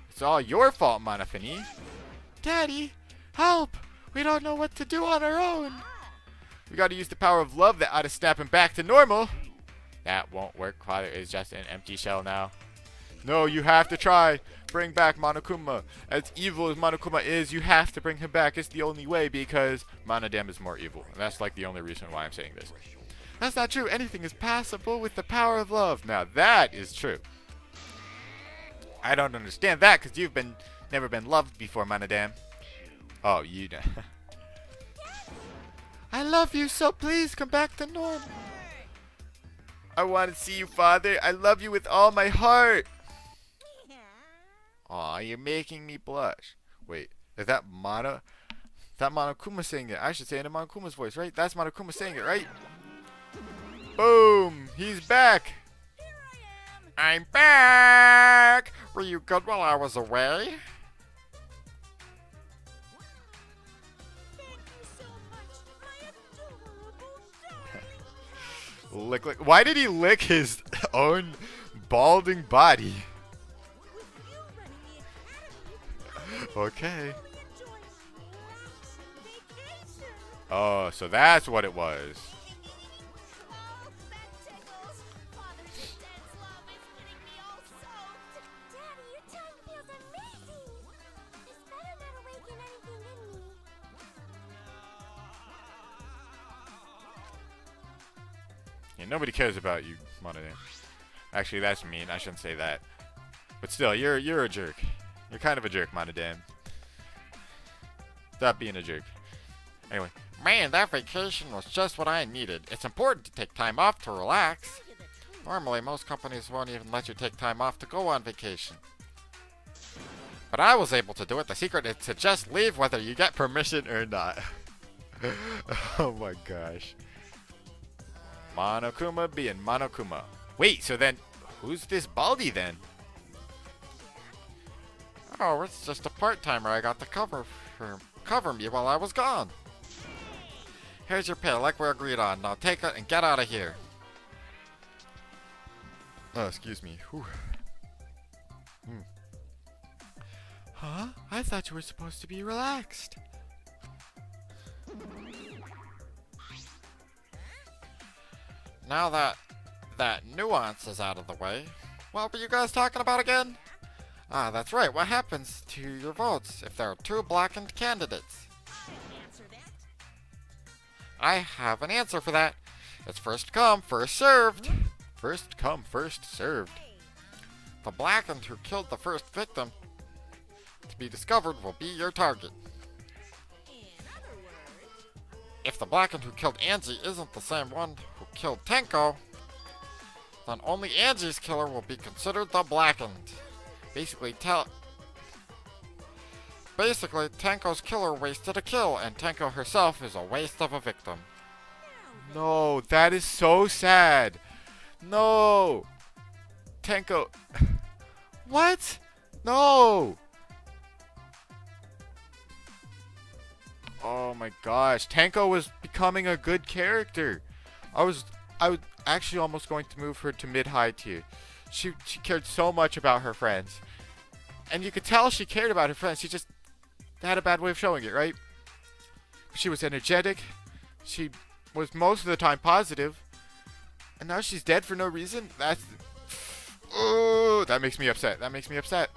It's all your fault, Monofini. Daddy, help! We don't know what to do on our own. We gotta use the power of love that ought to snap him back to normal. That won't work. Father is just an empty shell now. No, you have to try. Bring back Monokuma. As evil as Monokuma is, you have to bring him back. It's the only way because Monodam is more evil. And that's like the only reason why I'm saying this. That's not true. Anything is possible with the power of love. Now that is true. I don't understand that because you've never been loved before, Monodam. Oh, you know. I love you, so please come back to normal. I want to see you, Father. I love you with all my heart. Aw, you're making me blush. Wait, is that Monokuma saying it? I should say it in Monokuma's voice, right? That's Monokuma saying it, right? Boom! He's back! I'm back! Were you good while I was away? Lick. Why did he lick his own balding body? Okay. Oh, so that's what it was. Yeah, nobody cares about you, Monodam. Actually, that's mean. I shouldn't say that. But still, you're a jerk. You're kind of a jerk, Monodam. Stop being a jerk. Anyway. Man, that vacation was just what I needed. It's important to take time off to relax. Normally, most companies won't even let you take time off to go on vacation. But I was able to do it. The secret is to just leave whether you get permission or not. Oh my gosh. Monokuma being Monokuma. Wait, so then who's this Baldy then? Oh, it's just a part-timer I got to cover me while I was gone. Here's your pay, like we agreed on. Now take it and get out of here. Oh, excuse me. Whew. Huh? I thought you were supposed to be relaxed. Now that nuance is out of the way, what were you guys talking about again? Ah, that's right. What happens to your votes if there are two blackened candidates? I have an answer for that. It's first come, first served. First come, first served. The blackened who killed the first victim to be discovered will be your target. If the blackened who killed Angie isn't the same one who killed Tenko, then only Angie's killer will be considered the blackened. Basically, Tenko's killer wasted a kill, and Tenko herself is a waste of a victim. No, that is so sad. No! Tenko... What? No! Oh my gosh, Tenko was becoming a good character. I was actually almost going to move her to mid-high tier. She cared so much about her friends. And you could tell she cared about her friends. She just had a bad way of showing it, right? She was energetic. She was most of the time positive. And now she's dead for no reason? Oh, that makes me upset. That makes me upset.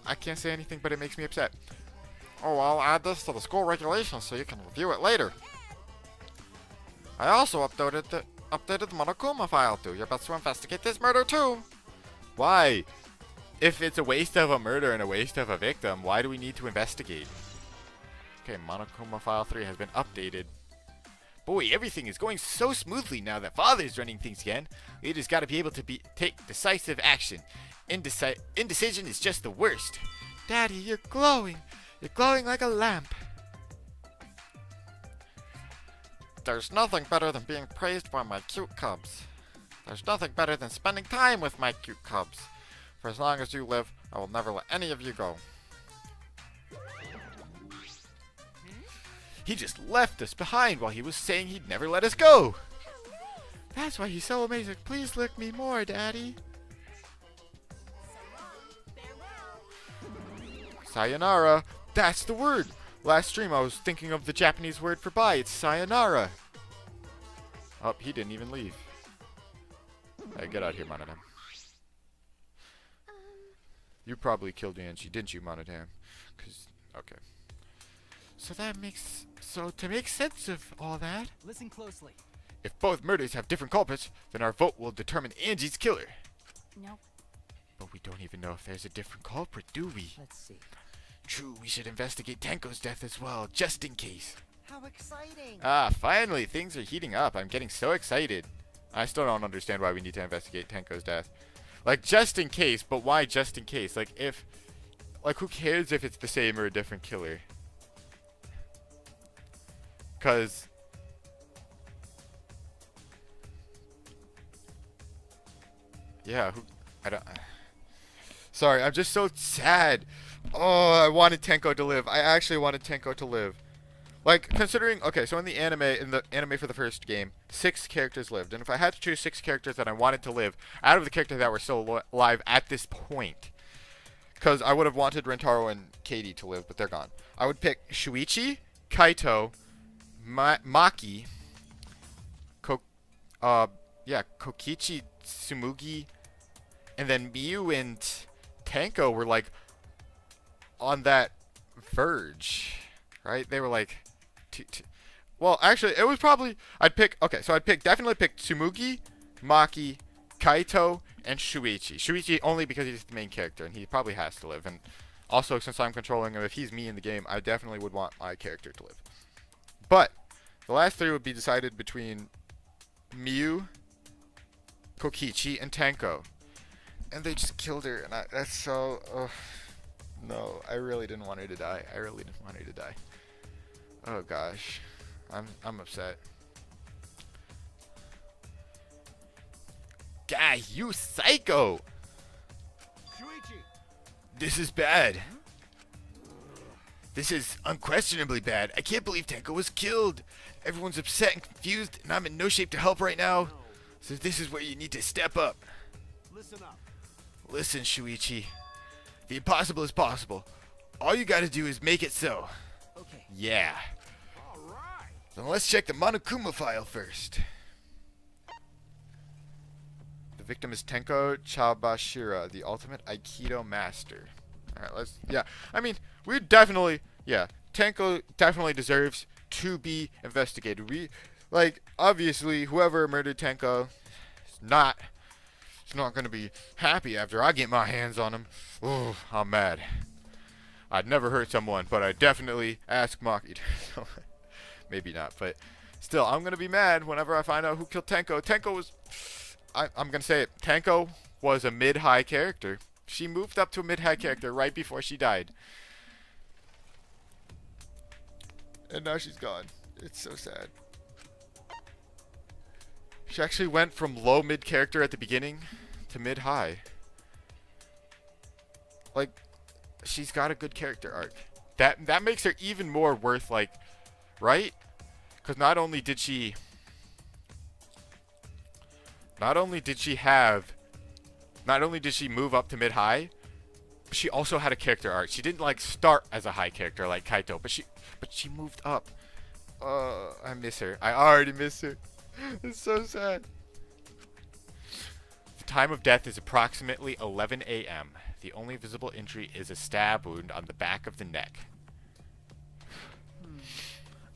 I can't say anything, but it makes me upset. Oh, I'll add this to the school regulations so you can review it later. I also updated the Monokuma file. Do your best to investigate this murder too. Why? If it's a waste of a murder and a waste of a victim, why do we need to investigate? Okay, Monokuma file 3 has been updated. Boy, everything is going so smoothly now that Father's running things again. We just gotta be able to take decisive action. Indecision is just the worst. Daddy, you're glowing. You're glowing like a lamp. There's nothing better than being praised by my cute cubs. There's nothing better than spending time with my cute cubs. For as long as you live, I will never let any of you go. He just left us behind while he was saying he'd never let us go. That's why he's so amazing. Please lick me more, Daddy. Sayonara. That's the word. Last stream I was thinking of the Japanese word for bye. It's sayonara. Oh, he didn't even leave. Hey, get out here, Monodam. You probably killed Angie, didn't you, Monodam? Okay. So to make sense of all that, Listen closely. if both murders have different culprits, then our vote will determine Angie's killer. Nope. But we don't even know if there's a different culprit, do we? Let's see. True, we should investigate Tenko's death as well, just in case. How exciting! Ah, finally, things are heating up. I'm getting so excited. I still don't understand why we need to investigate Tenko's death. Like, just in case, but why just in case? Like, who cares if it's the same or a different killer? Cause yeah, I don't. Sorry, I'm just so sad. Oh, I wanted Tenko to live. I actually wanted Tenko to live. Like, considering, okay, so in the anime for the first game, 6 characters lived, and if I had to choose 6 characters that I wanted to live out of the characters that were still alive at this point, because I would have wanted Rentaro and Katie to live, but they're gone. I would pick Shuichi, Kaito, Maki, Kokichi, Tsumugi, and then Miyu and Tenko were like on that verge, right? They were like, well, actually, it was probably I'd definitely pick Tsumugi, Maki, Kaito, and Shuichi. Shuichi only because he's the main character and he probably has to live. And also, since I'm controlling him, if he's me in the game, I definitely would want my character to live. But the last 3 would be decided between Miyu, Kokichi, and Tenko. And they just killed her, and that's so... no, I really didn't want her to die. I really didn't want her to die. Oh, gosh. I'm upset. Guy, you psycho! Shuichi! This is bad. This is unquestionably bad. I can't believe Tenko was killed. Everyone's upset and confused, and I'm in no shape to help right now. So this is where you need to step up. Listen up. Listen, Shuichi. The impossible is possible. All you gotta do is make it so. Okay. Yeah. All right. Then let's check the Monokuma file first. The victim is Tenko Chabashira, the ultimate Aikido master. Alright, yeah. I mean, we definitely, Tenko definitely deserves to be investigated. Obviously, whoever murdered Tenko is not gonna be happy after I get my hands on him. Ooh, I'm mad. I'd never hurt someone, but I definitely ask Maki. Maybe not, but still, I'm gonna be mad whenever I find out who killed Tenko. Tenko was, I'm gonna say it, Tenko was a mid-high character. She moved up to a mid-high character right before she died. And now she's gone. It's so sad. She actually went from low mid character at the beginning to mid high. Like, she's got a good character arc. That makes her even more worth, like, right? Because not only did she move up to mid high, but she also had a character arc. She didn't like start as a high character like Kaito, but she moved up. I miss her. I already miss her. It's so sad. The time of death is approximately 11 a.m. The only visible injury is a stab wound on the back of the neck.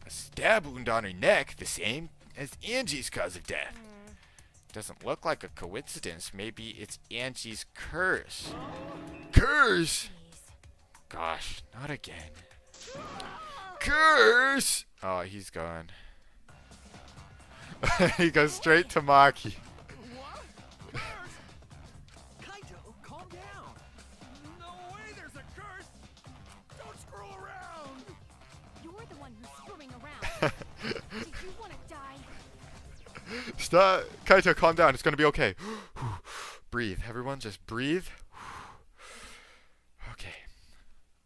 A stab wound on her neck, the same as Angie's cause of death. Doesn't look like a coincidence. Maybe it's Angie's curse. Curse? Gosh, not again. Curse! Oh, he's gone. He goes straight to Maki. What? Curse? Kaito, calm down. No way there's a curse. Don't screw around. You're the one who's screwing around. Did you want to die? Stop. Kaito, calm down. It's gonna be okay. Breathe. Everyone, just breathe. Okay.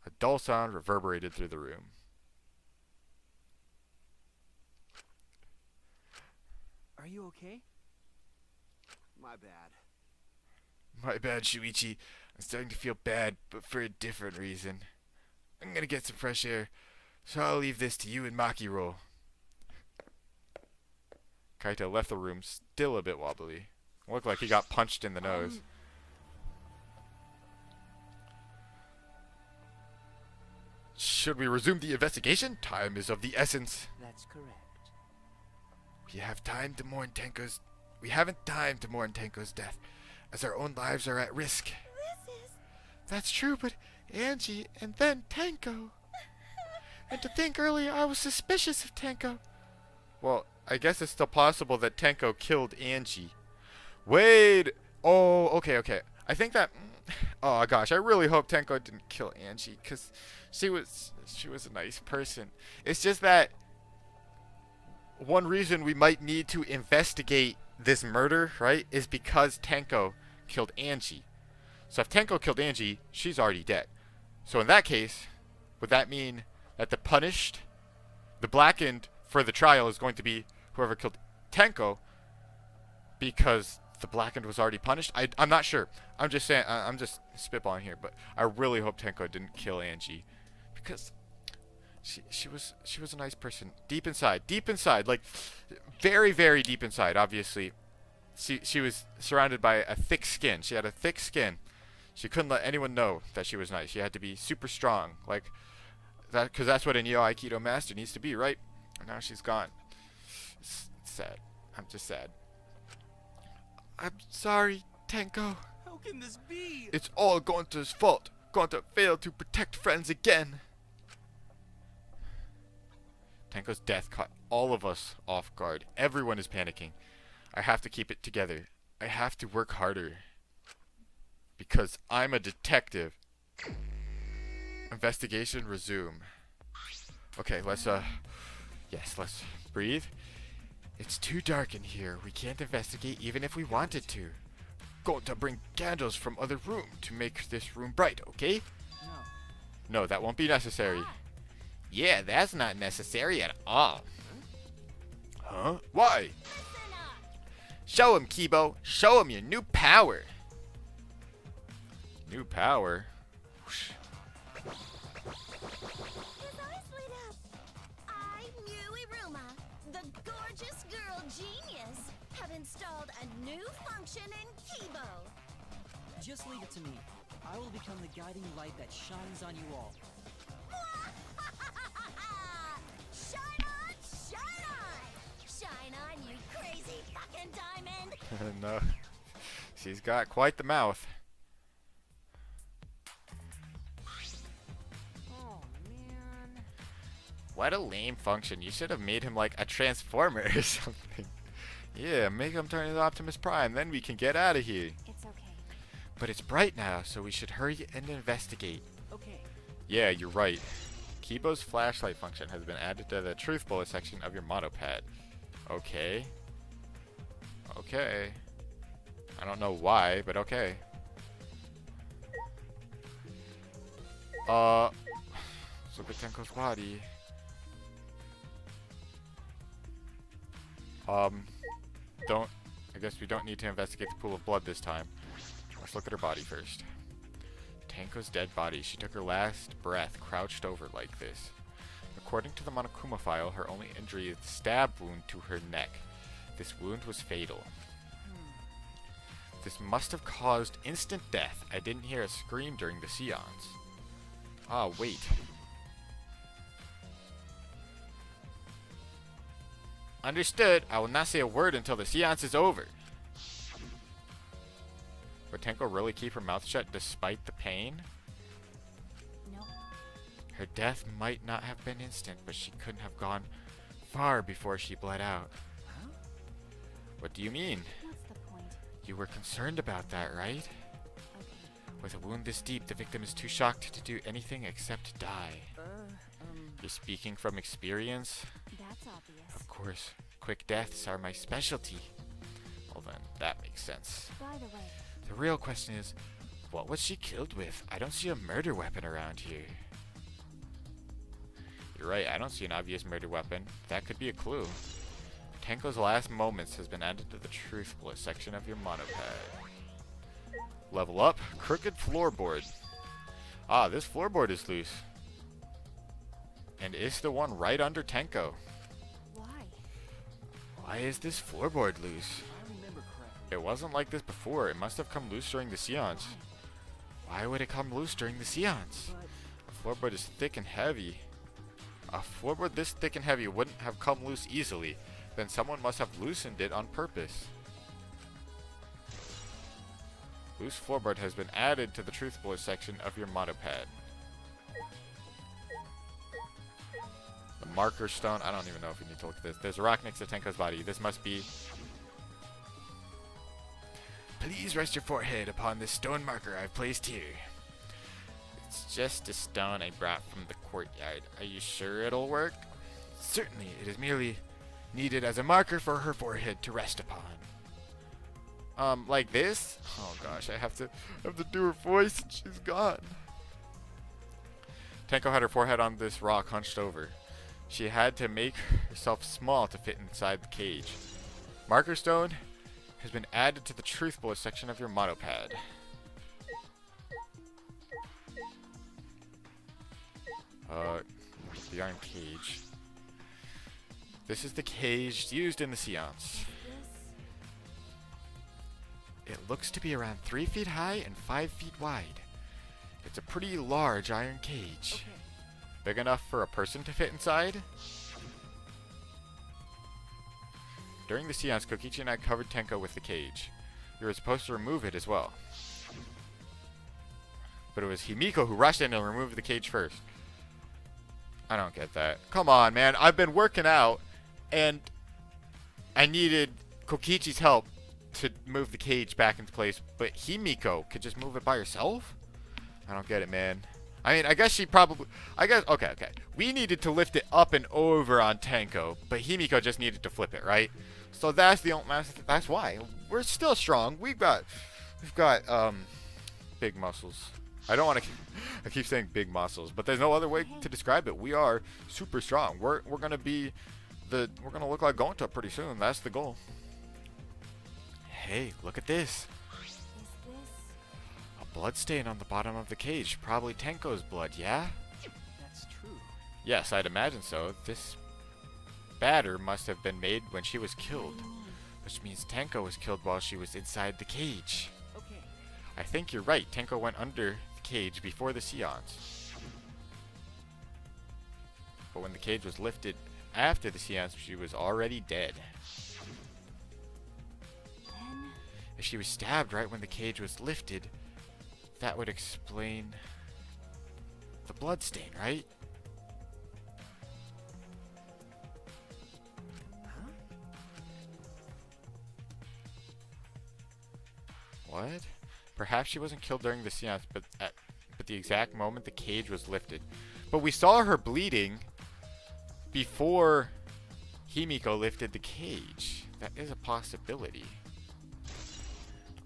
A dull sound reverberated through the room. Are you okay? My bad. My bad, Shuichi. I'm starting to feel bad, but for a different reason. I'm gonna get some fresh air, so I'll leave this to you and Maki roll. Kaito left the room, still a bit wobbly. Looked like he got punched in the nose. Should we resume the investigation? Time is of the essence. That's correct. We haven't time to mourn Tenko's death, as our own lives are at risk. This is... That's true, but Angie and then Tenko. And to think earlier I was suspicious of Tenko. Well, I guess it's still possible that Tenko killed Angie. Wait! Oh, okay. I think that... Oh gosh, I really hope Tenko didn't kill Angie, because she was a nice person. It's just that one reason we might need to investigate this murder, right, is because Tenko killed Angie. So if Tenko killed Angie, she's already dead. So in that case, would that mean that the blackened for the trial is going to be whoever killed Tenko, because the blackened was already punished? I'm not sure. I'm just saying, I'm just spitballing here, but I really hope Tenko didn't kill Angie, because she was a nice person. Deep inside, like very, very deep inside, obviously. She was surrounded by a thick skin. She had a thick skin. She couldn't let anyone know that she was nice. She had to be super strong, like that, because that's what a Neo Aikido master needs to be, right? And now she's gone. It's sad. I'm just sad. I'm sorry, Tenko. How can this be? It's all Gonta's fault. Gonta failed to protect friends again. Tenko's death caught all of us off guard. Everyone is panicking. I have to keep it together. I have to work harder. Because I'm a detective. Investigation resume. Okay, let's Yes, let's breathe. It's too dark in here. We can't investigate even if we wanted to. Going to bring candles from other room to make this room bright, okay? No. No, that won't be necessary. Yeah, that's not necessary at all. Huh? Why? Show him, Kibo. Show him your new power. New power? Whoosh. His eyes lit up. I, Muiruma, the gorgeous girl genius, have installed a new function in Kibo. Just leave it to me. I will become the guiding light that shines on you all. Shine on, shine on! Shine on, you crazy fucking diamond! No. She's got quite the mouth. Oh, man. What a lame function. You should have made him like a transformer or something. Yeah, make him turn into Optimus Prime, then we can get out of here. It's okay. But it's bright now, so we should hurry and investigate. Okay. Yeah, you're right. Kibo's flashlight function has been added to the truth bullet section of your monopad. Okay. Okay. I don't know why, but okay. Let's look at Tenko's body. I guess we don't need to investigate the pool of blood this time. Let's look at her body first. Tenko's dead body. She took her last breath crouched over like this. According to the Monokuma file, her only injury is the stab wound to her neck. This wound was fatal. This must have caused instant death. I didn't hear a scream during the seance. Ah, wait. Understood. I will not say a word until the seance is over. Would Tenko really keep her mouth shut despite the pain? No. Her death might not have been instant, but she couldn't have gone far before she bled out. Huh? What do you mean? What's the point? You were concerned about that, right? Okay. With a wound this deep, the victim is too shocked to do anything except die. You're speaking from experience? That's obvious. Of course. Quick deaths are my specialty. Well then, that makes sense. By the way, The real question is, what was she killed with? I don't see a murder weapon around here. You're right, I don't see an obvious murder weapon. That could be a clue. Tenko's last moments has been added to the truth bullet section of your monopad. Level up, crooked floorboard. Ah, this floorboard is loose. And it's the one right under Tenko. why? Why is this floorboard loose? If I remember correctly. It wasn't like this before. It must have come loose during the seance. Why would it come loose during the seance? But A floorboard is thick and heavy. A floorboard this thick and heavy wouldn't have come loose easily. Then someone must have loosened it on purpose. Loose floorboard has been added to the truth bullet section of your monopad. The marker stone. I don't even know if we need to look at this. There's a rock next to Tenko's body. This must be... Please rest your forehead upon this stone marker I've placed here. It's just a stone I brought from the courtyard. Are you sure it'll work? Certainly, it is merely needed as a marker for her forehead to rest upon. Like this? Oh gosh, I have to do her voice and she's gone. Tenko had her forehead on this rock hunched over. She had to make herself small to fit inside the cage. Marker stone has been added to the truth bullet section of your monopad. The iron cage. This is the cage used in the seance. It looks to be around 3 feet high and 5 feet wide. It's a pretty large iron cage. okay. Big enough for a person to fit inside? During the seance, Kokichi and I covered Tenko with the cage. We were supposed to remove it as well. But it was Himiko who rushed in and removed the cage first. I don't get that. Come on, man. I've been working out, and I needed Kokichi's help to move the cage back into place, but Himiko could just move it by herself? I don't get it, man. I mean, I guess she probably... Okay. We needed to lift it up and over on Tenko, but Himiko just needed to flip it, right? So that's that's why. We're still strong. We've got big muscles. I keep saying big muscles, but there's no other way to describe it. We are super strong. We're gonna look like Gonta pretty soon. That's the goal. Hey, look at this. Is this? A blood stain on the bottom of the cage. Probably Tenko's blood, yeah? That's true. Yes, I'd imagine so. This batter must have been made when she was killed, which means Tenko was killed while she was inside the cage. Okay. I think you're right. Tenko went under the cage before the seance. But when the cage was lifted after the seance, she was already dead. Then If she was stabbed right when the cage was lifted, that would explain the blood stain, right? Huh? What? Perhaps she wasn't killed during the seance, but the exact moment the cage was lifted. But we saw her bleeding before Himiko lifted the cage. That is a possibility.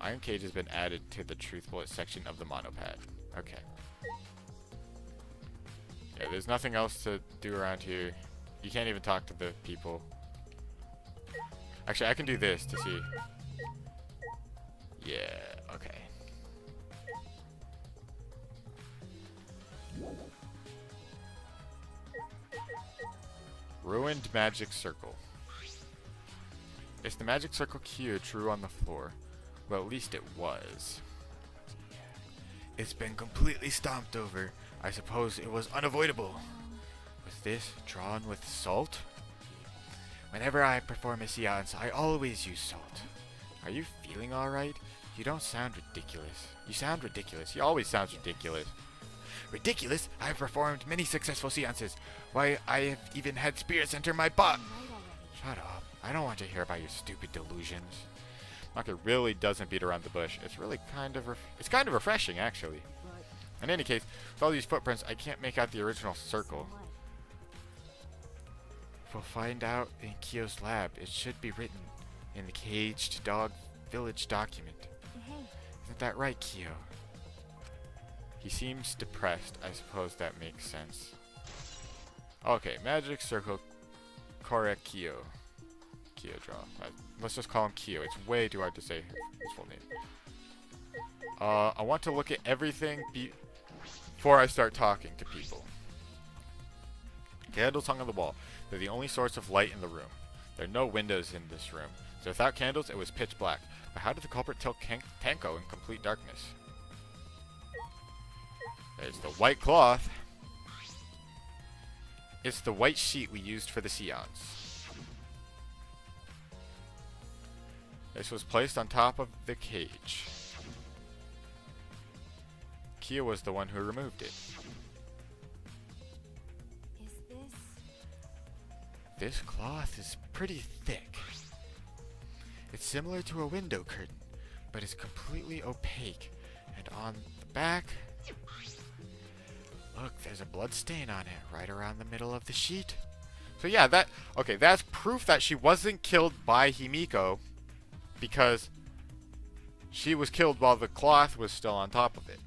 Iron cage has been added to the truth bullet section of the monopad. Okay. Yeah, there's nothing else to do around here. You can't even talk to the people. Actually, I can do this to see. Yeah, okay. Ruined magic circle. Is the magic circle Kyo true on the floor? Well, at least it was. It's been completely stomped over. I suppose it was unavoidable. Was this drawn with salt? Whenever I perform a seance, I always use salt. Are you feeling alright? You don't sound ridiculous. You sound ridiculous. He always sounds ridiculous. Ridiculous? I have performed many successful seances. Why, I have even had spirits enter my butt. Shut up. I don't want to hear about your stupid delusions. Maka really doesn't beat around the bush. It's really kind of refreshing, actually. In any case, with all these footprints, I can't make out the original circle. We'll find out in Kyo's lab. It should be written in the Caged Dog Village document. Isn't that right, Kyo? He seems depressed. I suppose that makes sense. Okay, magic circle. Correct, Kyo. Kyo draw. Let's just call him Kyo. It's way too hard to say his full name. I want to look at everything before I start talking to people. Candles hung on the wall. They're the only source of light in the room. There are no windows in this room. So without candles, it was pitch black. But how did the culprit kill Tenko in complete darkness? There's the white cloth. It's the white sheet we used for the seance. This was placed on top of the cage. Kia was the one who removed it. is this? This cloth is pretty thick. It's similar to a window curtain, but it's completely opaque. And on the back, look, there's a blood stain on it right around the middle of the sheet. So yeah, that's proof that she wasn't killed by Himiko, because she was killed while the cloth was still on top of it.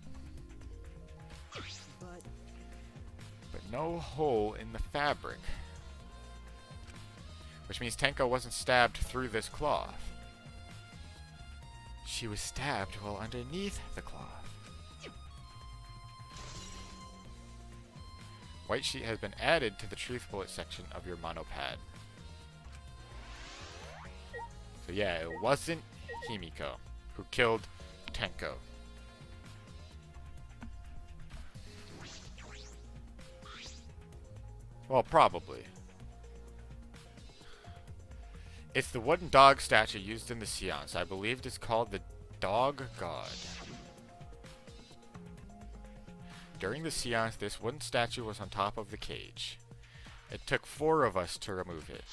But no hole in the fabric. Which means Tenko wasn't stabbed through this cloth. She was stabbed while underneath the cloth. White sheet has been added to the truth bullet section of your monopad. So yeah, it wasn't Himiko who killed Tenko. Well, probably. It's the wooden dog statue used in the seance. I believe it's called the Dog God. During the seance, this wooden statue was on top of the cage. It took 4 of us to remove it.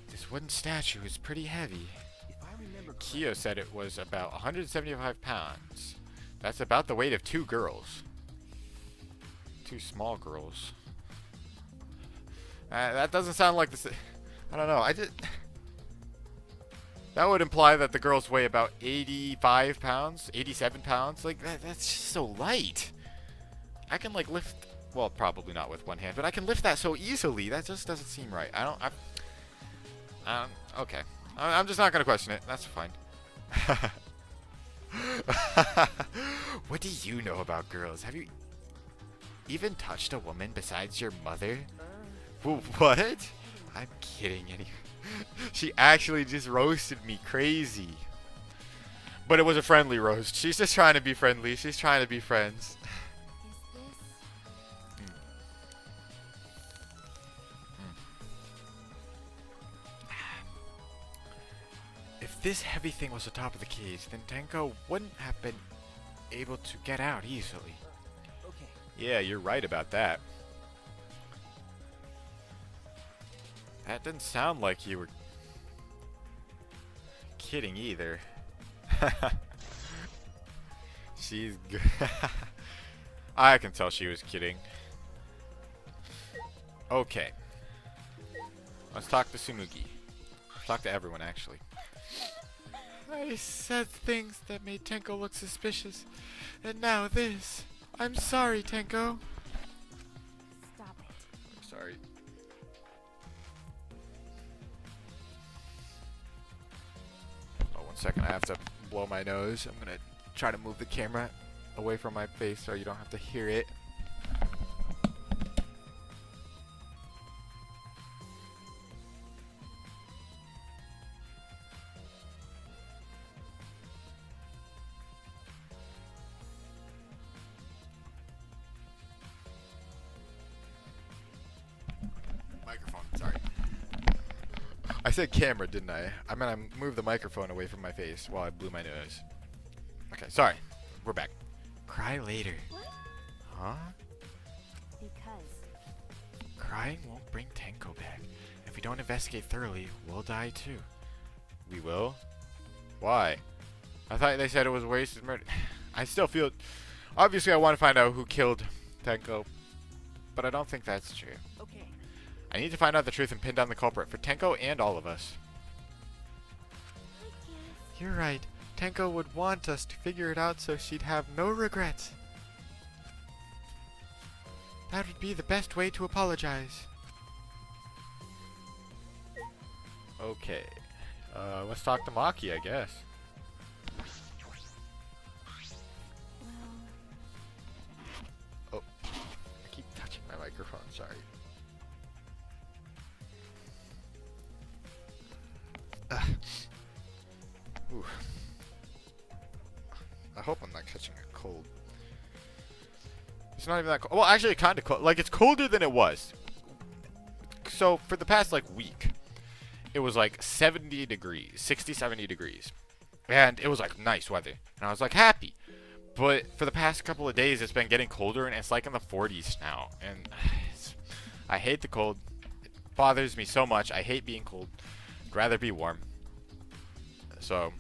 This wooden statue is pretty heavy. If I remember Kyo said it was about 175 pounds. That's about the weight of 2 girls. 2 small girls. That doesn't sound like the. I don't know. That would imply that the girls weigh about 85 pounds, 87 pounds. Like that's just so light. I can like lift. Well, probably not with one hand, but I can lift that so easily. That just doesn't seem right. Okay. I'm just not gonna question it. That's fine. What do you know about girls? Have you even touched a woman besides your mother? What? I'm kidding. She actually just roasted me crazy. But it was a friendly roast. She's just trying to be friendly. She's trying to be friends. If this heavy thing was the top of the cage, then Tenko wouldn't have been able to get out easily. Okay. Yeah, you're right about that. That didn't sound like you were kidding either. She's good. I can tell she was kidding. Okay. Let's talk to Tsumugi. Let's talk to everyone, actually. I said things that made Tenko look suspicious. And now this. I'm sorry, Tenko. Stop it. I'm sorry. Oh, 1 second. I have to blow my nose. I'm going to try to move the camera away from my face so you don't have to hear it. Microphone, sorry. I said camera, didn't I? I mean, I moved the microphone away from my face while I blew my nose. Okay, sorry. We're back. Cry later. What? Huh? Because Crying won't bring Tenko back. If we don't investigate thoroughly, we'll die too. We will? Why? I thought they said it was wasted murder. I still feel... Obviously, I want to find out who killed Tenko. But I don't think that's true. Okay. I need to find out the truth and pin down the culprit for Tenko and all of us. I guess. You're right. Tenko would want us to figure it out so she'd have no regrets. That would be the best way to apologize. Okay. Let's talk to Maki, I guess. Well, Oh. I keep touching my microphone, sorry. Ooh. I hope I'm not catching a cold. It's not even that cold. Well, actually, kind of cold. Like, it's colder than it was. So, for the past, like, week, it was, like, 70 degrees. 60, 70 degrees. And it was, like, nice weather. And I was, like, happy. But for the past couple of days, it's been getting colder, and it's, like, in the 40s now. And I hate the cold. It bothers me so much. I hate being cold. I'd rather be warm. So,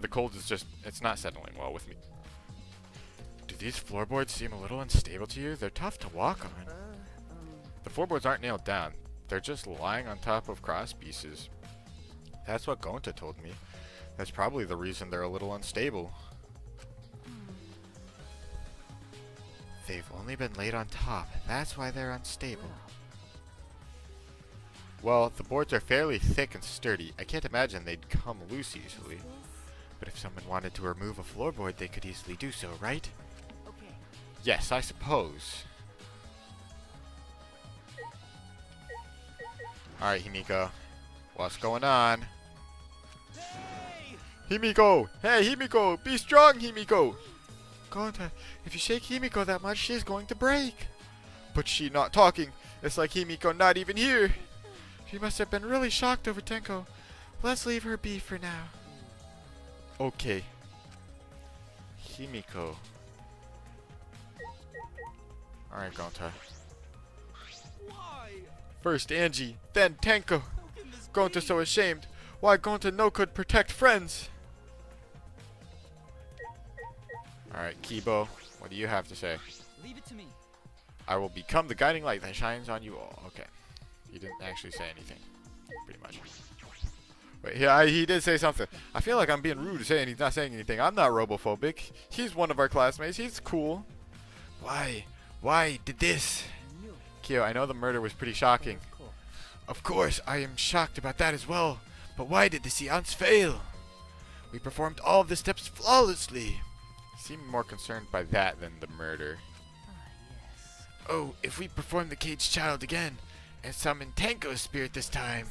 the cold is just, it's not settling well with me. Do these floorboards seem a little unstable to you? They're tough to walk on. The floorboards aren't nailed down. They're just lying on top of cross pieces. That's what Gonta told me. That's probably the reason they're a little unstable. They've only been laid on top. That's why they're unstable. Well, the boards are fairly thick and sturdy. I can't imagine they'd come loose easily. But if someone wanted to remove a floorboard, they could easily do so, right? Okay. Yes, I suppose. Alright, Himiko. What's going on? Hey! Himiko! Hey, Himiko! Be strong, Himiko! Gonta, if you shake Himiko that much, she's going to break. But she not talking. It's like Himiko not even here. She must have been really shocked over Tenko. Let's leave her be for now. Okay. Himiko. Alright, Gonta. Why? First First Angie, then Tenko. How can this Gonta be? so ashamed. Why Gonta no could protect friends. Alright, Kibo, what do you have to say? Leave it to me. I will become the guiding light that shines on you all. Okay. He didn't actually say anything. Pretty much. Wait, yeah, he did say something. I feel like I'm being rude saying he's not saying anything. I'm not robophobic. He's one of our classmates. He's cool. Why? Why did this? I knew it. Kyo, I know the murder was pretty shocking. Of course. Of course, I am shocked about that as well. But why did the seance fail? We performed all of the steps flawlessly. He seemed more concerned by that than the murder. Ah, yes. Oh, if we perform the caged child again and summon Tenko's spirit this time.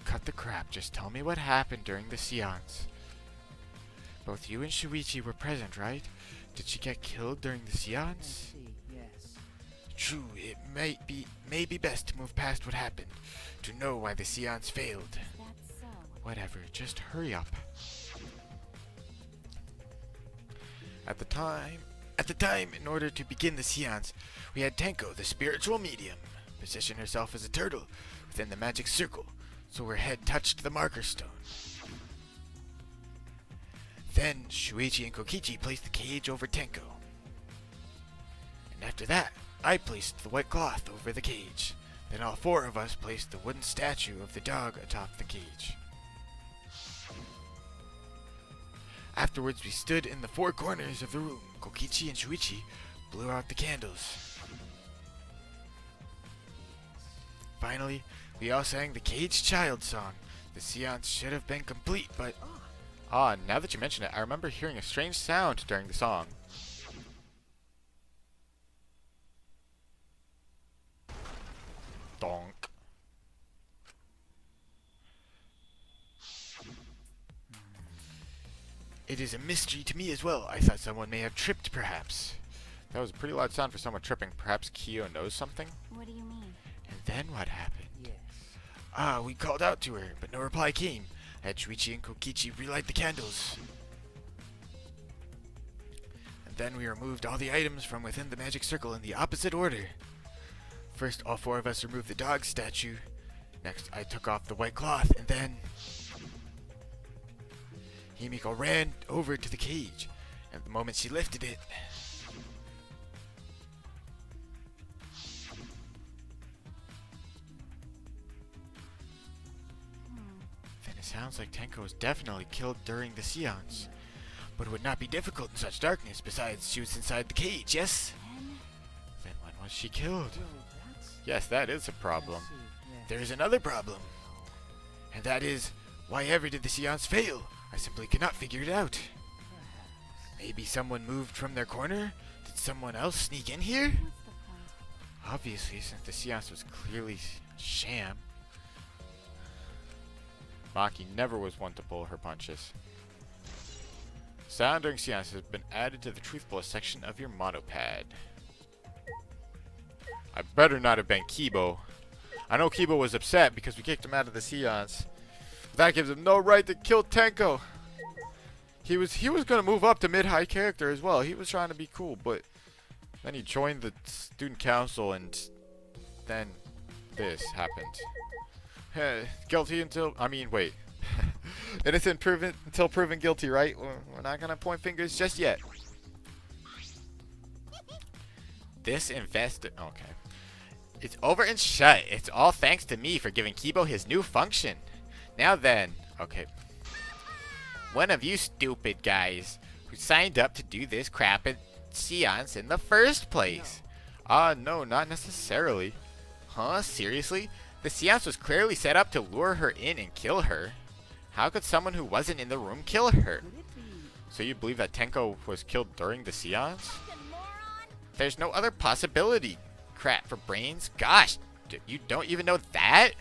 Cut the crap. Just tell me what happened during the seance. Both you and Shuichi were present, right? Did she get killed during the Let's seance? see, yes. True, it may be best to move past what happened, to know why the seance failed. That's so. Whatever, just hurry up. At the time, in order to begin the seance, we had Tenko, the spiritual medium, position herself as a turtle within the magic circle, so her head touched the marker stone. Then, Shuichi and Kokichi placed the cage over Tenko. And after that, I placed the white cloth over the cage. Then all four of us placed the wooden statue of the dog atop the cage. Afterwards, we stood in the four corners of the room. Kokichi and Shuichi blew out the candles. Finally, we all sang the caged child song. The seance should have been complete, but... Ah, now that you mention it, I remember hearing a strange sound during the song. Donk. It is a mystery to me as well. I thought someone may have tripped, perhaps. That was a pretty loud sound for someone tripping. Perhaps Kyo knows something? What do you mean? And then what happened? Yes. Ah, we called out to her, but no reply came. Had Shuichi and Kokichi relight the candles. And then we removed all the items from within the magic circle in the opposite order. First, all four of us removed the dog statue. Next, I took off the white cloth, and then... Himiko ran over to the cage, and the moment she lifted it... Then it sounds like Tenko was definitely killed during the seance. But it would not be difficult in such darkness, besides she was inside the cage, yes? Then when was she killed? Well, that's... Yes, that is a problem. Let's see, yes. There is another problem. And that is, why ever did the seance fail? I simply cannot figure it out. Perhaps. Maybe someone moved from their corner? Did someone else sneak in here? What's the point? Obviously, since the seance was clearly sham. Maki never was one to pull her punches. Sound during seance has been added to the truth bullet section of your monopad. I better not have been Kibo. I know Kibo was upset because we kicked him out of the seance. That gives him no right to kill Tenko. He was gonna move up to mid-high character as well. He was trying to be cool, but then he joined the student council, and then this happened. Guilty until wait. Innocent proven until proven guilty, right? We're not gonna point fingers just yet. This okay. It's over and shut. It's all thanks to me for giving Kibo his new function. Now then, okay. One of you stupid guys who signed up to do this crap at seance in the first place. No, not necessarily. Huh? Seriously? The seance was clearly set up to lure her in and kill her. How could someone who wasn't in the room kill her? Could it be... So you believe that Tenko was killed during the seance? Fucking moron! There's no other possibility. Crap for brains? Gosh, you don't even know that?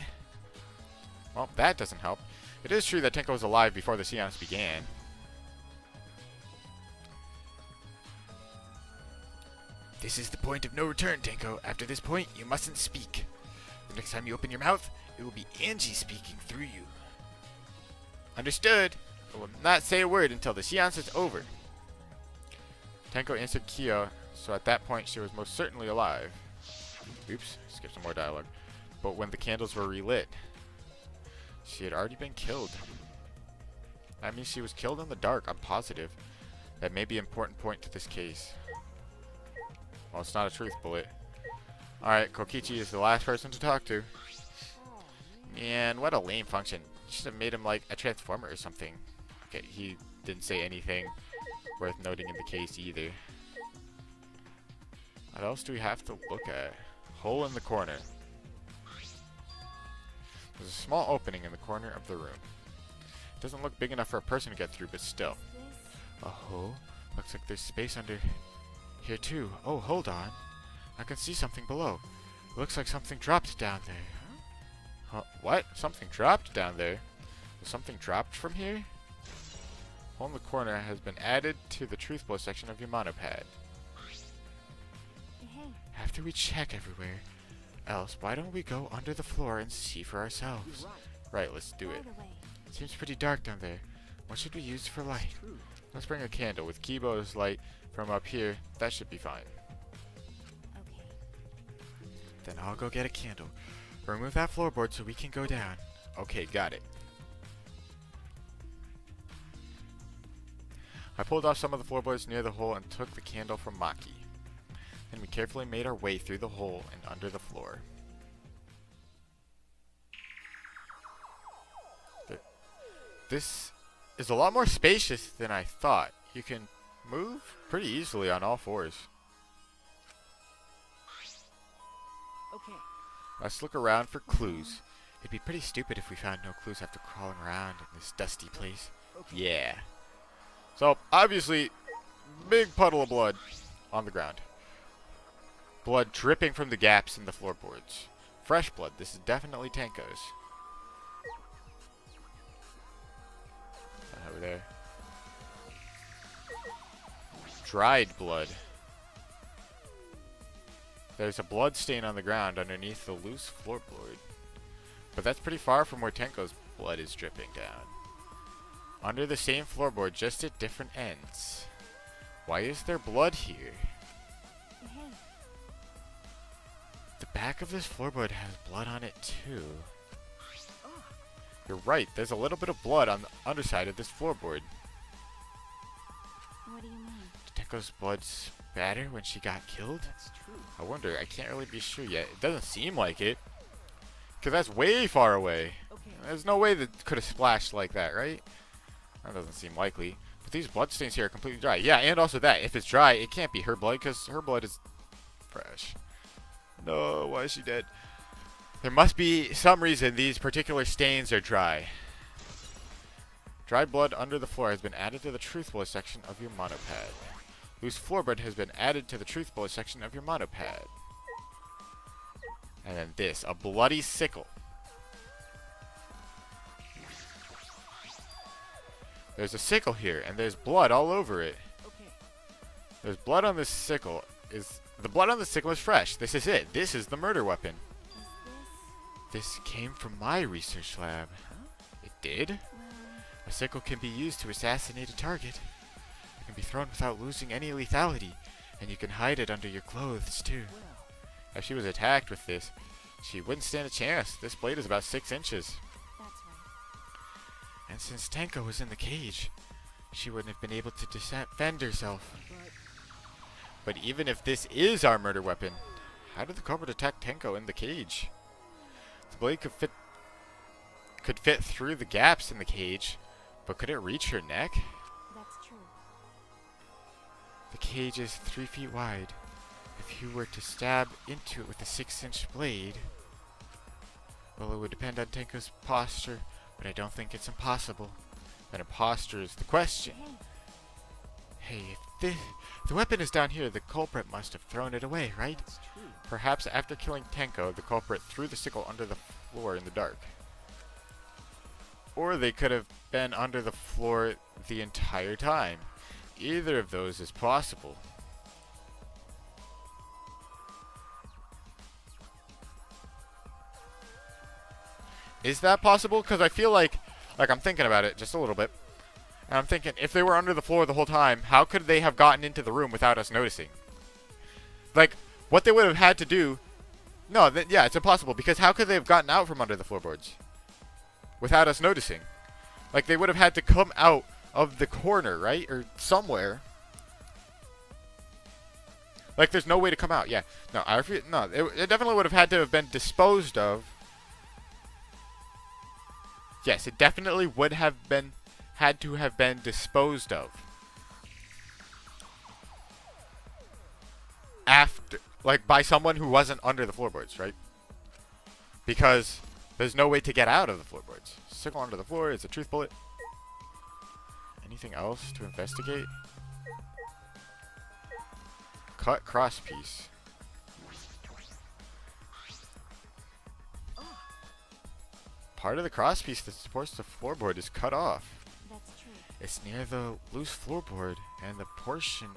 Well, that doesn't help. It is true that Tenko was alive before the seance began. This is the point of no return, Tenko. After this point, you mustn't speak. The next time you open your mouth, it will be Angie speaking through you. Understood. I will not say a word until the seance is over. Tenko answered Kyo, so at that point she was most certainly alive. Oops, skip some more dialogue. But when the candles were relit, she had already been killed. That means she was killed in the dark, I'm positive. that may be an important point to this case. Well, it's not a truth bullet. Alright, Kokichi is the last person to talk to. Man, what a lame function. You should have made him like a transformer or something. Okay, he didn't say anything worth noting in the case either. What else do we have to look at? Hole in the corner. There's a small opening in the corner of the room. It doesn't look big enough for a person to get through, but still. A hole? Looks like there's space under here too. Oh, hold on. I can see something below. It looks like something dropped down there. Huh? What? Something dropped down there? Was something dropped from here? Hole in the corner has been added to the truth blow section of your monopad. After we check everywhere else, why don't we go under the floor and see for ourselves? Right, let's do it. Seems pretty dark down there. What should we use for light? Let's bring a candle. With Kibo's light from up here, that should be fine. Then I'll go get a candle. Remove that floorboard so we can go down. Okay, got it. I pulled off some of the floorboards near the hole and took the candle from Maki. Then we carefully made our way through the hole and under the floor. This is a lot more spacious than I thought. You can move pretty easily on all fours. Okay. Let's look around for clues. It'd be pretty stupid if we found no clues after crawling around in this dusty place. Yeah. So, obviously, big puddle of blood on the ground. Blood dripping from the gaps in the floorboards. Fresh blood. This is definitely Tenko's. Over there. Dried blood. There's a blood stain on the ground underneath the loose floorboard. But that's pretty far from where Tenko's blood is dripping down. Under the same floorboard, just at different ends. Why is there blood here? The back of this floorboard has blood on it too. You're right, there's a little bit of blood on the underside of this floorboard. What do you mean? Did Tenko's blood spatter when she got killed? That's true. I wonder, I can't really be sure yet. It doesn't seem like it. Because that's way far away. Okay. There's no way that could have splashed like that, right? That doesn't seem likely. But these bloodstains here are completely dry. Yeah, and also that. If it's dry, it can't be her blood because her blood is fresh. No, why is she dead? There must be some reason these particular stains are dry. Dried blood under the floor has been added to the truth bullet section of your monopad. Loose floorboard has been added to the truth bullet section of your monopad. And then this, a bloody sickle. There's a sickle here, and there's blood all over it. Okay. There's blood on this sickle. The blood on the sickle is fresh. This is it. This is the murder weapon. This came from my research lab. It did? A sickle can be used to assassinate a target. It can be thrown without losing any lethality, and you can hide it under your clothes too. If she was attacked with this, she wouldn't stand a chance. This blade is about 6 inches. That's right. And since Tenko was in the cage, she wouldn't have been able to defend herself. But even if this is our murder weapon, how did the culprit attack Tenko in the cage? The blade could fit through the gaps in the cage, but could it reach her neck? That's true. The cage is 3 feet wide. If you were to stab into it with a 6-inch blade, well, it would depend on Tenko's posture, but I don't think it's impossible. Then her posture is the question. Hey, if the weapon is down here, the culprit must have thrown it away, right? That's true. Perhaps after killing Tenko, the culprit threw the sickle under the floor in the dark. Or they could have been under the floor the entire time. Either of those is possible. Is that possible? Because I feel like I'm thinking about it just a little bit. And I'm thinking, if they were under the floor the whole time, how could they have gotten into the room without us noticing? Like, what they would have had to do... No, yeah, it's impossible, because how could they have gotten out from under the floorboards without us noticing? Like, they would have had to come out of the corner, right? Or somewhere. Like, there's no way to come out. Yeah. No, no, it definitely would have had to have been disposed of. Yes, it definitely would have had to have been disposed of. After, like, by someone who wasn't under the floorboards, right? Because there's no way to get out of the floorboards. Signal under the floor is a truth bullet. Anything else to investigate? Cut crosspiece. Part of the crosspiece that supports the floorboard is cut off. That's true. It's near the loose floorboard, and the portion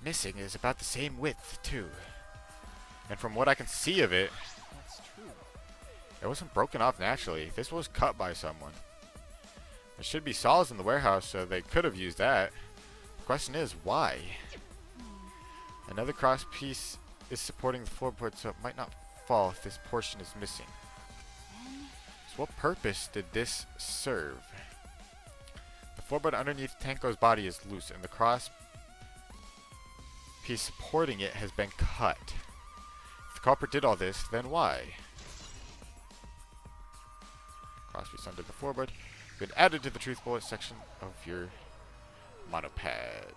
missing is about the same width, too. And from what I can see of it, That's true. it wasn't broken off naturally. This was cut by someone. There should be saws in the warehouse, so they could have used that. The question is, why? Another cross piece is supporting the floorboard, so it might not fall if this portion is missing. So what purpose did this serve? The floorboard underneath Tenko's body is loose, and the cross piece supporting it has been cut. If the culprit did all this, then why? Cross piece under the floorboard. Been added to the truth bullet section of your monopad.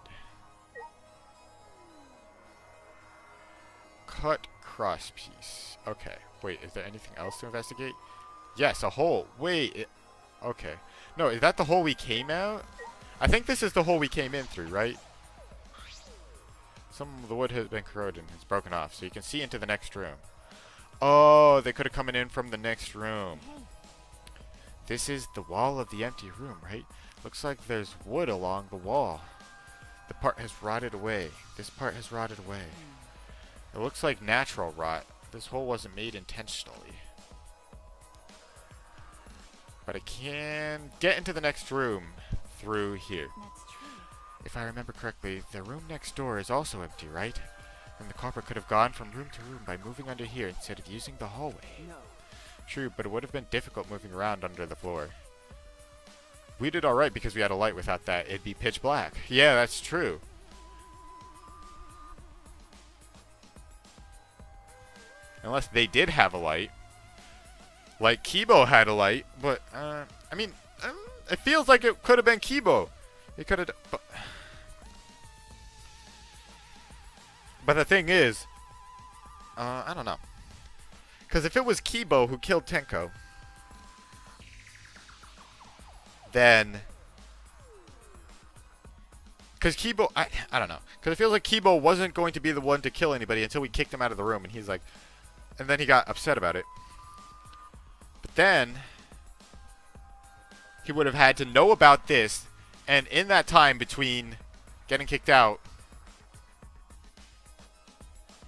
Cut cross piece. Okay. Wait, is there anything else to investigate? Yes, a hole. Wait. Okay. No, is that the hole we came out? I think this is the hole we came in through, right? Some of the wood has been corroded and it's broken off, so you can see into the next room. Oh, they could have come in from the next room. This is the wall of the empty room, right? Looks like there's wood along the wall. The part has rotted away. This part has rotted away. It looks like natural rot. This hole wasn't made intentionally. But I can get into the next room through here. That's true. If I remember correctly, the room next door is also empty, right? And the culprit could have gone from room to room by moving under here instead of using the hallway. No. True, but it would have been difficult moving around under the floor. We did alright because we had a light. Without that, it'd be pitch black. Yeah, that's true. Unless they did have a light. Like Kibo had a light, but, I mean, it feels like it could have been Kibo. It could have... But the thing is, I don't know. Because if it was Kibo who killed Tenko, then... Because Kibo... I don't know. Because it feels like Kibo wasn't going to be the one to kill anybody until we kicked him out of the room. And he's like... And then he got upset about it. But then... He would have had to know about this. And in that time between getting kicked out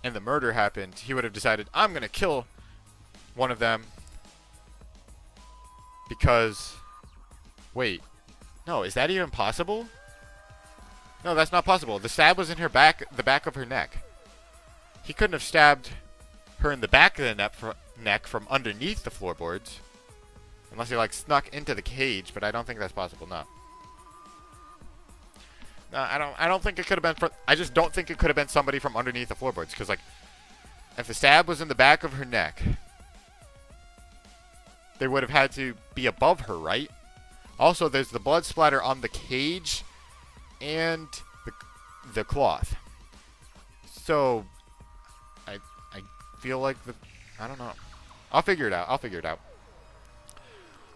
and the murder happened, he would have decided, I'm going to kill one of them because... Wait. No, is that even possible? No, that's not possible. The stab was in her back, the back of her neck. He couldn't have stabbed her in the back of the neck from underneath the floorboards. Unless he, like, snuck into the cage, but I don't think that's possible, no. No, I don't think it could have been... I just don't think it could have been somebody from underneath the floorboards. Because, like, if the stab was in the back of her neck, they would have had to be above her, right? Also, there's the blood splatter on the cage and the cloth. So, I feel like the... I don't know. I'll figure it out.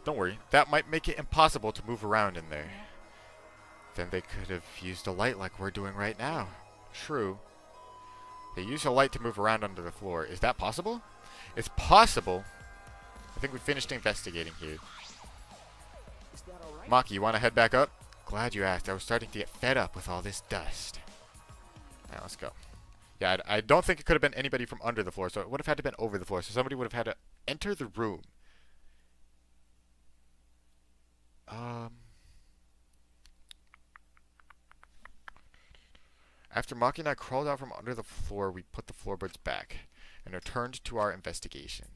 Don't worry. That might make it impossible to move around in there. Then they could have used a light like we're doing right now. True. They use a light to move around under the floor. Is that possible? It's possible. I think we finished investigating here. Is that all right? Maki, you want to head back up? Glad you asked. I was starting to get fed up with all this dust. Now let's go. Yeah, I don't think it could have been anybody from under the floor, so it would have had to have been over the floor. So somebody would have had to enter the room. After Maki and I crawled out from under the floor, we put the floorboards back and returned to our investigation.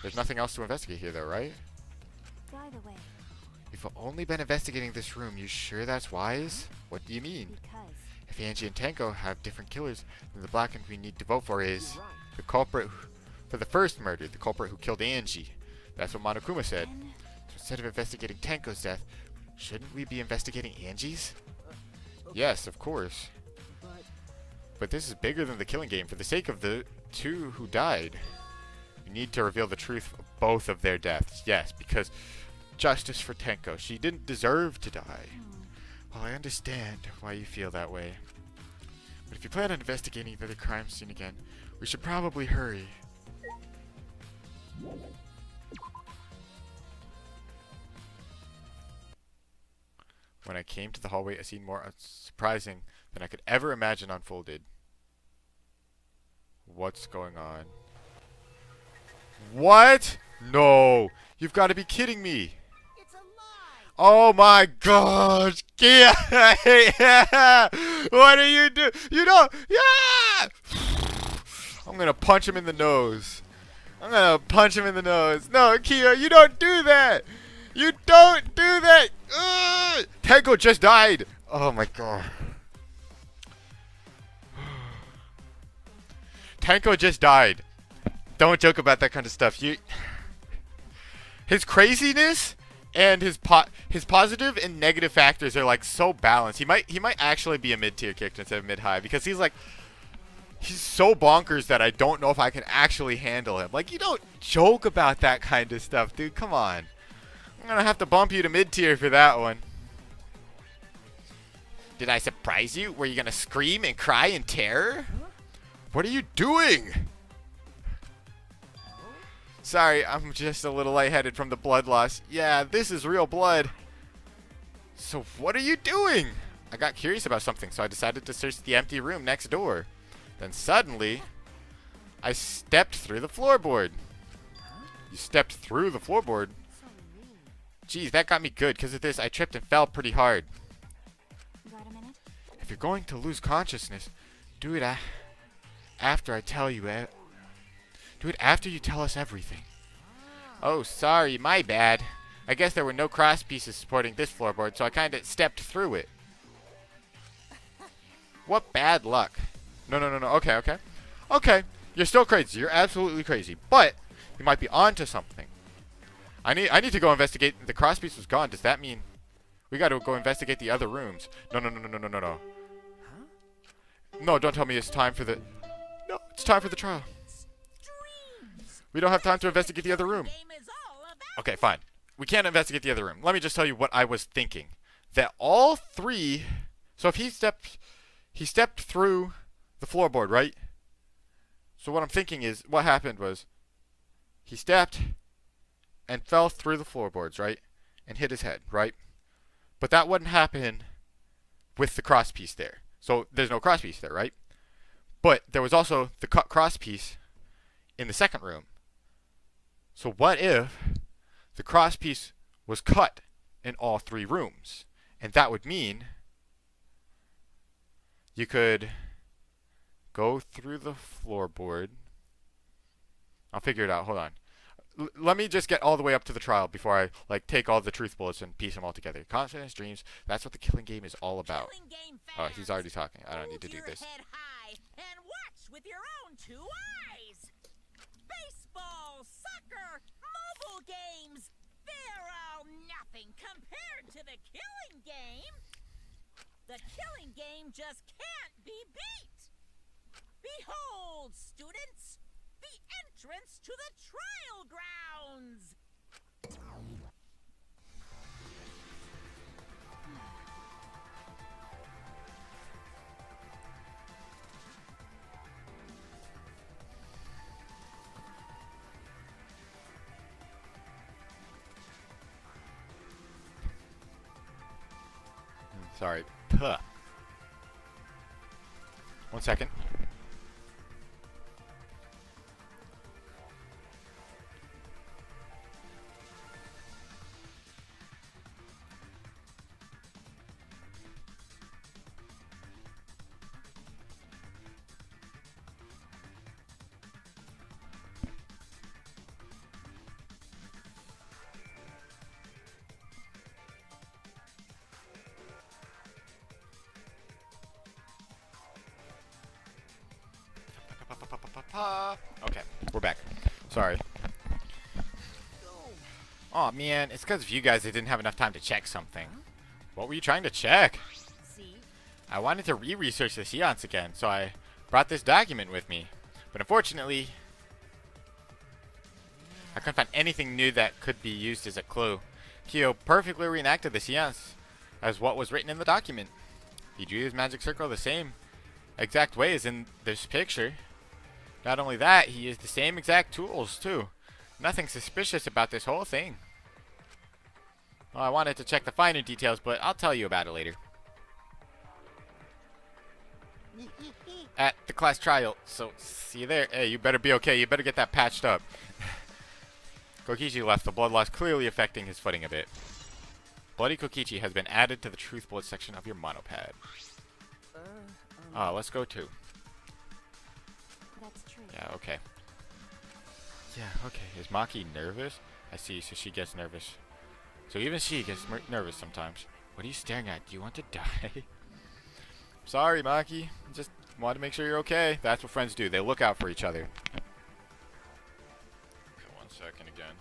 There's nothing else to investigate here, though, right? By the way, We've only been investigating this room. You sure that's wise? What do you mean? Because If Angie and Tanko have different killers, then the black one we need to vote for is You're right. the culprit for the first murder, the culprit who killed Angie. That's what Monokuma said. then So instead of investigating Tanko's death, shouldn't we be investigating Angie's? Yes, of course. But But this is bigger than the killing game. For the sake of the two who died, we need to reveal the truth of both of their deaths. Yes, because justice for Tenko. She didn't deserve to die. Well, I understand why you feel that way. But if you plan on investigating the crime scene again, we should probably hurry. When I came to the hallway, a scene more surprising than I could ever imagine unfolded. What's going on? What? No! You've got to be kidding me! it's a lie. Oh my gosh! Yeah! Yeah! What do you do? You don't. Yeah! I'm gonna punch him in the nose. I'm gonna punch him in the nose. No, Kia, you don't do that! You don't do that! Ugh! Tenko just died! Oh my god. Tenko just died. Don't joke about that kind of stuff. His craziness and his positive and negative factors are like so balanced. He might actually be a mid-tier character instead of mid-high because he's so bonkers that I don't know if I can actually handle him. Like, you don't joke about that kind of stuff, dude. Come on. I'm gonna have to bump you to mid-tier for that one. Did I surprise you? Were you gonna scream and cry in terror? What are you doing? Sorry, I'm just a little lightheaded from the blood loss. Yeah, this is real blood. So what are you doing? I got curious about something, so I decided to search the empty room next door. Then suddenly, I stepped through the floorboard. You stepped through the floorboard? So mean. Geez, that got me good. Because of this, I tripped and fell pretty hard. got a minute? If you're going to lose consciousness, do it after I tell you it. Do it after you tell us everything. Oh, sorry, my bad. I guess there were no cross pieces supporting this floorboard, so I kinda stepped through it. What bad luck. No. Okay. Okay, you're still crazy. You're absolutely crazy. But you might be onto something. I need to go investigate. The cross piece was gone. Does that mean we got to go investigate the other rooms? No. No, don't tell me it's time for the... No, it's time for the trial. We don't have time to investigate the other room. Okay, fine. We can't investigate the other room. Let me just tell you what I was thinking. That all three... So if he stepped through the floorboard, right? So what I'm thinking is, what happened was, he stepped and fell through the floorboards, right? And hit his head, right? But that wouldn't happen with the cross piece there. So there's no cross piece there, right? But there was also the cut cross piece in the second room. So what if the cross piece was cut in all three rooms? And that would mean you could go through the floorboard. I'll figure it out. Hold on. Let me just get all the way up to the trial before I take all the truth bullets and piece them all together. Confidence, dreams, that's what the killing game is all about. Oh, he's already talking. I don't need to do this. Head high and watch with your own two eyes. Baseball, soccer, mobile games, they're all nothing compared to the killing game. The killing game just can't be beat. Behold, students, the entrance to the trial grounds. Sorry. Puh. 1 second. Okay, we're back. Sorry. Oh man, it's because of you guys. I didn't have enough time to check something. What were you trying to check? See? I wanted to re-research the seance again, so I brought this document with me. But unfortunately, I couldn't find anything new that could be used as a clue. Kyo perfectly reenacted the seance as what was written in the document. He drew his magic circle the same exact way as in this picture. Not only that, he used the same exact tools too. Nothing suspicious about this whole thing. Well, I wanted to check the finer details, but I'll tell you about it later. At the class trial, so see you there. Hey, you better be okay. You better get that patched up. Kokichi left, the blood loss clearly affecting his footing a bit. Bloody Kokichi has been added to the truth bullet section of your monopad. Let's go too. That's true. Yeah, okay. Yeah, okay. Is Maki nervous? I see, so she gets nervous. So even she gets nervous sometimes. What are you staring at? Do you want to die? Sorry, Maki. Just wanted to make sure you're okay. That's what friends do. They look out for each other. Okay, 1 second again.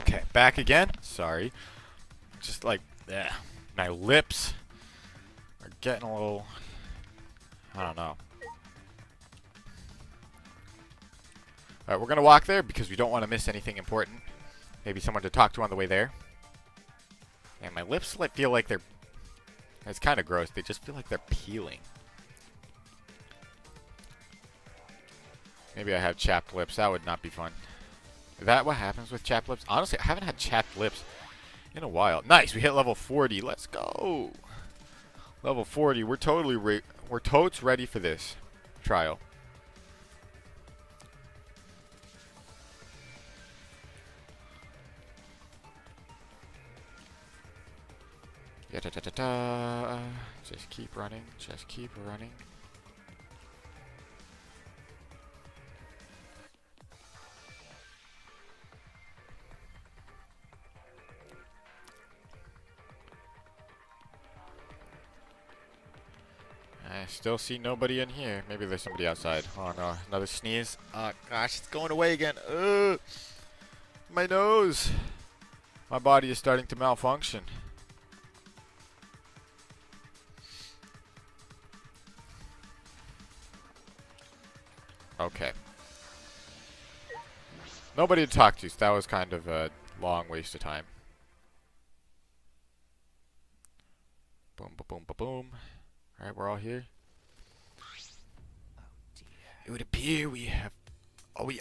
Okay, back again. Sorry. Just like, my lips are getting a little, I don't know. Alright, we're going to walk there because we don't want to miss anything important. Maybe someone to talk to on the way there. And my lips feel like they're, it's kind of gross. They just feel like they're peeling. Maybe I have chapped lips. That would not be fun. Is that what happens with chapped lips? Honestly, I haven't had chapped lips in a while. Nice, we hit level 40. Let's go. Level 40. We're totes ready for this trial. Yeah, da, da, da, da. Just keep running. Just keep running. I still see nobody in here. Maybe there's somebody outside. Oh no, another sneeze. Oh gosh, it's going away again. Ugh. My nose. My body is starting to malfunction. Okay. Nobody to talk to, so that was kind of a long waste of time. Boom, ba boom, ba boom. Alright, we're all here. It would appear we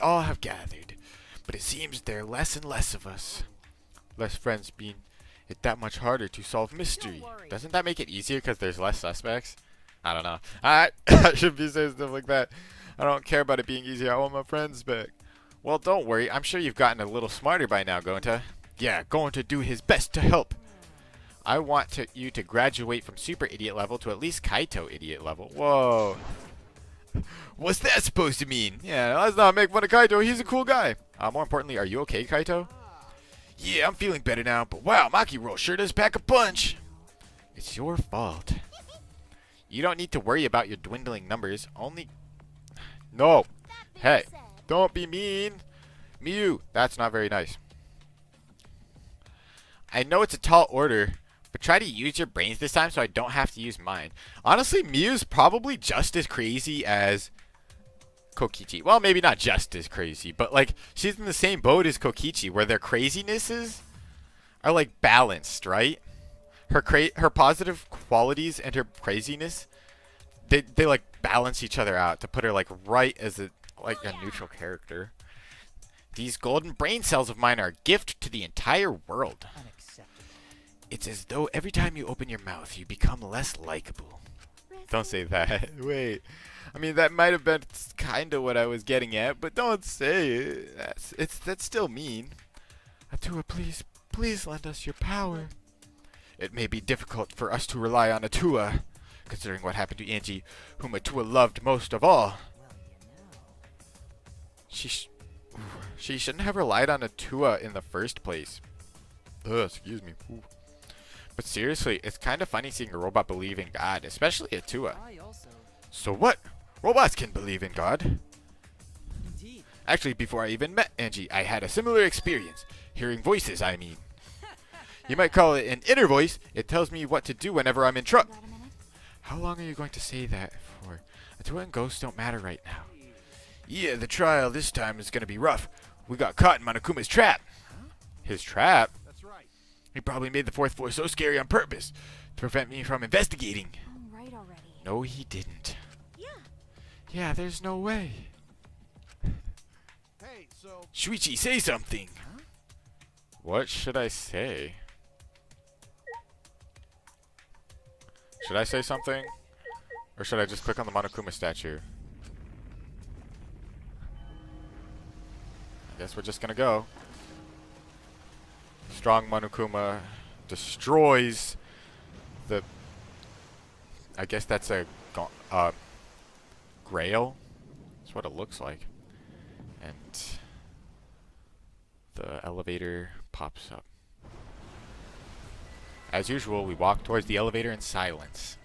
all have gathered, but it seems there are less and less of us. Less friends mean it that much harder to solve mystery. Doesn't that make it easier because there's less suspects? I don't know. I should be saying stuff like that. I don't care about it being easier. I want my friends back. Well, don't worry. I'm sure you've gotten a little smarter by now, Gonta. Yeah, Gonta do his best to help. I want you to graduate from super idiot level to at least Kaito idiot level. Whoa. What's that supposed to mean? Yeah, let's not make fun of Kaito. He's a cool guy. More importantly, are you okay, Kaito? Yeah, I'm feeling better now, but wow, Maki Roll sure does pack a punch. It's your fault. You don't need to worry about your dwindling numbers. Only... No. Hey, don't be mean. Miu, that's not very nice. I know it's a tall order, but try to use your brains this time so I don't have to use mine. Honestly, Miu's probably just as crazy as Kokichi. Well, maybe not just as crazy, but like she's in the same boat as Kokichi where their crazinesses are like balanced, right? Her positive qualities and her craziness, they like balance each other out to put her like right as a neutral character. These golden brain cells of mine are a gift to the entire world. Unacceptable. It's as though every time you open your mouth, you become less likable. Don't say that. Wait. I mean, that might have been kind of what I was getting at, but don't say it. That's still mean. Atua, please lend us your power. It may be difficult for us to rely on Atua, considering what happened to Angie, whom Atua loved most of all. She shouldn't have relied on Atua in the first place. Ugh, excuse me. Ooh. But seriously, it's kind of funny seeing a robot believe in God, especially Atua. So what? Robots can believe in God. Indeed. Actually, before I even met Angie, I had a similar experience. Hearing voices, I mean. You might call it an inner voice. It tells me what to do whenever I'm in trouble. Got a minute? How long are you going to say that for? Atua and ghosts don't matter right now. Yeah, the trial this time is going to be rough. We got caught in Monokuma's trap. His trap? That's right. He probably made the fourth floor so scary on purpose to prevent me from investigating. I'm right already. No, he didn't. Yeah. Yeah, there's no way. Hey, so Shuichi, say something. What should I say? Should I say something? Or should I just click on the Monokuma statue? I guess we're just gonna go. Strong Monokuma destroys the... I guess that's a grail. That's what it looks like. And the elevator pops up. As usual, we walk towards the elevator in silence.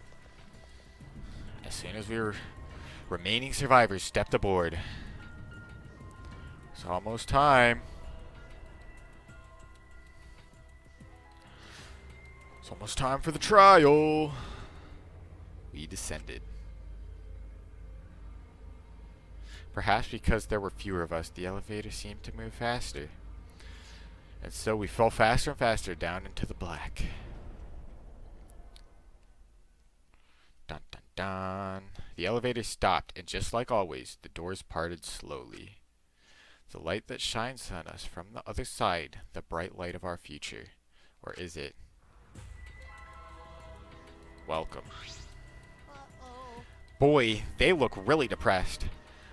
As soon as remaining survivors stepped aboard. It's almost time. It's almost time for the trial. We descended. Perhaps because there were fewer of us, the elevator seemed to move faster. And so we fell faster and faster down into the black. Dun dun dun. The elevator stopped, and just like always, the doors parted slowly. The light that shines on us from the other side, the bright light of our future. Or is it? Welcome. Boy, they look really depressed.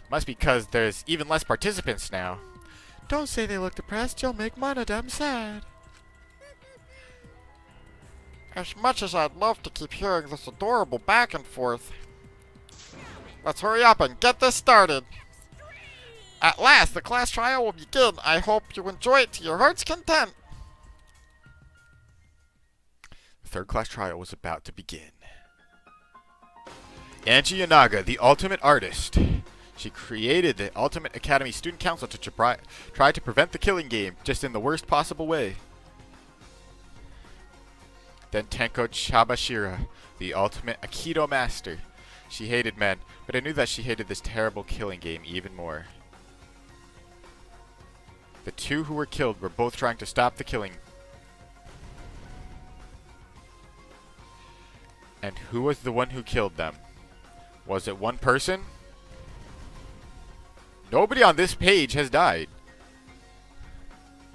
Must be because there's even less participants now. Don't say they look depressed, you'll make Monodam sad. As much as I'd love to keep hearing this adorable back and forth, let's hurry up and get this started. At last, the class trial will begin. I hope you enjoy it to your heart's content. The third class trial was about to begin. Angie Yanaga, the ultimate artist. She created the Ultimate Academy Student Council to try to prevent the killing game, just in the worst possible way. Then Tenko Chabashira, the Ultimate Aikido Master. She hated men, but I knew that she hated this terrible killing game even more. The two who were killed were both trying to stop the killing. And who was the one who killed them? Was it one person? Nobody on this page has died.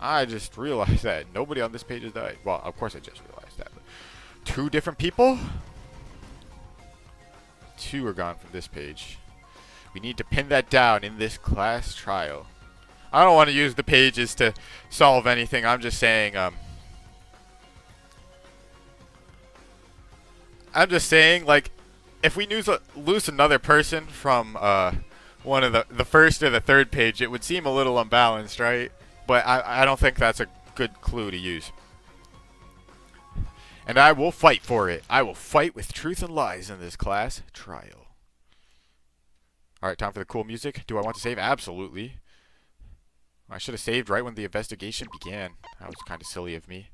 I just realized that. Nobody on this page has died. Well, of course I just realized that. But two different people? Two are gone from this page. We need to pin that down in this class trial. I don't want to use the pages to solve anything. I'm just saying, like, if we lose another person from, one of the first or the third page, it would seem a little unbalanced, right? But I don't think that's a good clue to use. And I will fight for it. I will fight with truth and lies in this class trial. Alright, time for the cool music. Do I want to save? Absolutely. I should have saved right when the investigation began. That was kind of silly of me.